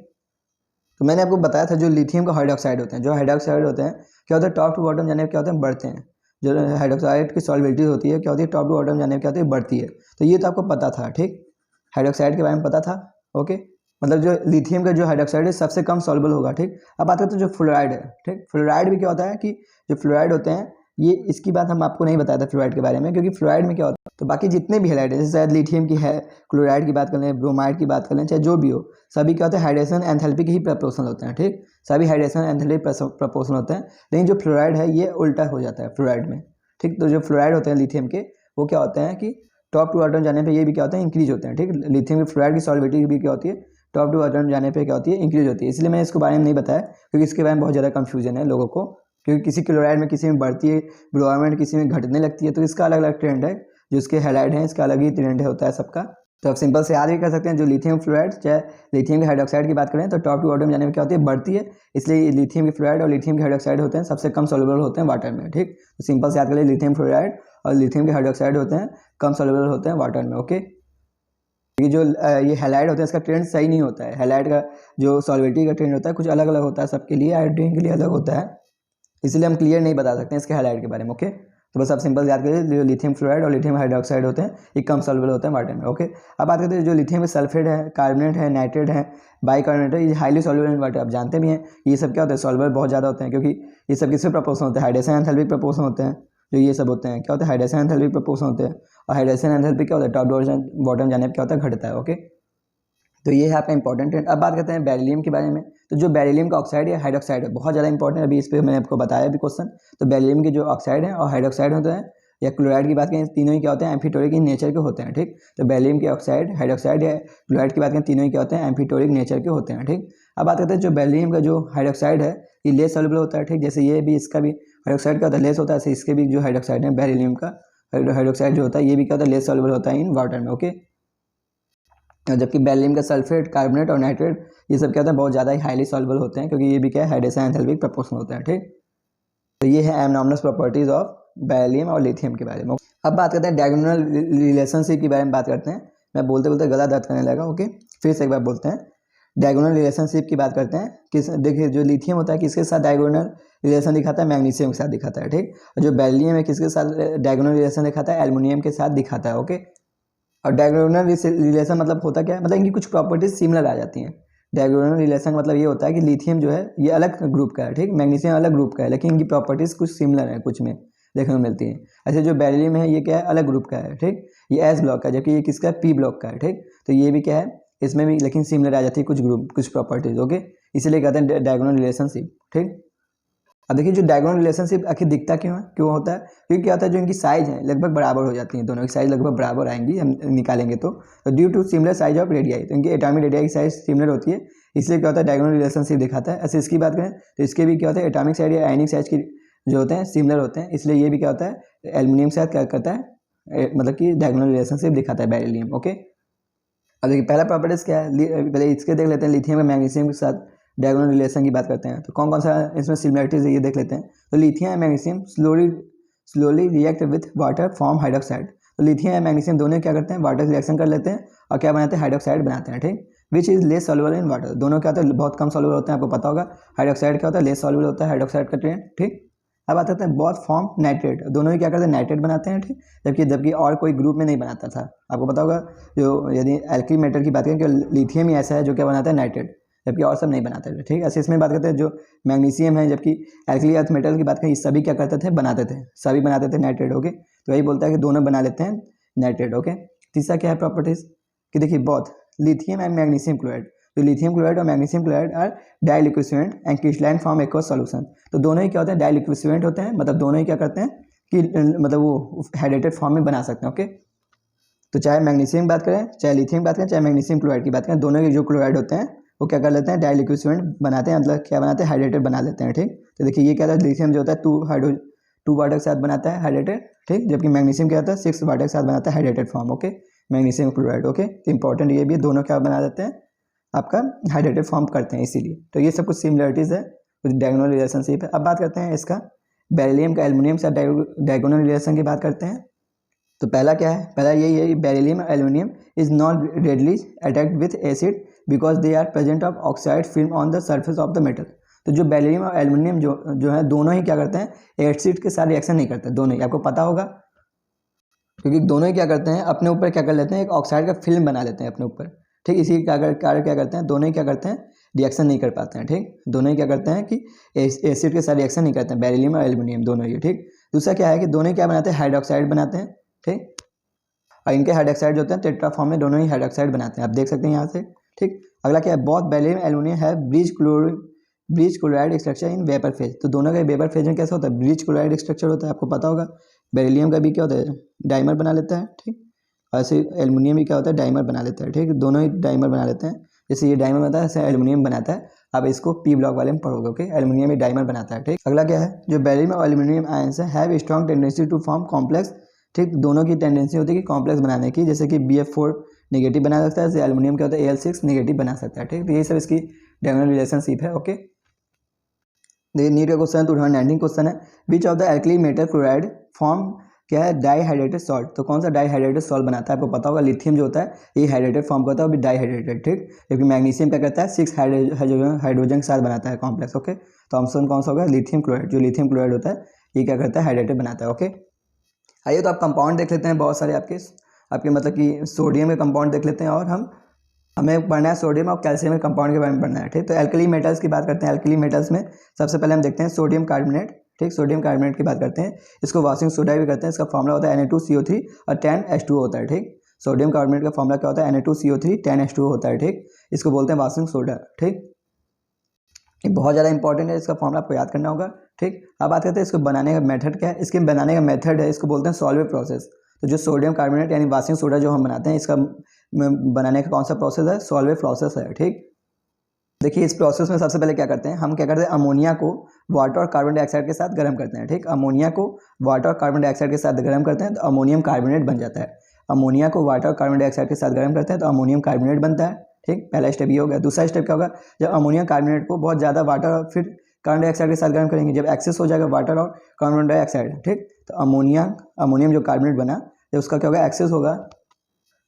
[SPEAKER 1] तो मैंने आपको बताया था जो लिथियम का हाइड्रोक्साइड होते हैं, जो हाइड्रोक्साइड होते हैं क्या होता है, टॉप टू बॉटम जाने पर क्या होते हैं, बढ़ते हैं। जो हाइड्रोक्साइड की सॉल्बिलिटी होती है क्या होती है, टॉप टू बॉटम जाने पर क्या होती है, बढ़ती है। तो ये तो आपको पता था, ठीक, हाइड्रोक्साइड के बारे में पता था, ओके। मतलब जो लिथियम का जो हाइड्रोक्साइड है सबसे कम सॉल्युबल होगा, ठीक। अब बात करते हैं जो फ्लोराइड है, ठीक। फ्लोराइड भी क्या होता है कि जो फ्लोराइड होते हैं ये, इसकी बात हम आपको नहीं बताया था फ्लोराइड के बारे में, क्योंकि फ्लोराइड में क्या होता है, तो बाकी जितने भी हैलाइड है जैसे शायद लिथियम की है, क्लोराइड की बात कर लें, ब्रोमाइड की बात कर लें, चाहे जो भी हो, सभी क्या होते हैं हाइड्रेशन एंथैल्पी के ही प्रपोर्शनल होते हैं, ठीक। सभी हाइड्रेशन एंथैल्पी प्रपोर्शनल होते हैं। लेकिन जो फ्लोराइड है ये उल्टा हो जाता है फ्लोराइड में, ठीक। तो जो फ्लोराइड होते हैं लिथियम के वो क्या होते हैं कि टॉप टू बॉटम जाने पे ये भी क्या होता है, इंक्रीज होते हैं, ठीक। लिथियम की फ्लोराइड की सॉल्बिलिटी भी क्या होती है, टॉप टू बॉटम जाने पे क्या होती है, इंक्रीज होती है। इसलिए मैंने इसके बारे में नहीं बताया क्योंकि इसके बारे में बहुत ज़्यादा कंफ्यूजन है लोगों को, क्योंकि किसी क्लोराइड में किसी में बढ़ती है ब्रोमाइड में किसी में घटने लगती है, तो इसका अलग अलग ट्रेंड है। जो इसके हैलाइड हैं इसका अलग ही ट्रेंड होता है सबका। तो आप सिंपल से याद भी कर सकते हैं, जो लिथियम फ्लोराइड चाहे लिथियम के हाइड्रोक्साइड की बात करें तो टॉप टू बॉटम जाने में क्या होती है, बढ़ती है। इसलिए लिथियम की फ्लोराइड और लिथियम के हाइड्रोक्साइड होते हैं सबसे कम सॉल्युबल होते हैं वाटर में, ठीक। तो सिंपल से याद करें, लिथियम फ्लोराइड और लिथियम के हाइड्रोक्साइड होते हैं कम सॉल्युबल होते हैं वाटर में, ओके। ये जो ये हैलाइड होता है इसका ट्रेंड सही नहीं होता है। हैलाइड का जो सॉल्विलिटी का ट्रेंड होता है कुछ अलग अलग होता है सबके लिए, आयोडीन के लिए अलग होता है, इसलिए हम क्लियर नहीं बता सकते हैं इसके हैलाइड के बारे में, ओके। तो बस आप सिंपल याद करिए, जो लिथियम फ्लोराइड और लिथियम हाइड्रोक्साइड होते हैं ये कम सॉल्युबल होते हैं वाटर में, ओके। अब बात करते हैं जो लिथियम में सल्फेट है, कार्बोनेट है, नाइट्रेट है, बाइकार्बोनेट है, ये हाईली सॉल्युबल इन वाटर, आप जानते भी हैं ये सब क्या होता है, सॉल्युबल बहुत ज़्यादा होते हैं, क्योंकि ये सब किससे प्रपोर्शन होते हैं, हाइड्रेशन एंथैल्पी प्रपोर्शन होते हैं। जो ये सब होते हैं क्या होता है, हाइड्रेशन एंथैल्पी प्रपोर्शन होते हैं। और हाइड्रेशन एंथैल्पी क्या होता है, टॉप बॉटम जाने पर क्या होता है, घटता है, ओके। तो ये है आपका इंपॉर्टेंट ट्रेंड। अब बात करते हैं बेरिलियम के बारे में। तो जो बेरिलियम का ऑक्साइड या हाइड्रोक्साइड है बहुत ज़्यादा इंपॉर्टेंट है, अभी इस पर मैंने आपको बताया भी क्वेश्चन। तो बेरिलियम के जो ऑक्साइड है और हाइड्रोक्साइड होते हैं या क्लोराइड की बात करें, तीनों ही क्या होते हैं, एम्फीटोरिक इन नेचर के होते हैं, ठीक। तो बेरिलियम के ऑक्साइड, हाइड्रोक्साइड या क्लोराइड की बात करें, तीनों ही क्या होते हैं, एम्फीटोरिक नेचर के होते हैं, ठीक। अब बात करते हैं जो बेरिलियम का जो हाइड्रोक्साइड है ये लेस सॉल्युबल होता है, ठीक। जैसे ये भी इसका भी हाइड्रोक्साइड क्या होता है, लेस होता है, ऐसे इसके भी जो हाइड्रोक्साइड है बेरिलियम का हाइड्रोक्साइड जो होता है ये भी क्या होता है, लेस सॉल्युबल होता है इन वाटर में, ओके। जबकि बेरिलियम का सल्फेट, कार्बोनेट और नाइट्रेट ये सब क्या होता है, बहुत ज़्यादा ही हाईली सॉल्युबल होते हैं, क्योंकि ये भी क्या है, हाइड्रेशन एंथैल्पी प्रोपोर्शनल होते हैं। ठीक, तो ये है एब्नॉर्मल प्रॉपर्टीज ऑफ बेरिलियम और लिथियम के बारे में। अब बात करते हैं डायगोनल रिलेशनशिप के बारे में बात करते हैं। मैं बोलते बोलते गला दर्द करने लगा। ओके, फिर से एक बार बोलते हैं, डायगोनल रिलेशनशिप की बात करते हैं। किस, देखिए जो लिथियम होता है किसके साथ डायगोनल रिलेशन दिखाता है, मैग्नीशियम के साथ दिखाता है। ठीक, और जो बेरिलियम है किसके साथ डायगोनल रिलेशन दिखाता है, एल्युमिनियम के साथ दिखाता है। ओके, और डायगोनल रिलेशन मतलब होता क्या है, मतलब इनकी कुछ प्रॉपर्टीज सिमिलर आ जाती हैं। डायगोनल रिलेशन मतलब ये होता है कि लिथियम जो है ये अलग ग्रुप का है, ठीक, मैग्नीशियम अलग ग्रुप का है, लेकिन इनकी प्रॉपर्टीज कुछ सिमिलर है, कुछ में देखने को मिलती है। ऐसे जो बेरिलियम है ये क्या है, अलग ग्रुप का है। ठीक, ये एस ब्लॉक का है, जबकि ये किसका है, पी ब्लॉक का है। ठीक, तो ये भी क्या है, इसमें भी लेकिन सिमिलर आ जाती है कुछ ग्रुप, कुछ प्रॉपर्टीज। ओके, इसीलिए कहते हैं डायगोनल रिलेशनशिप। ठीक, अब देखिए जो डायगोनल रिलेशनशिप आखिर दिखता क्यों है, क्यों होता है, क्योंकि क्या होता है जो इनकी साइज है लगभग बराबर हो जाती है, दोनों की साइज लगभग बराबर आएंगी हम निकालेंगे तो due to similar size of radii, तो इनकी एटॉमिक रेडियाई की साइज सिमिलर होती है, इसलिए क्या होता है डायगोनल रिलेशनशिप दिखाता है। ऐसे इसकी बात करें तो इसके भी क्या होता है, एटॉमिक साइज या आयनिक साइज की जो होते हैं सिमिलर होते हैं, इसलिए ये भी क्या होता है एल्युमिनियम के साथ क्या करता है, मतलब कि डायगोनल रिलेशनशिप दिखाता है बेरिलियम। ओके, अब देखिए पहला प्रॉपर्टीज क्या है, पहले इसके देख लेते हैं, लिथियम और मैग्नीशियम के साथ डायगोनल रिलेशन की बात करते हैं, तो कौन कौन सा इसमें सिमिलरिटीज है ये देख लेते हैं। तो lithium and magnesium slowly react with water form hydroxide. तो लिथियम एंड मैग्नीशियम दोनों क्या करते हैं, वाटर रिएक्शन कर लेते हैं और क्या बनाते हैं, हाइड्रोक्साइड बनाते हैं। ठीक, which is less soluble in water, दोनों क्या होता है, बहुत कम सॉल्युबल होते हैं, आपको पता होगा। हाइड्रोक्साइड क्या होता है, लेस सॉल्युबल होता है, हाइड्रोक्साइड का ट्रेंड। ठीक, अब आते हैं बहुत फॉर्म नाइट्रेट, दोनों ही क्या करते हैं, नाइट्रेट बनाते हैं। ठीक, जबकि और कोई ग्रुप में नहीं बनाता था, आपको पता होगा। जो यदि एल्कली मेटल की बात करें, कि लिथियम ही ऐसा है जो क्या बनाता है, नाइट्रेट, जबकि और सब नहीं बनाते थे। ठीक, ऐसे इसमें बात करते हैं जो मैग्नीशियम है, जबकि एल्कली अर्थ मेटल की बात करें, सभी क्या करते थे, बनाते थे, सभी बनाते थे नाइट्रेट। ओके, तो यही बोलता है कि दोनों बना लेते हैं नाइट्रेट। ओके, तीसरा क्या है प्रॉपर्टीज कि देखिए बहुत लिथियम एंड मैग्नीशियम क्लोराइड, जो लिथियम क्लोराइड और magnesium chloride are deliquescent and crystalline form aqueous solution. तो दोनों ही क्या होते हैं, डाइलिक्विसेंट होते हैं, मतलब दोनों ही क्या करते हैं कि मतलब वो हाइड्रेटेड फॉर्म में बना सकते हैं। ओके, तो चाहे मैग्नीशियम की बात करें, चाहे लिथियम की बात करें, चाहे मैग्नीशियम क्लोराइड की बात करें, दोनों के जो क्लोराइड होते हैं वो क्या कर लेते हैं, डाइलिक्विसेंट बनाते हैं, मतलब क्या बनाते हैं, हाइड्रेटेड बना लेते हैं। ठीक, तो देखिए ये क्या होता है, लिथियम जो होता है टू वाटर के साथ बनाता है हाइड्रेटेड। ठीक, जबकि मैग्नीशियम क्या होता है, 6 वाटर के साथ बनाता है hydrated form. Okay, magnesium chloride. Okay, तो इंपॉर्टेंट ये भी है, दोनों क्या बना देते हैं, आपका हाइड्रेटेड फॉर्म करते हैं, इसीलिए तो ये सब कुछ सिमिलरिटीज़ है, कुछ डायगोनल रिलेशनशिप है। अब बात करते हैं इसका बेरिलियम का एल्युमिनियम से डायगोनल रिलेशन की बात करते हैं। तो पहला क्या है, पहला यही है, बेरिलियम और aluminium is not readily attacked with acid because they are present of oxide film on the surface of the metal. तो जो बेरिलियम और एल्युमिनियम जो है दोनों ही क्या करते हैं, एसिड के साथ रिएक्शन नहीं करते, दोनों ही आपको पता होगा, क्योंकि दोनों ही क्या करते हैं, अपने ऊपर क्या कर लेते हैं, एक ऑक्साइड का फिल्म बना लेते हैं अपने ऊपर। ठीक, इसी कार्य क्या करते हैं, दोनों ही क्या करते हैं, रिएक्शन नहीं कर पाते हैं। ठीक, दोनों ही क्या करते हैं कि एसिड के साथ रिएक्शन नहीं करते हैं, बेरिलियम और एल्युमिनियम दोनों ही। ठीक, दूसरा क्या है कि दोनों ही क्या बनाते हैं, हाइड्रोक्साइड बनाते हैं। ठीक, और इनके हाइड्रोक्साइड जो होते हैं टेट्रा फॉर्म में दोनों ही हाइड्रोक्साइड बनाते हैं, आप देख सकते हैं यहाँ से। ठीक, अगला क्या है, बहुत बेरिलियम एल्युमिनियम है bridge chloride structure in vapour phase. तो दोनों का वेपर फेज में कैसा होता है, ब्रिज क्लोराइड स्ट्रक्चर होता है, आपको पता होगा। बेरिलियम का भी क्या होता है, डाइमर बना लेता है। ठीक, और ऐसे एल्युमिनियम भी क्या होता है, डाइमर बना लेता है। ठीक, दोनों ही डाइमर बना लेते हैं, जैसे ये डाइमर बनाता है ऐसे एल्युमिनियम बनाता है। आप इसको पी ब्लॉक वाले में पढ़ोगे। ओके, एल्युमिनियम भी डाइमर बनाता है। ठीक, अगला क्या है, जो बेरिलियम और aluminium ions have strong tendency to form complex. ठीक, दोनों की टेंडेंसी होती है कि कॉम्प्लेक्स बनाने की, जैसे कि BF4 नेगेटिव बना सकता है, जैसे एल्युमिनियम क्या होता है, Al6 नेगेटिव बना सकता है। ठीक, तो ये सब इसकी डायगोनल रिलेशनशिप है। ओके, नीट का क्वेश्चन 2019 क्वेश्चन है, which of the alkali metal chloride form क्या है, डाईहाइड्रेटेड सॉल्ट। तो कौन सा डाईहाइड्रेटेड सॉल्ट बनाता है, आपको पता होगा। लिथियम जो होता है ये हाइड्रेटेड फॉर्म करता है, वो भी डाईहाइड्रेटेड। ठीक, जबकि मैग्नीशियम क्या करता है, 6 हाइड्रोजन के साथ बनाता है कॉम्प्लेक्स। ओके, तो ऑप्शन कौन सा होगा, लिथियम क्लोराइड। जो लिथियम क्लोराइड होता है ये क्या करता है, हाइड्रेटेड बनाता है। ओके, आइए तो आप कंपाउंड देख लेते हैं, बहुत सारे आपके मतलब कि सोडियम के कंपाउंड देख लेते हैं, और हमें पढ़ना है सोडियम और कैल्शियम के कंपाउंड के बारे में पढ़ना है। ठीक, तो एल्कली मेटल्स की बात करते हैं। एल्कली मेटल्स में सबसे पहले हम देखते हैं सोडियम कार्बोनेट। ठीक, सोडियम कार्बोनेट की बात करते हैं, इसको वॉशिंग सोडा भी करते हैं। इसका फॉर्मूला होता है Na2CO3 और 10H2O होता है। ठीक, सोडियम कार्बोनेट का फॉर्मूला क्या होता है, Na2CO3 10H2O होता है। ठीक, इसको बोलते हैं वॉशिंग सोडा। ठीक, ये बहुत ज़्यादा इंपॉर्टेंट है, इसका फॉर्मूला आपको याद करना होगा। ठीक, अब बात करते हैं इसको बनाने का मेथड क्या है। इसके बनाने का मेथड है, इसको बोलते हैं सॉल्वे प्रोसेस। तो जो सोडियम कार्बोनेट यानी वॉशिंग सोडा जो हम बनाते हैं, इसका बनाने का कौन सा प्रोसेस है, सॉल्वे प्रोसेस है। ठीक, देखिए इस प्रोसेस में सबसे पहले क्या करते हैं, हम क्या करते हैं, अमोनिया को वाटर और कार्बन डाइऑक्साइड के साथ गर्म करते हैं। ठीक, अमोनिया को वाटर और कार्बन डाइऑक्साइड के साथ गर्म करते हैं तो अमोनियम कार्बोनेट बन जाता है। अमोनिया को वाटर और कार्बन डाइऑक्साइड के साथ गर्म करते हैं तो अमोनियम कार्बोनेट बनता है। ठीक, पहला स्टेप ये हो गया। दूसरा स्टेप क्या होगा, जब अमोनियम कार्बोनेट को बहुत ज़्यादा वाटर और फिर कार्बन डाइऑक्साइड के साथ गर्म करेंगे, जब एक्सेस हो जाएगा वाटर और कार्बन डाइऑक्साइड, ठीक, तो अमोनियम जो कार्बोनेट बना, जब उसका क्या होगा, एक्सेस होगा।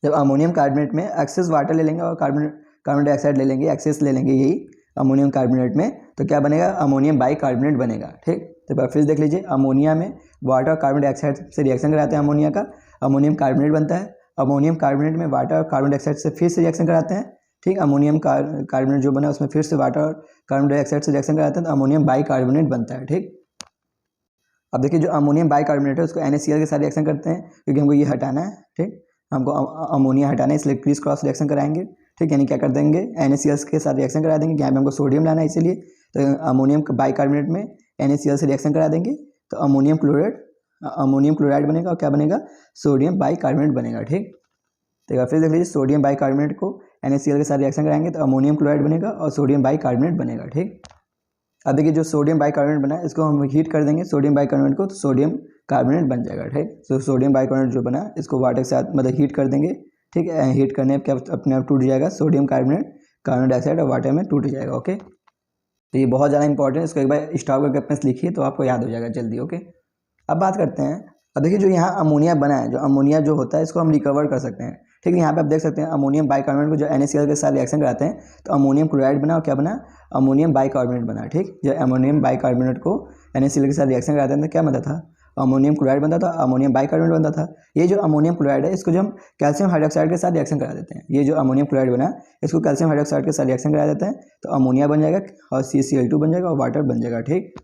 [SPEAKER 1] जब अमोनियम कार्बोनेट में एक्सेस वाटर ले लेंगे और कार्बन डाइऑक्साइड ले लेंगे, एक्सेस ले लेंगे यही अमोनियम कार्बोनेट में, तो क्या बनेगा, अमोनियम बाइकार्बोनेट बनेगा। ठीक, तो फिर देख लीजिए, अमोनिया में वाटर और कार्बन डाइऑक्साइड से रिएक्शन कराते हैं अमोनिया का, अमोनियम कार्बोनेट बनता है। अमोनियम कार्बोनेट में वाटर और कार्बन डाइऑक्साइड से फिर से रिएक्शन कराते हैं। ठीक, अमोनियम कार्बोनेट जो बना उसमें फिर से वाटर और कार्बन डाइऑक्साइड से रिएक्शन कराते हैं तो अमोनियम बाइकार्बोनेट बनता है। ठीक, अब देखिए जो अमोनियम बाइकार्बोनेट है उसको NaCl के साथ रिएक्शन करते हैं क्योंकि हमको ये हटाना है। ठीक, हमको अमोनिया हटाना है, इसलिए क्रिस क्रॉस रिएक्शन कराएंगे। ठीक, यानी क्या कर देंगे, NaCl के साथ रिएक्शन करा देंगे। यहाँ पे हमको सोडियम लाना है, इसीलिए तो अमोनियम बाइकार्बोनेट में NaCl से रिएक्शन करा देंगे तो अमोनियम क्लोराइड बनेगा और क्या बनेगा, सोडियम बाइकार्बोनेट बनेगा। ठीक, तो फिर देख लीजिए, सोडियम बाइकार्बोनेट को NaCl के साथ रिएक्शन कराएंगे तो अमोनियम क्लोराइड बनेगा और सोडियम बाइकार्बोनेट बनेगा। ठीक, अब देखिए जो सोडियम बाइकार्बोनेट बना है इसको हम हीट कर देंगे सोडियम बाइकार्बोनेट को, तो सोडियम कार्बोनेट बन जाएगा। ठीक, तो सोडियम बाइकार्बोनेट जो बना इसको वाटर के साथ मतलब हीट कर देंगे। ठीक है, हीट करने पर क्या अपने आप टूट जाएगा, सोडियम कार्बोनेट कार्बन डाइऑक्साइड और वाटर में टूट जाएगा। ओके, तो ये बहुत ज़्यादा इंपॉर्टेंट है, इसको एक बार स्टॉप करके अपने से लिखिए तो आपको याद हो जाएगा जल्दी। ओके, अब बात करते हैं, अब देखिए जो यहाँ अमोनिया बना है, जो अमोनिया जो होता है इसको हम रिकवर कर सकते हैं। ठीक है, यहाँ पे आप देख सकते हैं अमोनियम बाइकार्बोनेट को जो NaCl के साथ रिएक्शन कराते हैं तो अमोनियम क्लोराइड बना और क्या बना, अमोनियम बाइकार्बोनेट बना। ठीक, जो अमोनियम बाइकार्बोनेट को NaCl के साथ रिएक्शन कराते हैं तो क्या बनता था, अमोनियम क्लोराइड बनता था, अमोनियम बाइकार्बोनेट बनता था। ये जो अमोनियम क्लोराइड है इसको जो हम कैल्शियम हाइड्रोक्साइड के साथ रिएक्शन करा देते हैं, ये जो अमोनियम क्लोराइड बना इसको कैल्शियम हाइड्रोक्साइड के साथ रिएक्शन करा देते हैं तो अमोनिया बन जाएगा और CaCl2 बन जाएगा और वाटर बन जाएगा। ठीक,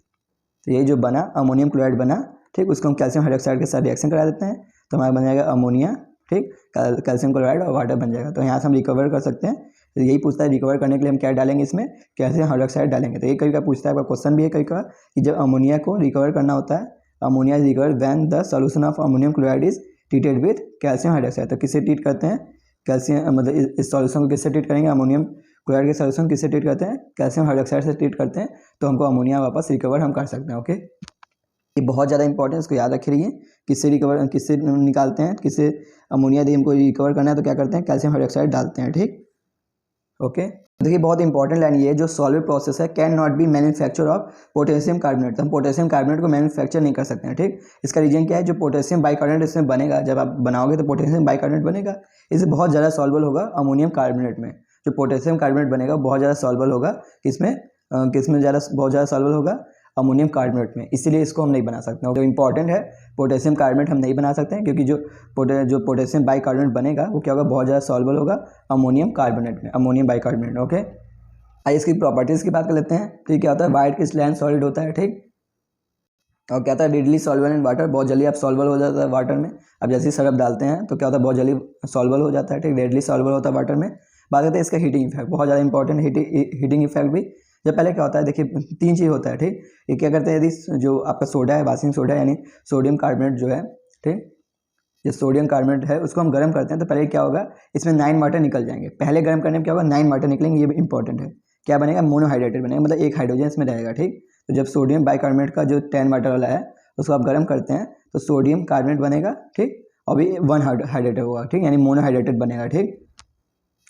[SPEAKER 1] तो ये जो बना अमोनियम क्लोराइड बना, ठीक, उसको हम कैल्शियम हाइड्रोक्साइड के साथ रिएक्शन करा देते हैं तो हमारा बन जाएगा अमोनिया। ठीक, कैल्शियम क्लोराइड और वाटर बन जाएगा। तो यहाँ से हम रिकवर कर सकते हैं। तो यही पूछता है रिकवर करने के लिए हम क्या डालेंगे, इसमें कैल्शियम हाइड्रोक्साइड डालेंगे। तो ये कई का पूछता है, आपका क्वेश्चन भी है कई का कि जब अमोनिया को रिकवर करना होता है, ammonia is recover when the solution of ammonium chloride is treated with calcium hydroxide. तो किससे ट्रीट करते हैं, कैल्शियम मतलब इस सॉल्यूशन को किससे ट्रीट करेंगे, अमोनियम क्लोराइड के सॉल्यूशन किससे ट्रीट करते हैं, कैल्शियम हाइड्रोक्साइड से ट्रीट करते हैं तो हमको अमोनिया वापस रिकवर हम कर सकते हैं। ओके, ये बहुत ज़्यादा इंपॉर्टेंट है, इसको याद रखिए। किससे निकालते हैं, किससे अमोनिया यदि हमको रिकवर करना है तो क्या करते हैं, कैल्शियम हाइड्रोक्साइड डालते हैं। ठीक, ओके, देखिए बहुत इंपॉर्टेंट लाइन ये है, जो सॉल्वेंट प्रोसेस है can not be manufacture of potassium carbonate. तो हम पोटेशियम कार्बोनेट को मैन्युफैक्चर नहीं कर सकते हैं। ठीक, इसका रीजन क्या है, जो पोटेशियम बाइकार्बोनेट इसमें बनेगा, जब आप बनाओगे तो पोटेशियम बाइकार्बोनेट बनेगा, इसे बहुत ज़्यादा सॉल्वेबल होगा अमोनियम कार्बोनेट में। जो पोटेशियम कार्बोनेट बनेगा बहुत ज़्यादा सॉल्वेबल होगा किसमें बहुत ज़्यादा सॉल्वेबल होगा अमोनियम कार्बोनेट में, इसीलिए इसको हम नहीं बना सकते हैं। तो इंपॉर्टेंट है, पोटेशियम कार्बोनेट हम नहीं बना सकते हैं क्योंकि जो पोटेशियम बाइकार्बोनेट बनेगा वो क्या होगा, बहुत ज़्यादा सॉल्वेबल होगा अमोनियम कार्बोनेट में, अमोनियम बाइकार्बोनेट। ओके, आइए इसकी प्रॉपर्टीज़ की बात कर लेते हैं। तो क्या होता है, वाइट क्रिस्टलाइन सॉलिड होता है। ठीक, और क्या होता है, रेडली सॉल्वेबल इन वाटर, बहुत जल्दी आप सॉल्वेबल हो जाता है वाटर में। अब जैसे ही सरफ डालते हैं तो क्या होता है, बहुत जल्दी सॉल्वेबल हो जाता है। ठीक, रेडली सॉल्वेबल होता है वाटर में। बात करते हैं इसका हीटिंग इफेक्ट, बहुत ज़्यादा इंपॉर्टेंट हीटिंग इफेक्ट भी। जब पहले क्या होता है, देखिए 3 चीज़ होता है। ठीक, ये क्या करते हैं, यदि जो आपका सोडा है, वाशिंग सोडा यानी सोडियम कार्बोनेट जो है, ठीक, ये सोडियम कार्बोनेट है उसको हम गर्म करते हैं तो पहले क्या होगा, इसमें 9 वाटर निकल जाएंगे। पहले गर्म करने में क्या होगा, 9 वाटर निकलेंगे, ये भी इंपॉर्टेंट है। क्या बनेगा, मोनोहाइड्रेटेड बनेगा, मतलब एक हाइड्रोजन इसमें रहेगा। ठीक, तो जब सोडियम बाइकार्बोनेट का जो 10 वाटर वाला है उसको आप गर्म करते हैं तो सोडियम कार्बोनेट बनेगा। ठीक, और भी 1 हाइड्रेटेड होगा। ठीक, यानी मोनोहाइड्रेटेड बनेगा। ठीक,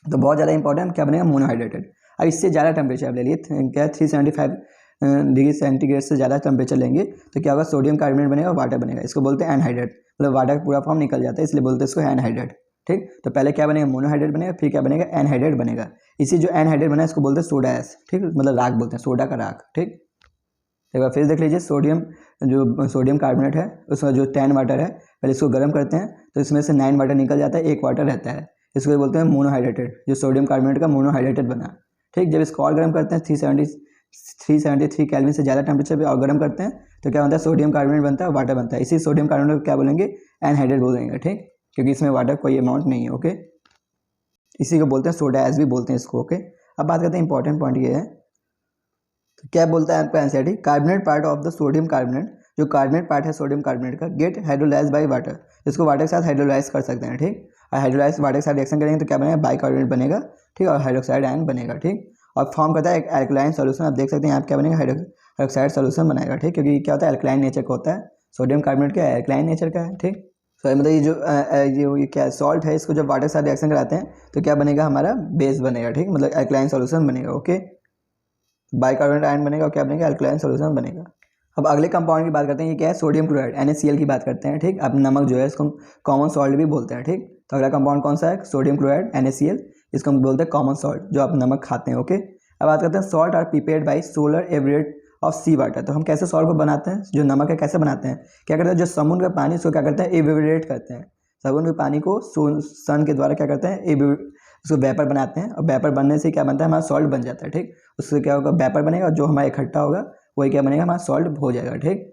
[SPEAKER 1] तो बहुत ज़्यादा इंपॉर्टेंट क्या बनेगा, मोनोहाइड्रेटेड। अब इससे ज़्यादा टेम्परेचर आप ले लिए, क्या 375 डिग्री सेंटीग्रेड से ज़्यादा टेम्परेचर लेंगे तो क्या होगा, सोडियम कार्बोनेट बनेगा, वाटर बनेगा। इसको बोलते हैं एनहाइड्रेट, मतलब वाटर का पूरा फॉर्म निकल जाता है, इसलिए बोलते हैं इसको एनहाइड्रेट। ठीक, तो पहले क्या बनेगा, मोनोहाइड्रेट बनेगा, फिर क्या बनेगा, एनहाइड्रेट बनेगा। इसी जो एनहाइड्रेट बना है इसको बोलते हैं सोडा ऐश। ठीक, मतलब राख बोलते हैं, सोडा का राख। ठीक, एक बार फिर देख लीजिए, सोडियम कार्बोनेट है उसका जो 10 वाटर है, पहले इसको गर्म करते हैं तो इसमें से 9 वाटर निकल जाता है, 1 वाटर रहता है, इसको बोलते हैं मोनोहाइड्रेटेड, जो सोडियम कार्बोनेट का मोनोहाइड्रेटेड बना। ठीक, जब इसको और गर्म करते हैं 373 केल्विन से ज़्यादा टेम्परेचर पे और गर्म करते हैं तो क्या होता है, सोडियम कार्बोनेट बनता है, वाटर बनता है। इसी सोडियम कार्बोनेट को क्या बोलेंगे, एनहाइड्रेट बोलेंगे। ठीक, क्योंकि इसमें वाटर कोई अमाउंट नहीं है। ओके, इसी को बोलते हैं सोडा ऐश भी बोलते हैं इसको। ओके, अब बात करते हैं इंपॉर्टेंट पॉइंट ये है, तो क्या बोलता है आपका NCERT, carbonate part of the sodium carbonate, जो कार्बोनेट पार्ट है सोडियम कार्बोनेट का, गेट हाइड्रोलाइज बाय वाटर, इसको वाटर के साथ हाइड्रोलाइज कर सकते हैं। ठीक, और हाइड्रोलाइज वाटर के साथ रिएक्शन करेंगे तो क्या बनेगा, बाइकार्बोनेट बनेगा। ठीक, और हाइड्रोक्साइड आयन बनेगा। ठीक, और फॉर्म करता है एक एल्कलाइन सॉल्यूशन। आप देख सकते हैं यहाँ क्या बनेगा, हाइड्रोक्साइड सॉल्यूशन बनाएगा। ठीक, क्योंकि क्या होता है, एल्कलाइन नेचर का होता है, सोडियम कार्बोनेट क्या है, एल्कलाइन नेचर का है। ठीक, सॉरी मतलब ये जो ये क्या सॉल्ट है, इसको जब वाटर के साथ रिएक्शन कराते हैं तो क्या बनेगा, हमारा बेस बनेगा, ठीक, मतलब एल्कलाइन सॉल्यूशन बनेगा। ओके, बाइकार्बोनेट आयन बनेगा और क्या बनेगा, एल्कलाइन सॉल्यूशन बनेगा। अब अगले कंपाउंड की बात करते हैं, ये क्या है, सोडियम क्लोराइड NaCl की बात करते हैं, ठीक। अब नमक जो है इसको कॉमन सॉल्ट भी बोलते हैं, ठीक। तो अगला कंपाउंड कौन सा है, सोडियम क्लोराइड NaCl, इसको हम बोलते हैं कॉमन सॉल्ट, जो आप नमक खाते हैं। ओके, अब बात करते हैं salt are prepared by solar एवरेट ऑफ सी वाटर। तो हम कैसे सॉल्ट को बनाते हैं, जो नमक है कैसे बनाते हैं, क्या करते हैं, जो समुद्र का पानी उसको क्या करते हैं, एवेपोरेट करते हैं। समुद्र के पानी को सन के द्वारा क्या करते हैं, उसको वेपर बनाते हैं, और वेपर बनने से क्या बनता है, हमारा सॉल्ट बन जाता है, ठीक। उससे क्या होगा, वेपर बनेगा, जो हमारा इकट्ठा होगा वही क्या बनेगा, हमारा सॉल्ट हो जाएगा, ठीक।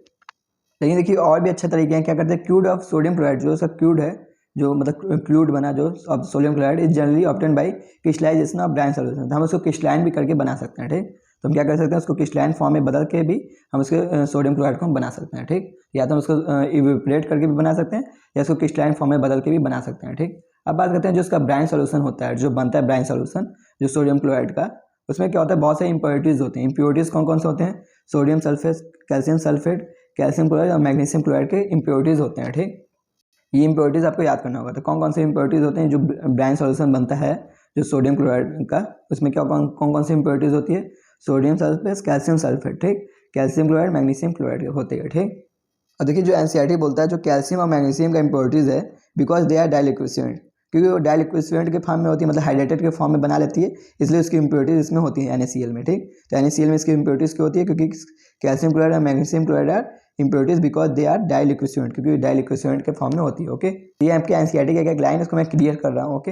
[SPEAKER 1] लेकिन देखिए और भी अच्छे तरीके हैं, क्या करते हैं, क्यूड ऑफ सोडियम क्लोराइड, जो उसका क्यूड है, जो मतलब क्लूड बना जो of sodium chloride is generally obtain by crystallisation of brine solution. तो हम उसको क्रिस्टलाइन भी करके बना सकते हैं, ठीक। तो हम क्या कर सकते हैं, उसको क्रिस्टलाइन फॉर्म में बदल के भी हम उसके सोडियम क्लोराइड को हम बना सकते हैं, ठीक। या तो हम उसको इवेपोरेट करके भी बना सकते हैं, या उसको क्रिस्टलाइन फॉर्म में बदल के भी बना सकते हैं, ठीक। अब बात करते हैं जो उसका ब्राइन सॉल्यूशन होता है, जो बनता है ब्राइन सॉल्यूशन जो सोडियम क्लोराइड का, उसमें क्या होता है, बहुत सारी इंप्योरिटीज़ होती हैं। इंप्योरिटीज़ कौन कौन से होते हैं, sodium sulphate, calcium sulphate, calcium chloride और मैग्नीशियम क्लोराइड के इंप्योरिटीज़ होते हैं, ठीक। ये इंप्योरिटीज़ आपको याद करना होगा। तो कौन कौन से इंप्योरिटीज़ होते हैं, जो ब्राइन सॉल्यूशन बनता है जो सोडियम क्लोराइड का, उसमें क्या कौन कौन सी इंप्योरिटीज़ होती है, सोडियम सल्फेट, कैल्शियम सल्फेट, ठीक, कैल्शियम क्लोराइड, मैग्नीशियम क्लोराइड होते हैं, ठीक। और देखिए जो एनसीईआरटी बोलता है, जो कैल्शियम और मैग्नीशियम का इंप्योरिटीज़ है, बिकॉज दे आर डाइलिक्विसेंट, क्योंकि वो डाइलिक्विसेंट के फॉर्म में होती है, मतलब हाइड्रेटेड के फॉर्म में बना लेती है, इसलिए उसकी इंप्योरिटीज़ इसमें होती है NaCl में, ठीक। तो NaCl में इसकी इंप्योरिटीज़ क्यों होती है, क्योंकि कैल्शियम क्लोराइड और magnesium chloride are impurities because they are deliquescent, क्योंकि डाइलिक्विसेंट के फॉर्म में होती है। ओके, ये आपके एनसीईआरटी का एक लाइन, इसको मैं क्लियर कर रहा हूँ। ओके,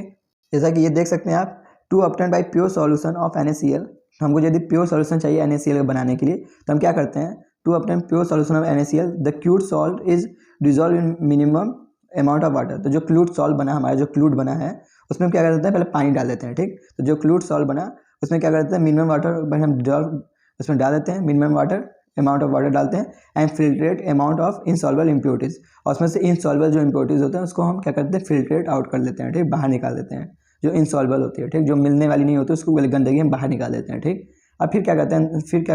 [SPEAKER 1] जैसा कि ये देख सकते हैं आप, to obtain by pure solution of NaCl। हमको यदि प्योर सॉल्यूशन चाहिए NaCl बनाने के लिए, तो हम क्या करते हैं, to obtain pure solution of NaCl the crude salt is dissolve in minimum amount of water. तो जो क्लूड सॉल्ट बना, हमारा जो क्लूड बना है, उसमें हम क्या करते हैं, पहले पानी डाल देते हैं, ठीक। तो जो क्लूड सॉल्ट बना उसमें क्या करते हैं, मिनिमम वाटर हम डिजॉल्व उसमें डाल देते हैं, minimum water amount of water डालते हैं, and filtrate amount of insoluble impurities, और उसमें से इनसॉल्युबल जो इंप्योरिटीज होते हैं उसको हम क्या करते हैं, फिल्ट्रेट आउट कर लेते हैं, ठीक, बाहर निकाल देते हैं। जो इनसॉल्युबल होती है, ठीक, जो मिलने वाली नहीं होती उसको गंदगी हम बाहर निकाल देते हैं, ठीक। अब फिर क्या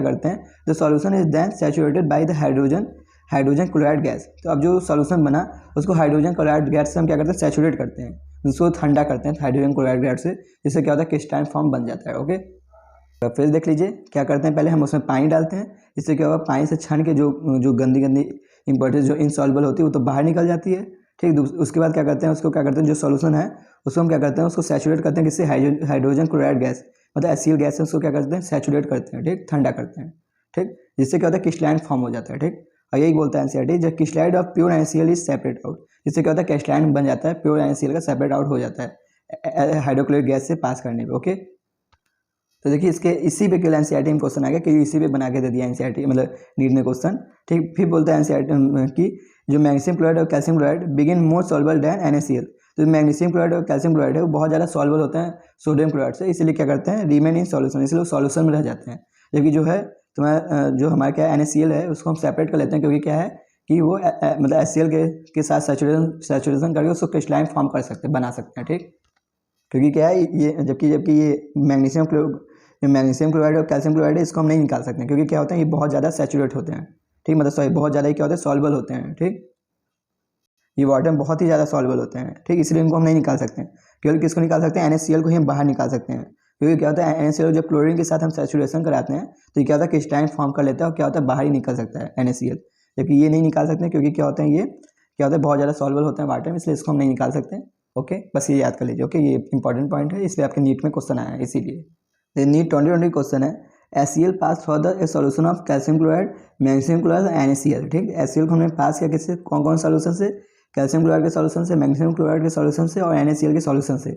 [SPEAKER 1] करते हैं, the solution is then saturated by the hydrogen chloride gas. तो अब जो सॉल्यूशन बना उसको हाइड्रोजन क्लोराइड गैस से हम क्या करते हैं, सैचुरेट करते हैं, उसको ठंडा करते हैं हाइड्रोजन क्लोराइड गैस से, जिससे क्या होता है, क्रिस्टलाइन फॉर्म बन जाता है। ओके, तो फिर देख लीजिए क्या करते हैं, पहले हम उसमें पानी डालते हैं, इससे क्या होगा, पानी से छन के जो गंदी इंपॉर्टेंट जो इनसॉल्युबल होती है वो तो बाहर निकल जाती है, ठीक। उसके बाद क्या करते हैं, उसको क्या करते हैं, जो सॉल्यूशन है उसको हम क्या करते हैं, उसको सैचुरेट करते हैं, किससे, हाइड्रोजन क्लोराइड गैस, मतलब HCl गैस से उसको क्या करते हैं, सैचुरेट करते हैं, ठीक, ठंडा करते हैं, ठीक, जिससे क्या होता है, क्रिस्टलाइन फॉर्म हो जाता है, ठीक। और यही बोलता है एनसीईआरटी, जब crystallised of pure NaCl is separate out, जिससे क्या होता है, क्रिस्टलाइन बन जाता है, प्योर NaCl का सेपरेट आउट हो जाता है हाइड्रोक्लोरिक गैस से पास करने पर। ओके, तो देखिए इसके इसी पे केवल एनसीईआरटी में क्वेश्चन आ गया कि इसी पे बना के दे दिया एनसीईआरटी, मतलब नीट में क्वेश्चन, ठीक। फिर बोलता है एनसीईआरटी कि जो मैग्नीशियम क्लोराइड और कैल्शियम क्लोराइड बिगिन मोर सॉल्युबल देन NaCl। तो मैग्नीशियम क्लोराइड और कैल्शियम क्लोराइड है वो बहुत ज़्यादा सॉल्युबल होते हैं सोडियम क्लोराइड से, इसलिए क्या करते हैं, रिमेन इन सॉल्यूशन, इसलिए वो सॉल्यूशन में रह जाते हैं। जबकि जो है तुम्हारा जो हमारा क्या है NaCl है, उसको हम सेपरेट कर लेते हैं, क्योंकि क्या है कि वो मतलब HCl के साथ सैचुरेशन करके उसको क्रिस्टलाइन फॉर्म कर सकते हैं, बना सकते हैं, ठीक। क्योंकि क्या है ये, जबकि ये मैग्नीशियम क्लोराइड और कैल्शियम क्लोराइड है, इसको हम नहीं निकाल सकते, क्योंकि क्या होता है, ये बहुत ज़्यादा सैचुरेट होते हैं, ठीक, मतलब सॉरी बहुत ज़्यादा क्या होता है, सॉल्युबल होते हैं, ठीक। ये वाटर में बहुत ही ज़्यादा सॉल्युबल होते हैं, ठीक, इसलिए इनको हम नहीं निकाल सकते। केवल किसको निकाल सकते हैं, NaCl को ही हम बाहर निकाल सकते हैं, क्योंकि क्या होता है, NaCl जब क्लोरीन के साथ हम सैचुरेशन कराते हैं तो ये क्या होता है, क्रिस्टलाइन फॉर्म कर लेता है, और क्या होता है, बाहर ही निकल सकता है NaCl, जबकि ये नहीं निकाल सकते, क्योंकि क्या होते हैं, ये क्या होता है, बहुत ज़्यादा सॉल्युबल होते हैं वाटर में, इसलिए इसको हम नहीं निकाल सकते। ओके, बस ये याद कर लीजिए। ओके, ये इंपॉर्टेंट पॉइंट है, इसलिए आपके नीट में क्वेश्चन आया है, इसीलिए नीट 2020 क्वेश्चन है, HCl pass for the solution of calcium chloride, magnesium chloride और NaCl, ठीक। HCl को हमने पास किया किससे, कौन कौन सॉल्यूशन से, कैल्शियम क्लोराइड के सॉल्यूशन से, मैग्नीशियम क्लोराइड के सॉल्यूशन से और NaCl के सॉल्यूशन से।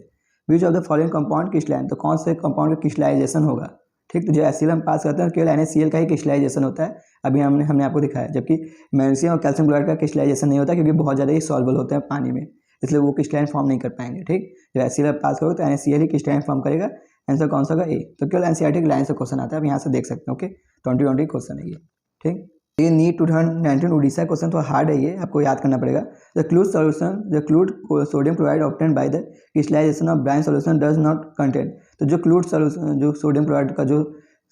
[SPEAKER 1] विच of the following compound crystalline, तो कौन से कंपाउंड का क्रिस्टलाइजेशन होगा, ठीक। तो जो HCl हम पास करते हैं केवल NaCl का ही क्रिस्टलाइजेशन होता है, अभी हमने आपको दिखाया, जबकि मैग्नीशियम और कैल्शियम क्लोराइड का क्रिस्टलाइजेशन नहीं होता, क्योंकि बहुत ज़्यादा ही सॉल्युबल होते हैं पानी में, इसलिए वो क्रिस्टलाइन फॉर्म नहीं कर पाएंगे, ठीक। जब HCl पास करोगे तो NaCl ही क्रिस्टलाइन फॉर्म करेगा। आंसर कौन सा होगा, ए। तो केवल एनसीईआरटी की लाइन से क्वेश्चन आता है, आप यहाँ से देख सकते हैं। ओके, 2020 क्वेश्चन है ये, ठीक। ये नीट 2019 उड़ीसा क्वेश्चन थोड़ा हार्ड है, ये आपको याद करना पड़ेगा। The crude sodium chloride obtained by the crystallisation of brine solution does not contain. तो जो क्लूड सॉल्यूशन, जो सोडियम क्लोराइड का जो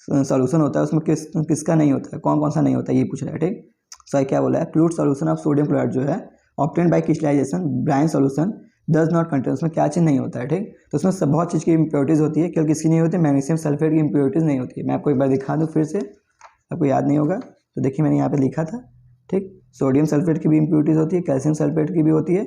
[SPEAKER 1] सॉल्यूशन होता है उसमें किसका नहीं होता है, कौन कौन सा नहीं होता है, ये पूछ रहा है, ठीक। सही क्या बोला है, crude solution of sodium chloride जो है obtain by crystallisation brine solution does not contain, उसमें क्या चीज़ नहीं होता है, ठीक। तो उसमें सब बहुत चीज़ की इम्प्योरिटीज़ होती है, केवल किसकी नहीं होती है, मैग्नीशियम सल्फेट की इम्प्योरिटीज़ नहीं होती है। मैं आपको एक बार दिखा दूँ फिर से, आपको याद नहीं होगा तो देखिए मैंने यहाँ पे लिखा था, ठीक। सोडियम सल्फेट की भी इम्प्योरिटीज़ होती है, कैल्शियम सल्फेट की भी होती है,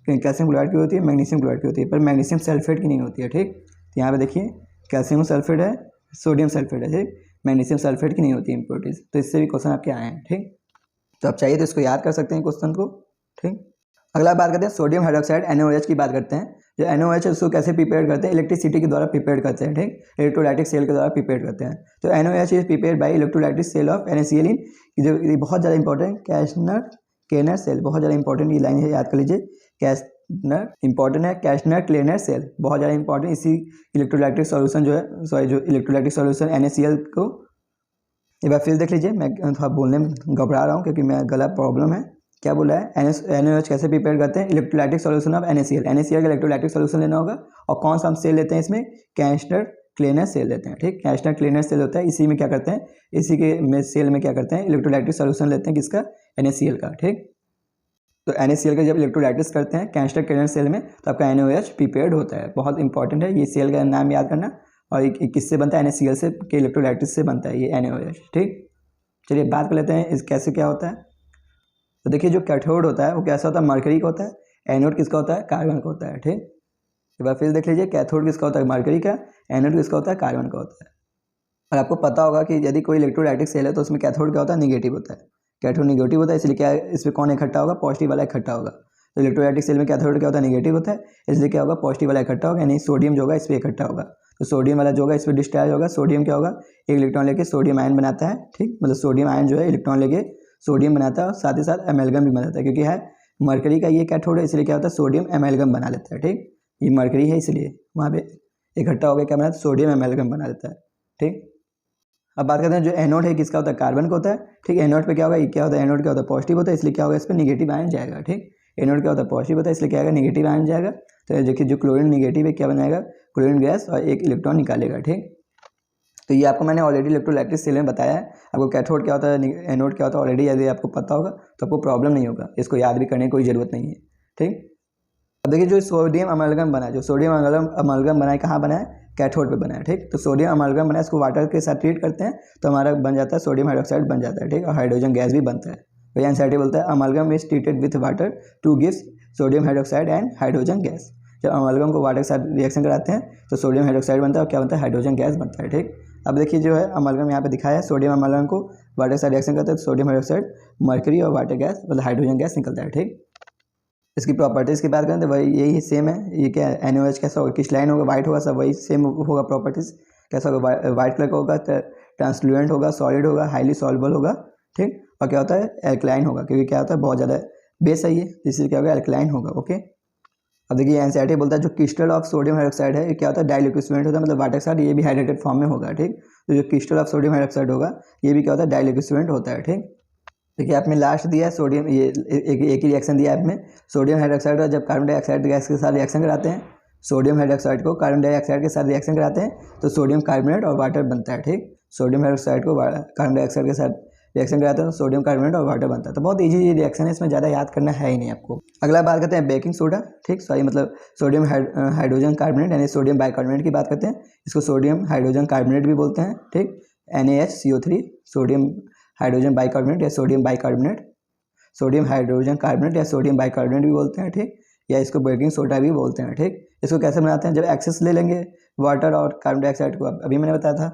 [SPEAKER 1] कैल्शियम क्लोराइड की होती है, मैग्नीशियम क्लोराइड की होती है, पर मैग्नीशियम सल्फेट की नहीं होती है, ठीक। तो यहाँ पे देखिए कैल्शियम सल्फेट है, सोडियम सल्फेट है, ठीक। मैग्नीशियम सल्फेट की नहीं होती इम्प्योरिटीज़। तो इससे भी क्वेश्चन आपके आए हैं, ठीक। तो आप चाहिए तो इसको याद कर सकते हैं क्वेश्चन को, ठीक। अगला बात करते हैं सोडियम हाइड्रोक्साइड NaOH की बात करते हैं। जो NaOH है उसको कैसे प्रिपेयर करते हैं, इलेक्ट्रिसिटी के द्वारा प्रिपेयर करते हैं, ठीक। इलेक्ट्रोलाइटिक सेल के द्वारा प्रिपेयर करते हैं। तो NaOH is prepare by electrolytic cell of NaCl in, जो ये बहुत ज़्यादा इंपॉर्टेंट कैशनर सेल, बहुत ज़्यादा इंपॉर्टेंट ये लाइन है, याद कर लीजिए। कैशनर इंपॉर्टेंट है, कैशनर क्लेनर सेल बहुत ज़्यादा इंपॉर्टेंट, इसी इलेक्ट्रोलाइटिक सॉल्यूशन जो है, सॉरी जो इलेक्ट्रोलाइटिक सॉल्यूशन NaCl को एक बार फिर देख लीजिए। मैं थोड़ा बोलने में घबरा रहा हूँ क्योंकि मैं गला प्रॉब्लम है। क्या बोला है, NaOH कैसे प्रिपेयर करते हैं, इलेक्ट्रोलाइटिक सॉल्यूशन ऑफ NaCl का इलेक्ट्रोलाइटिक सॉल्यूशन लेना होगा। और कौन सा हम सेल लेते हैं इसमें, कैशनर क्लेनर सेल लेते हैं, ठीक। कैशनर क्लेनर सेल होता है, इसी में क्या करते हैं, इसी के सेल में क्या करते हैं, इलेक्ट्रोलाइटिक सॉल्यूशन लेते हैं, किसका, NaCl का, ठीक। तो NaCl का जब इलेक्ट्रोलाइटिस करते हैं कैशनर क्लेनर सेल में तो आपका NaOH प्रिपेयर्ड होता है। बहुत इंपॉर्टेंट है ये सेल का नाम याद करना। और किससे बनता है, NaCl से के इलेक्ट्रोलाइटिस से बनता है ये NaOH, ठीक। चलिए बात कर लेते हैं इस कैसे क्या होता है। तो देखिए जो कैथोड होता है वो कैसा होता है, मरकरी का होता है। एनोड किसका होता है, कार्बन का होता है, ठीक। एक बार फिर देख लीजिए, कैथोड किसका होता है, मरकरी का। एनोड किसका होता है, कार्बन का होता है। और आपको पता होगा कि यदि कोई इलेक्ट्रोलाइटिक सेल है तो उसमें कैथोड क्या होता है, निगेटिव होता है। कैथोड निगेटिव होता है, इसलिए क्या है, इसमें कौन इकट्ठा होगा, पॉजिटिव वाला इकट्ठा होगा। तो इलेक्ट्रोलाइटिक सेल में कैथोड क्या होता है, निगेटिव होता है, इसलिए क्या होगा, पॉजिटिव वाला इकट्ठा होगा, यानी सोडियम जो होगा इस पर इकट्ठा होगा। तो सोडियम वाला जो होगा इस पर डिस्चार्ज होगा। सोडियम क्या होगा, एक इलेक्ट्रॉन लेके सोडियम आयन बनाता है, ठीक। मतलब सोडियम आयन जो है इलेक्ट्रॉन लेके सोडियम बनाता है और साथ ही साथ एमेल्गम भी बनाता है, क्योंकि है मरकरी का ये कैथोड है, इसलिए क्या होता है, सोडियम एमेल्गम बना लेता है, ठीक। ये मरकरी है इसलिए वहाँ पे इकट्ठा हो गया क्या बनाता है, सोडियम एमेल्गम बना लेता है, ठीक। अब बात करते हैं जो एनोड है किसका होता है, कार्बन का होता है, ठीक। एनोड पे क्या होगा, ये क्या होता है, एनोड क्या होता है, पॉजिटिव होता है, इसलिए क्या होगा, इस पर निगेटिव आयन जाएगा, ठीक। एनोड क्या होता है, पॉजिटिव होता है, इसलिए क्या आएगा, निगेटिव आयन जाएगा। तो देखिए जो क्लोरीन निगेटिव है क्या बनाएगा, क्लोरीन गैस और एक इलेक्ट्रॉन निकालेगा, ठीक। तो ये आपको मैंने ऑलरेडी इलेक्ट्रोलाइटिक सेल में बताया है। आपको कैथोड क्या होता है, एनोड क्या होता है, ऑलरेडी यदि आपको पता होगा तो आपको प्रॉब्लम नहीं होगा, इसको याद भी करने की कोई ज़रूरत नहीं है, ठीक। अब देखिए जो सोडियम अमलगम बना है, जो सोडियम अमलगम बना है, कहाँ बना है, कैथोड पे बना है, ठीक। तो सोडियम अमलगम बना है, इसको वाटर के साथ ट्रीट करते हैं तो हमारा बन जाता है सोडियम हाइड्रोक्साइड बन जाता है, ठीक। और हाइड्रोजन गैस भी बनता है। तो यहाँ एनसीईआरटी बोलता है amalgam is treated with water two gives sodium hydroxide and hydrogen gas. जब अमलगम को वाटर के साथ रिएक्शन कराते हैं तो सोडियम हाइड्रोक्साइड बनता है और क्या बनता है, हाइड्रोजन गैस बनता है, ठीक। अब देखिए जो है अमलगम यहाँ पे दिखाया है, सोडियम अमलगम को वाटर के साथ रिएक्शन करता है तो सोडियम हाइड्रोक्साइड, मर्करी और वाटर गैस मतलब हाइड्रोजन गैस निकलता है, ठीक। इसकी प्रॉपर्टीज़ की बात करें तो वही यही सेम है। ये क्या है, NaOH कैसा होगा, क्रिस्टलाइन होगा, वाइट होगा, सब वही सेम होगा प्रॉपर्टीज़। कैसा होगा, वाइट कलर का होगा, ट्रांसलूएंट होगा, सॉलिड होगा, हाईली सॉल्युबल होगा, ठीक। और क्या होता है, एल्कलाइन होगा, क्योंकि क्या होता है बहुत ज़्यादा बेस है ये, इसलिए क्या होगा, एल्कलाइन होगा, ओके। अब देखिए एनसीईआरटी बोलता है जो क्रिस्टल ऑफ सोडियम हाइड्रोक्साइड है ये क्या होता है, डाइलिक्विड होता है, मतलब वाटर के साथ ये भी हाइड्रेटेड फॉर्म में होगा, ठीक। तो जो क्रिस्टल ऑफ सोडियम हाइड्रोक्साइड होगा ये भी क्या होता है, डाइलिक्विड होता है, ठीक। देखिए आपने लास्ट दिया है सोडियम, ये एक ही रिएक्शन दिया है आपने, सोडियम हाइड्रोक्साइड का जब कार्बन डाइऑक्साइड गैस के साथ रिएक्शन कराते हैं, सोडियम हाइड्रोक्साइड को कार्बन डाइऑक्साइड के साथ रिएक्शन कराते हैं तो सोडियम कार्बोनेट और वाटर बनता है, ठीक। सोडियम हाइड्रोक्साइड को कार्बन डाइऑक्साइड के साथ रिएक्शन कराते हैं तो सोडियम कार्बोनेट और वाटर बनता है। तो बहुत ईजी रिएक्शन है, इसमें ज़्यादा याद करना है ही नहीं आपको। अगला बात करते हैं बेकिंग सोडा, ठीक। सॉरी मतलब सोडियम हाइड्रोजन कार्बोनेट यानी सोडियम बाइकार्बोनेट की बात करते हैं। इसको सोडियम हाइड्रोजन कार्बोनेट भी बोलते हैं, ठीक। NaHCO3 सोडियम हाइड्रोजन बाइकार्बोनेट या sodium bicarbonate, sodium hydrogen carbonate या सोडियम बाइकार्बोनेट भी बोलते हैं, ठीक। या इसको बेकिंग सोडा भी बोलते हैं, ठीक। इसको कैसे बनाते हैं, जब एक्सेस ले लेंगे वाटर और कार्बन डाइऑक्साइड को, अभी मैंने बताया था,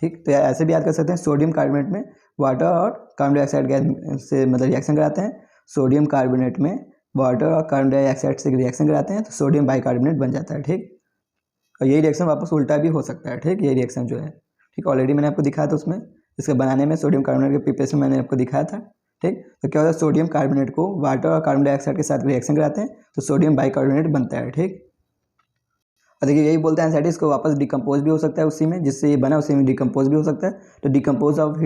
[SPEAKER 1] ठीक। तो ऐसे भी याद कर सकते हैं, सोडियम कार्बोनेट में वाटर और कार्बन डाइऑक्साइड गैस से मतलब रिएक्शन कराते हैं, सोडियम कार्बोनेट में वाटर और कार्बन डाइऑक्साइड से रिएक्शन कराते हैं तो सोडियम बाइकार्बोनेट बन जाता है, ठीक। और यही रिएक्शन वापस उल्टा भी हो सकता है, ठीक। यही रिएक्शन जो है, ठीक, ऑलरेडी मैंने आपको दिखाया था उसमें, इसके बनाने में सोडियम कार्बोनेट के प्रिपरेशन मैंने आपको दिखाया था, ठीक। तो क्या होता है, सोडियम कार्बोनेट को वाटर और कार्बन डाइऑक्साइड के साथ रिएक्शन कराते हैं तो सोडियम बाइकार्बोनेट बनता है, ठीक। और देखिए यही बोलते हैं एनसीईआरटी, इसको वापस डिकम्पोज भी हो सकता है उसी में जिससे ये बना, उसी में डिकम्पोज भी हो सकता है। तो decompose of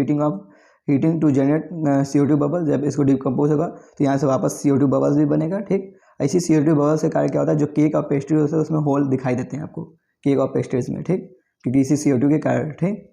[SPEAKER 1] heating to generate CO2 bubble, जब इसको डिकम्पोज होगा तो यहाँ से वापस CO2 बबल्स भी बनेगा, ठीक। ऐसी CO2 बबल्स के कारण क्या होता है, जो केक और पेस्ट्रीज होते हैं उसमें होल दिखाई देते हैं आपको, केक और पेस्ट्रीज में, ठीक, क्योंकि इसी CO2 के कारण, ठीक।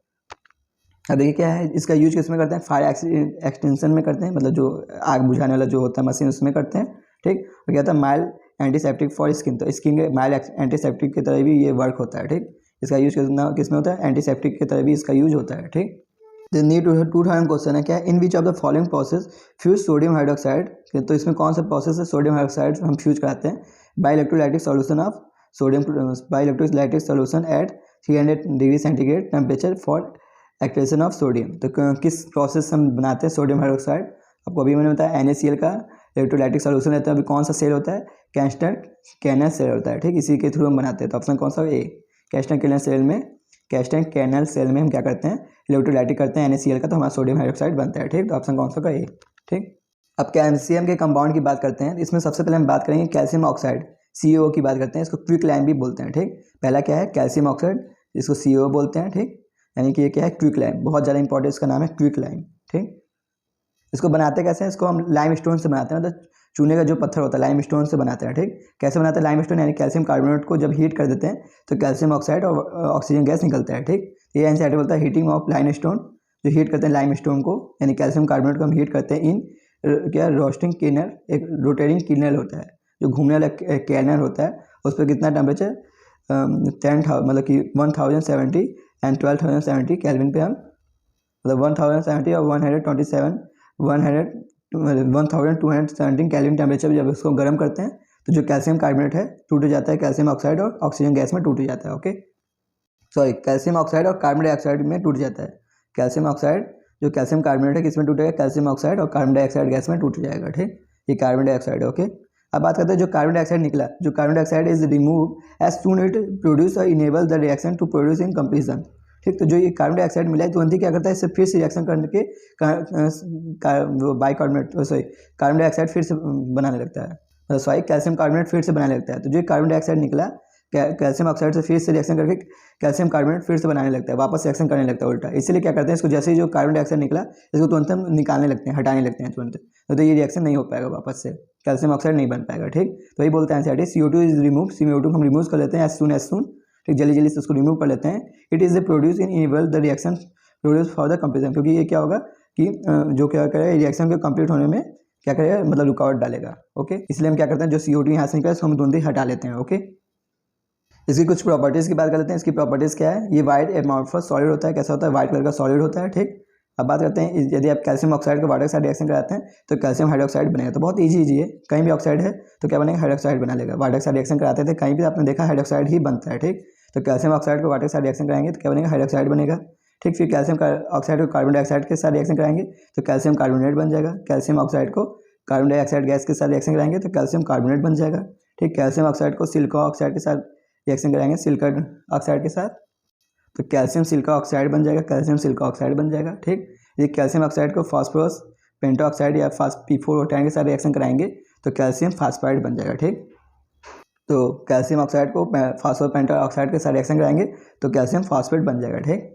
[SPEAKER 1] अब देखिए क्या है, इसका यूज किस में करते हैं, फायर एक्सटेंशन में करते हैं, मतलब जो आग बुझाने वाला जो होता है मशीन उसमें करते हैं, ठीक। और क्या होता है माइल्ड एंटीसेप्टिक फॉर स्किन, तो स्किन के माइल्ड एंटीसेप्टिक की तरह भी ये वर्क होता है। ठीक, इसका यूज किस में होता है, एंटीसेप्टिक की तरह भी इसका यूज होता है। ठीक, तो नीट 2000 क्वेश्चन है क्या, in which of the following process fuse sodium hydroxide, तो इसमें कौन सा प्रोसेस है सोडियम हाइड्रोक्साइड हम फ्यूज कराते हैं by electrolytic solution of sodium, by electrolytic solution at 300 degree centigrade temperature for activation of sodium. तो किस प्रोसेस हम बनाते हैं सोडियम हाइड्रोक्साइड, आपको अभी मैंने बताया NaCl का इलेक्ट्रोलाइटिक सॉल्यूशन रहता है। अभी कौन सा सेल होता है, कैस्टर कैनल सेल होता है। ठीक, इसी के थ्रू हम बनाते हैं। तो ऑप्शन कौन सा है, ए कैस्टर कैनल सेल में, कैस्टर कैनल सेल में हम क्या करते हैं इलेक्ट्रोलाइटिक करते हैं NaCl का, तो हमारा सोडियम हाइड्रोक्साइड बनता है। ठीक, तो ऑप्शन कौन सा का, ए। ठीक, अब कैल्शियम के कंपाउंड की बात करते हैं। इसमें सबसे पहले हम बात करेंगे कैल्शियम ऑक्साइड CaO की बात करते हैं। इसको क्विक लाइम भी बोलते हैं। ठीक, पहला क्या है कैल्शियम ऑक्साइड, इसको CaO बोलते हैं। ठीक, यानी कि ये क्या है क्विक लाइम, बहुत ज़्यादा इंपॉर्टेंट इसका नाम है क्विक लाइम। ठीक, इसको बनाते कैसे हैं, इसको हम लाइम स्टोन से बनाते हैं, मतलब चूने का जो पत्थर होता है लाइम स्टोन से बनाते हैं। ठीक, कैसे बनाते हैं लाइम स्टोन, यानी कैल्शियम कार्बोनेट को जब हीट कर देते हैं तो कैल्शियम ऑक्साइड और ऑक्सीजन गैस निकलता है। ठीक, ये एनसीईआरटी बोलता है हीटिंग ऑफ लाइम स्टोन, जो हीट करते हैं लाइम स्टोन को यानी कैल्शियम कार्बोनेट को हम हीट करते हैं इन क्या रोस्टिंग किनर, एक रोटेटिंग किनर होता है जो घूमने वाला कैनर होता है, उस पर कितना टेम्परेचर 10,000 मतलब कि 1070 एंड 1270 केल्विन पे हम मतलब 1070 और 1217 केल्विन टेम्परेचर जब इसको गर्म करते हैं तो जो कैल्शियम कार्बोनेट है टूट जाता है कैल्शियम ऑक्साइड और ऑक्सीजन गैस में टूट जाता है। ओके, सॉरी कैल्शियम ऑक्साइड और कार्बन डाइऑक्साइड में टूट जाता है। कैल्शियम ऑक्साइड जो कैल्शियम कार्बोनेट है किस में टूटेगा, कैल्शियम ऑक्साइड और कार्बन डाइऑक्साइड गैस में टूट जाएगा। ठीक, ये कार्बन डाइऑक्साइड है। ओके, अब बात करते हैं जो कार्बन डाइऑक्साइड निकला, जो carbon dioxide is remove as soon it produce और enable the reaction to produce in completion. ठीक, तो जो ये कार्बन डाइऑक्साइड मिला है तुरंत ही क्या करता है, इससे फिर से रिएक्शन करके बाइकार्बोनेट सॉरी कार्बन डाइऑक्साइड फिर से बनाने लगता है, सॉरी कैल्शियम कार्बोनेट फिर से बनाने लगता है। तो जो कार्बन डाइऑक्साइड निकला कैल्शियम ऑक्साइड से फिर से रिएक्शन करके कैल्शियम कार्बोनेट फिर से बनाने लगता है, वापस रिएक्शन करने लगता है उल्टा। इसलिए क्या करते हैं इसको, जैसे ही जो कार्बन डाइऑक्साइड निकला इसको तुरंत हम निकालने लगते हैं, हटाने लगते हैं तुरंत, तो ये रिएक्शन नहीं हो पाएगा, वापस से कैल्शियम ऑक्साइड नहीं बन पाएगा। ठीक, तो वही बोलते हैं NCERT CO2 is remove, CO2 हम रिमूव कर लेते हैं एज सून। ठीक, जल्दी जल्दी से उसको रिमूव कर लेते हैं। It is produce in enable the reaction produce for the completion, क्योंकि ये क्या होगा कि जो क्या करेगा रिएक्शन के कंप्लीट होने में क्या करेगा मतलब रुकावट डालेगा। ओके, इसलिए हम क्या करते हैं जो CO2 यहाँ से निकला इसको हम तुरंत ही हटा लेते हैं। ओके, इसकी कुछ प्रॉपर्टीज़ की बात कर लेते हैं। इसकी प्रॉपर्टीज़ क्या है, ये वाइट एमॉर्फस सॉलिड होता है, कैसा होता है वाइट कलर का सॉलिड होता है। ठीक, अब बात करते हैं यदि आप कैल्शियम ऑक्साइड को वाटर के साथ रिएक्शन कराते हैं तो कैल्शियम हाइड्रोक्साइड बनेगा। तो बहुत ईजी है, कहीं भी ऑक्साइड है तो क्या बनेगा हाइड्रोक्साइड बना लेगा। वाटर के साथ रिएक्शन कराते थे कहीं भी आपने देखा हाइड्रोक्साइड ही बनता है। ठीक, तो कैल्शियम ऑक्साइड को वाटर के साथ रिएक्शन कराएंगे तो क्या बनेगा हाइड्रोक्साइड बनेगा। ठीक, फिर कैल्शियम ऑक्साइड को कार्बन डाइऑक्साइड के साथ रिएक्शन कराएंगे तो कैल्शियम कार्बोनेट बन जाएगा। कैल्शियम ऑक्साइड को कार्बन डाइऑक्साइड गैस के साथ रिएक्शन कराएंगे तो कैल्शियम कार्बोनेट बन जाएगा। ठीक, कैल्शियम ऑक्साइड को सिलिका ऑक्साइड के साथ रिएक्शन कराएंगे सिलिका ऑक्साइड के साथ तो कैल्शियम सिलिका ऑक्साइड बन जाएगा, कैल्शियम सिलिका ऑक्साइड बन जाएगा। ठीक, ये कैल्शियम ऑक्साइड को फास्फोरस पेंटाऑक्साइड या P4O10 के साथ रिएक्शन कराएंगे तो कैल्शियम फास्फाइड बन जाएगा। ठीक, तो कैल्शियम ऑक्साइड को फास्फोरस पेंटाऑक्साइड के साथ रिएक्शन कराएंगे तो कैल्शियम फास्फेट बन जाएगा। ठीक,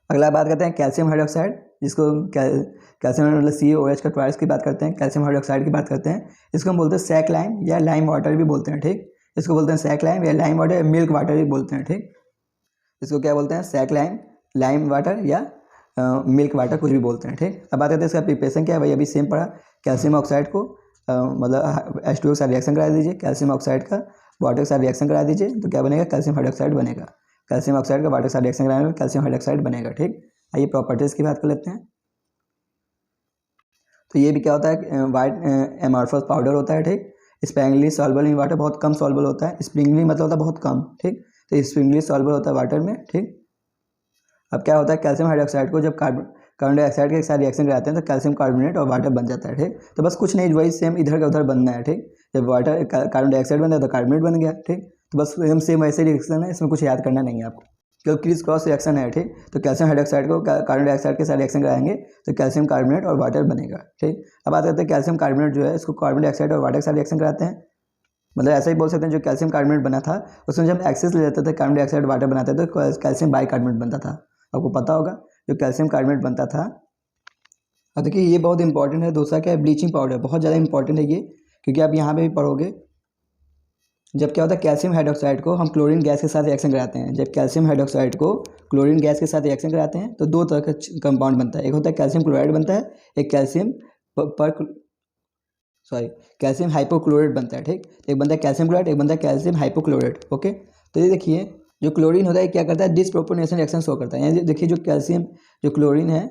[SPEAKER 1] अगला बात करते हैं कैल्शियम हाइड्रोक्साइड, जिसको कैल्शियम मतलब CaOH का ट्वाइस की बात करते हैं, कैल्शियम हाइड्रोक्साइड की बात करते हैं। इसको हम बोलते हैं सैक लाइम या लाइम वाटर भी बोलते हैं। ठीक, इसको बोलते हैं सैक लाइम या लाइम वाटर या मिल्क वाटर भी बोलते हैं। ठीक, इसको क्या बोलते हैं सैक लाइम, लाइम वाटर या मिल्क वाटर कुछ भी बोलते हैं। ठीक, अब बात करते हैं इसका प्रिपरेशन क्या है, भाई अभी सेम पढ़ा। कैल्शियम ऑक्साइड को मतलब H2O के साथ रिएक्शन करा दीजिए, कैल्शियम ऑक्साइड का वाटर के साथ रिएक्शन करा दीजिए तो क्या बनेगा कैल्शियम हाइड्रोक्साइड बनेगा। कैल्शियम ऑक्साइड का वाटर के साथ रिएक्शन कराने कैल्शियम हाइड्रोक्साइड बनेगा। ठीक, आइए प्रॉपर्टीज़ की बात कर लेते हैं। तो ये भी क्या होता है वाइट एमॉर्फस पाउडर होता है। ठीक, स्प्रिंगली सॉल्युबल इन वाटर, बहुत कम सॉल्युबल होता है। स्प्रिंगली मतलब होता है बहुत कम। ठीक, तो स्प्रिंगली सॉल्युबल होता है वाटर में। ठीक, अब क्या होता है कैल्शियम हाइड्रोक्साइड को जब कार्बन डाइऑक्साइड के साथ रिएक्शन कराते हैं तो कैल्शियम कार्बोनेट और वाटर बन जाता है। ठीक, तो बस कुछ नहीं, वही सेम इधर का उधर बनना है। ठीक, जब वाटर कार्बन डाइऑक्साइड बनता है तो कार्बोनेट बन गया। ठीक, तो बस एकदम सेम वैसे रिएक्शन है, इसमें कुछ याद करना नहीं है आपको, क्योंकि क्रिस क्रॉस रिएक्शन है। ठीक, तो कैल्शियम हाइड्रोक्साइड को कार्बन डाइऑक्साइड के साथ रिएक्शन कराएंगे तो कैल्शियम कार्बोनेट और वाटर बनेगा। ठीक, अब बात करते हैं कैल्शियम कार्बोनेट जो है इसको कार्बन डाइऑक्साइड और वाटर के साथ रिएक्शन कराते हैं, मतलब ऐसा ही बोल सकते हैं जो कैल्शियम कार्बोनेट बना था उसमें जब एक्सेस ले लेते थे कार्बन डाइऑक्साइड वाटर बनाते थे तो कैल्शियम बाइकार्बोनेट बनता था। आपको पता होगा जो कैल्शियम कार्बोनेट बनता था। अब देखिए ये बहुत इंपॉर्टेंट है। दूसरा क्या है ब्लीचिंग पाउडर, बहुत ज़्यादा इंपॉर्टेंट है ये, क्योंकि आप यहाँ पे भी पढ़ोगे। जब क्या होता है कैल्शियम हाइड्रोक्साइड को हम क्लोरीन गैस के साथ रिएक्शन कराते हैं, जब कैल्शियम हाइड्रोक्साइड को क्लोरीन गैस के साथ रिएक्शन कराते हैं तो दो तरह का कंपाउंड बनता है, एक होता है कैल्शियम क्लोराइड बनता है, एक कैल्शियम सॉरी कैल्शियम हाइपोक्लोराइड बनता है। ठीक, एक बनता है कैल्शियम क्लोराइड, एक बनता है कैल्शियम हाइपोक्लोराइड। ओके, तो ये देखिए जो क्लोरीन होता है क्या करता है, डिसप्रोपोर्शनेशन रिएक्शन शो करता है। यानी देखिए जो कैल्शियम जो क्लोरीन है,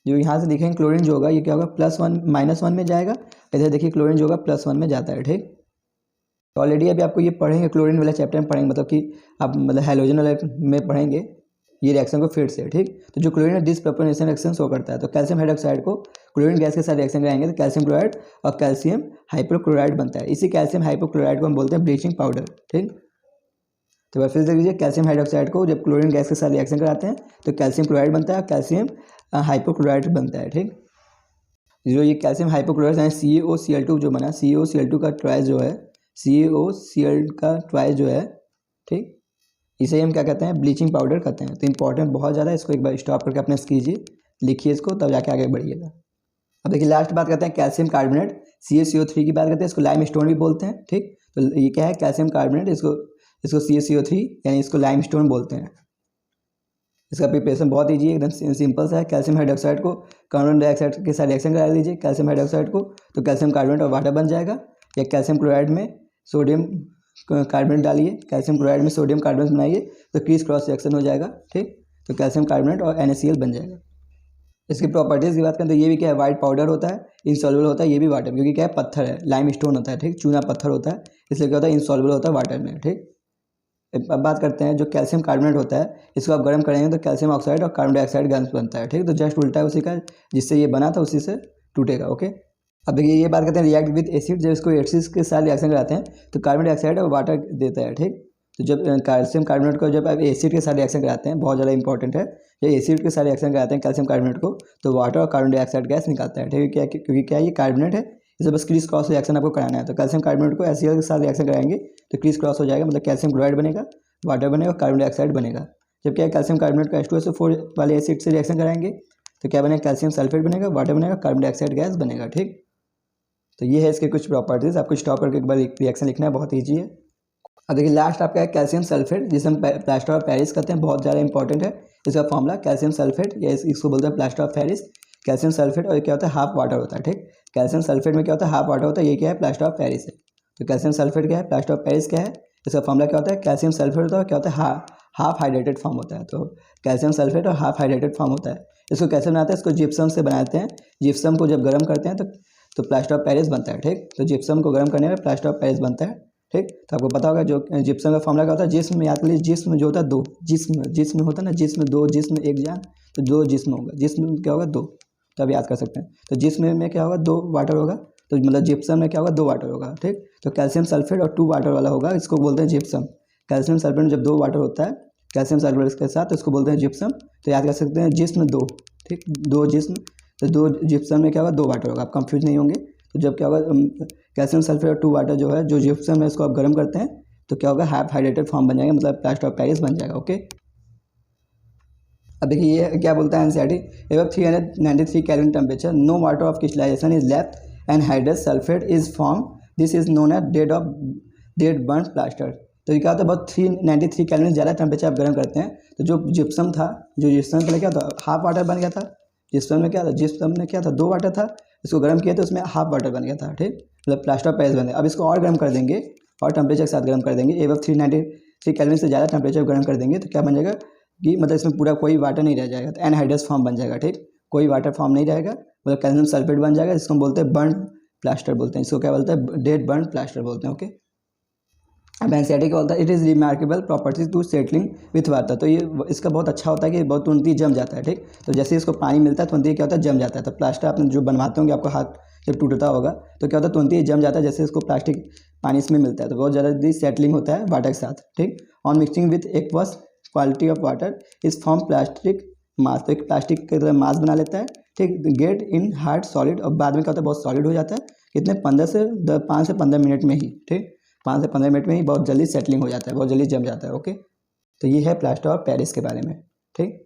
[SPEAKER 1] जो यहाँ से देखेंगे क्लोरीन जो होगा ये क्या होगा, +1 -1 में जाएगा। इधर देखिए क्लोरीन जो होगा +1 में जाता है। ठीक, तो ऑलरेडी अभी आपको ये पढ़ेंगे, क्लोरीन वाला चैप्टर में पढ़ेंगे, मतलब कि आप मतलब हैलोजन वाले में पढ़ेंगे ये रिएक्शन को फिर से। ठीक, तो जो क्लोरीन है डिसप्रोपोर्शनेशन रिएक्शन शो करता है। तो कैल्शियम हाइड्रोक्साइड को क्लोरीन गैस के साथ रिएक्शन कराएंगे तो कैल्शियम क्लोराइड और कैल्शियम हाइपोक्लोराइड बनता है। इसी कैल्शियम हाइपोक्लोराइड को हम बोलते हैं ब्लीचिंग पाउडर। ठीक, तो फिर से लीजिए, कैल्शियम हाइड्रोक्साइड को जब क्लोरीन गैस के साथ रिएक्शन कराते हैं तो कैल्शियम क्लोराइड बनता है, कैल्शियम हाइपोक्लोराइड बनता है। ठीक, जो ये कैल्शियम हाइपोक्लोराइड है CaOCl2 जो बना, CaOCl2 का ट्वाइस जो है, CaOCl का ट्वाइस जो है, ठीक, इसे हम क्या कहते हैं, ब्लीचिंग पाउडर कहते हैं। तो इंपॉर्टेंट बहुत ज़्यादा है, इसको एक बार स्टॉप करके अपने कीजिए, लिखिए इसको, तब जाके आगे बढ़िएगा। अब देखिए लास्ट बात करते हैं कैल्शियम कार्बोनेट, CaCO3 की बात करते हैं, इसको लाइम स्टोन भी बोलते हैं। ठीक, तो ये क्या है, कैल्शियम कार्बोनेट, इसको CaCO3 यानी इसको लाइम स्टोन बोलते हैं। इसका प्रिपरेशन बहुत ईजी है, एकदम सिंपल सा है। कैल्शियम हाइड्रोक्साइड को कार्बन डाइऑक्साइड के साथ रिएक्शन करा लीजिए, कैल्शियम हाइड्रोक्साइड को, तो कैल्शियम कार्बोनेट और वाटर बन जाएगा। या कैल्शियम क्लोराइड में सोडियम कार्बोनेट डालिए, कैल्शियम क्लोराइड में सोडियम कार्बोनेट बनाइए तो क्रीज क्रॉस रिएक्शन हो जाएगा। ठीक, तो कैल्शियम कार्बोनेट और NaCl बन जाएगा। इसकी प्रॉपर्टीज़ की बात करें तो ये भी क्या है, वाइट पाउडर होता है, इनसॉल्युबल होता है। ये भी वाटर, क्योंकि क्या है, पत्थर है, लाइम स्टोन होता है। ठीक, चूना पत्थर होता है, इसलिए क्या होता है, इनसॉल्युबल होता है वाटर में। ठीक, अब बात करते हैं जो कैल्शियम कार्बोनेट होता है, इसको आप गर्म करेंगे तो कैल्शियम ऑक्साइड और कार्बन डाइऑक्साइड गैस बनता है। ठीक, तो जस्ट उल्टा है उसी का, जिससे ये बना था उसी से टूटेगा। ओके, अब देखिए ये बात करते हैं रिएक्ट विद एसिड, जब इसको एसिड के साथ रिएक्शन कराते हैं तो कार्बन डाइऑक्साइड और वाटर देता है। ठीक, तो जब कैल्शियम कार्बोनेट को जब आप एसिड के साथ रिएक्शन कराते हैं, बहुत ज़्यादा इंपॉर्टेंट है, जब एसिड के साथ रिएक्शन कराते हैं कैल्शियम कार्बोनेट को तो वाटर और कार्बन डाइऑक्साइड गैस निकालता है। ठीक है, क्या क्योंकि क्या ये कार्बोनेट है, इसे बस क्रीज क्रॉस रिएक्शन आपको कराना है। तो कैल्शियम कार्बोनेट को HCl के साथ रिएक्शन कराएंगे तो क्रीज क्रॉस हो जाएगा, मतलब कैल्शियम क्लोराइड बनेगा, वाटर बनेगा, कार्बन डाइऑक्साइड बनेगा। जब क्या है, कैल्शियम कार्बोनेट को H2SO4 वाले एसिड से रिएक्शन कराएंगे तो क्या बनेगा, कैल्शियम सल्फेट बनेगा, वाटर बनेगा, कार्बन डाइऑक्साइड गैस बनेगा। ठीक, तो ये है इसके कुछ प्रॉपर्टीज़, आपको स्टॉप करके एक बार रिएक्शन लिखना है, बहुत ईजी है। अब देखिए लास्ट आपका है कैल्शियम सल्फेट, जिसे हम प्लास्टर ऑफ पेरिस कहते हैं, बहुत ज़्यादा इंपॉर्टेंट है इसका फॉर्मूला कैल्शियम सल्फेट, या इसको बोलते हैं plaster of Paris. Calcium sulphate और क्या होता है, हाफ वाटर होता है। ठीक, कैल्शियम सल्फेट में क्या होता है, हाफ वाटर होता है, ये क्या है, प्लास्टर ऑफ पेरिस है। तो कैल्शियम सल्फेट क्या है, प्लास्टर ऑफ पेरिस क्या है, इसका फॉर्मूला क्या होता है, कैल्शियम सल्फेट होता है, क्या होता है, हाफ हाइड्रेटेड फॉर्म होता है। तो कैल्शियम सल्फेट और हाफ हाइड्रेटेड फॉर्म होता है। इसको कैसे बनाते हैं, इसको जिप्सम से बनाते हैं। जिप्सम को जब गर्म करते हैं तो प्लास्टर ऑफ पेरिस बनता है। ठीक, तो जिप्सम को गर्म करने में प्लास्टर ऑफ पेरिस बनता है। ठीक, तो आपको पता होगा जो जिप्सम का फॉर्मूला क्या होता है, जिस्म याद कर लीजिए, जिस्म जो होता है दो, जिस्म होता है ना, जिस्म दो, जिस्म एक जान, तो दो जिस्म होगा, जिस्म क्या होगा, दो, तो आप याद कर सकते हैं। तो जिस्म में क्या होगा, 2 वाटर होगा, तो मतलब जिप्सम में क्या होगा, 2 वाटर होगा। ठीक, तो कैल्शियम सल्फेट और 2 वाटर वाला होगा, इसको बोलते हैं जिप्सम। कैल्शियम सल्फेट में जब 2 वाटर होता है कैल्शियम सल्फेट के साथ, तो इसको बोलते हैं जिप्सम। तो याद कर सकते हैं जिस्म 2। ठीक, 2 जिस्म, तो 2 जिप्सम में क्या होगा, 2 वाटर होगा, आप कंफ्यूज नहीं होंगे। तो जब क्या होगा, कैल्शियम सल्फेट और 2 वाटर जो है, जो जिप्सम है, इसको आप गर्म करते हैं तो क्या होगा, हाफ हाइड्रेटेड फॉर्म बन जाएगा, मतलब प्लास्टर ऑफ पेरिस बन जाएगा। ओके, अब देखिए ये क्या बोलता है NCERT, above 393 kelvin temperature no water of crystallisation is left and hydrous sulphate is form, this is known as dead burn plaster. तो ये क्या होता है, बहुत 393 केल्विन ज़्यादा टेम्परेचर आप गर्म करते हैं तो जो जिप्सम था, जो जिप्सम पहले क्या था, हाफ वाटर बन गया था। जिप्सम में क्या था, जिप्सम में क्या था, 2 वाटर था, इसको गर्म किया तो उसमें हाफ वाटर बन गया था। ठीक, मतलब प्लास्टर ऑफ पेरिस बन गया। अब इसको और गर्म कर देंगे, और टेम्परेचर के साथ गर्म कर देंगे, एबव 393 केल्विन से ज़्यादा टेम्परेचर गर्म कर देंगे तो क्या बन जाएगा कि मतलब इसमें पूरा कोई वाटर नहीं रह जाएगा, तो एनहाइड्रस फॉर्म बन जाएगा। ठीक, कोई वाटर फॉर्म नहीं रहेगा, मतलब कैल्शियम सल्फेट बन जाएगा, जिसको हम बोलते हैं बर्न प्लास्टर बोलते हैं, इसको क्या बोलते हैं, डेड बर्न प्लास्टर बोलते हैं। ओके, अब एनसीईआरटी क्या बोलता है, it is remarkable properties to settling with water. तो ये इसका बहुत अच्छा होता है कि बहुत तुरंत ही जम जाता है। ठीक, तो जैसे इसको पानी मिलता है तुरंत ही क्या होता है, जम जाता है। तो प्लास्टर आपने जो बनवाते होंगे, आपको हाथ जब टूटता होगा तो क्या होता है, तुरंत ही जम जाता है, जैसे इसको प्लास्टिक पानी इसमें मिलता है तो बहुत जल्दी सेटलिंग होता है वाटर के साथ। ठीक, on mixing with aqueous quality of water इस फॉर्म प्लास्टिक मास, तो एक प्लास्टिक की तरह मास बना लेता है। ठीक, गेट इन हार्ड सॉलिड, और बाद में क्या होता है, बहुत सॉलिड हो जाता है, कितने 5 से 15 मिनट में ही। ठीक, 5 से 15 मिनट में ही बहुत जल्दी सेटलिंग हो जाता है, बहुत जल्दी जम जाता है। ओके, तो ये है प्लास्टर ऑफ पेरिस के बारे में। ठीक,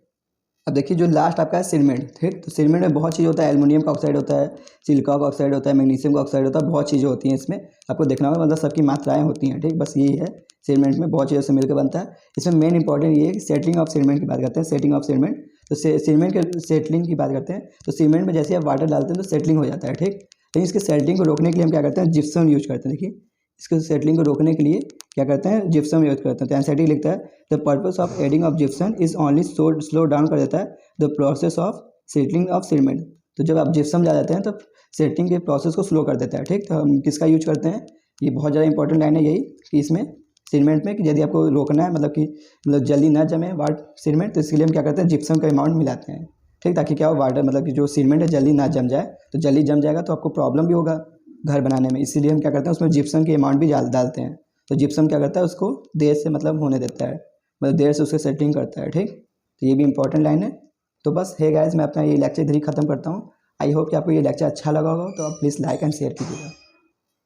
[SPEAKER 1] अब देखिए जो लास्ट आपका है सीमेंट। ठीक, तो सीमेंट में बहुत चीज़ होता है, एल्युमिनियम का ऑक्साइड होता है, सिलिका का ऑक्साइड होता है, मैग्नीशियम का ऑक्साइड होता है, बहुत चीज़ें होती हैं इसमें, आपको देखना होगा, मतलब सबकी मात्राएं होती हैं। ठीक, बस यही है, सीमेंट में बहुत चीज़ों से मिलकर बनता है। इसमें मेन इंपॉर्टेंट ये है कि सेटलिंग ऑफ सीमेंट की बात करते हैं, सेटिंग ऑफ सीमेंट। तो सीमेंट के सेटलिंग की बात करते हैं, तो सीमेंट में जैसे आप वाटर डालते हैं तो सेटलिंग हो जाता है। ठीक, लेकिन इसके सेटलिंग को रोकने के लिए हम क्या करते हैं, जिप्सम यूज करते हैं। देखिए इसके सेटलिंग को रोकने के लिए क्या करते हैं, जिप्सम यूज करते हैं। तो एनसीईआरटी लिखता है the purpose of adding of gypsum is only slow down कर देता है the process of settling of cement. तो जब आप जिप्सम डाल देते हैं तो सेटिंग के प्रोसेस को स्लो कर देता है। ठीक, तो हम किसका यूज करते हैं, ये बहुत ज़्यादा इंपॉर्टेंट लाइन है यही कि इसमें सीमेंट में कि यदि आपको रोकना है मतलब जल्दी ना जमे सीमेंट, तो इसके लिए हम क्या करते हैं, जिप्सम का अमाउंट मिलाते हैं। ठीक, ताकि क्या हो, वाटर मतलब कि जो सीमेंट है जल्दी ना जम जाए। तो जल्दी जम जाएगा तो आपको प्रॉब्लम भी होगा घर बनाने में, इसीलिए हम क्या करते हैं उसमें जिप्सम की अमाउंट भी डालते हैं। तो जिप्सम क्या करता है, उसको देर से मतलब होने देता है, मतलब देर से उसके सेटिंग करता है। ठीक, तो ये भी इंपॉर्टेंट लाइन है। तो बस है गाइस, मैं अपना ये लेक्चर इधर ही खत्म करता हूँ। आई होप कि आपको ये लेक्चर अच्छा लगा होगा, तो आप प्लीज़ लाइक एंड शेयर कीजिएगा।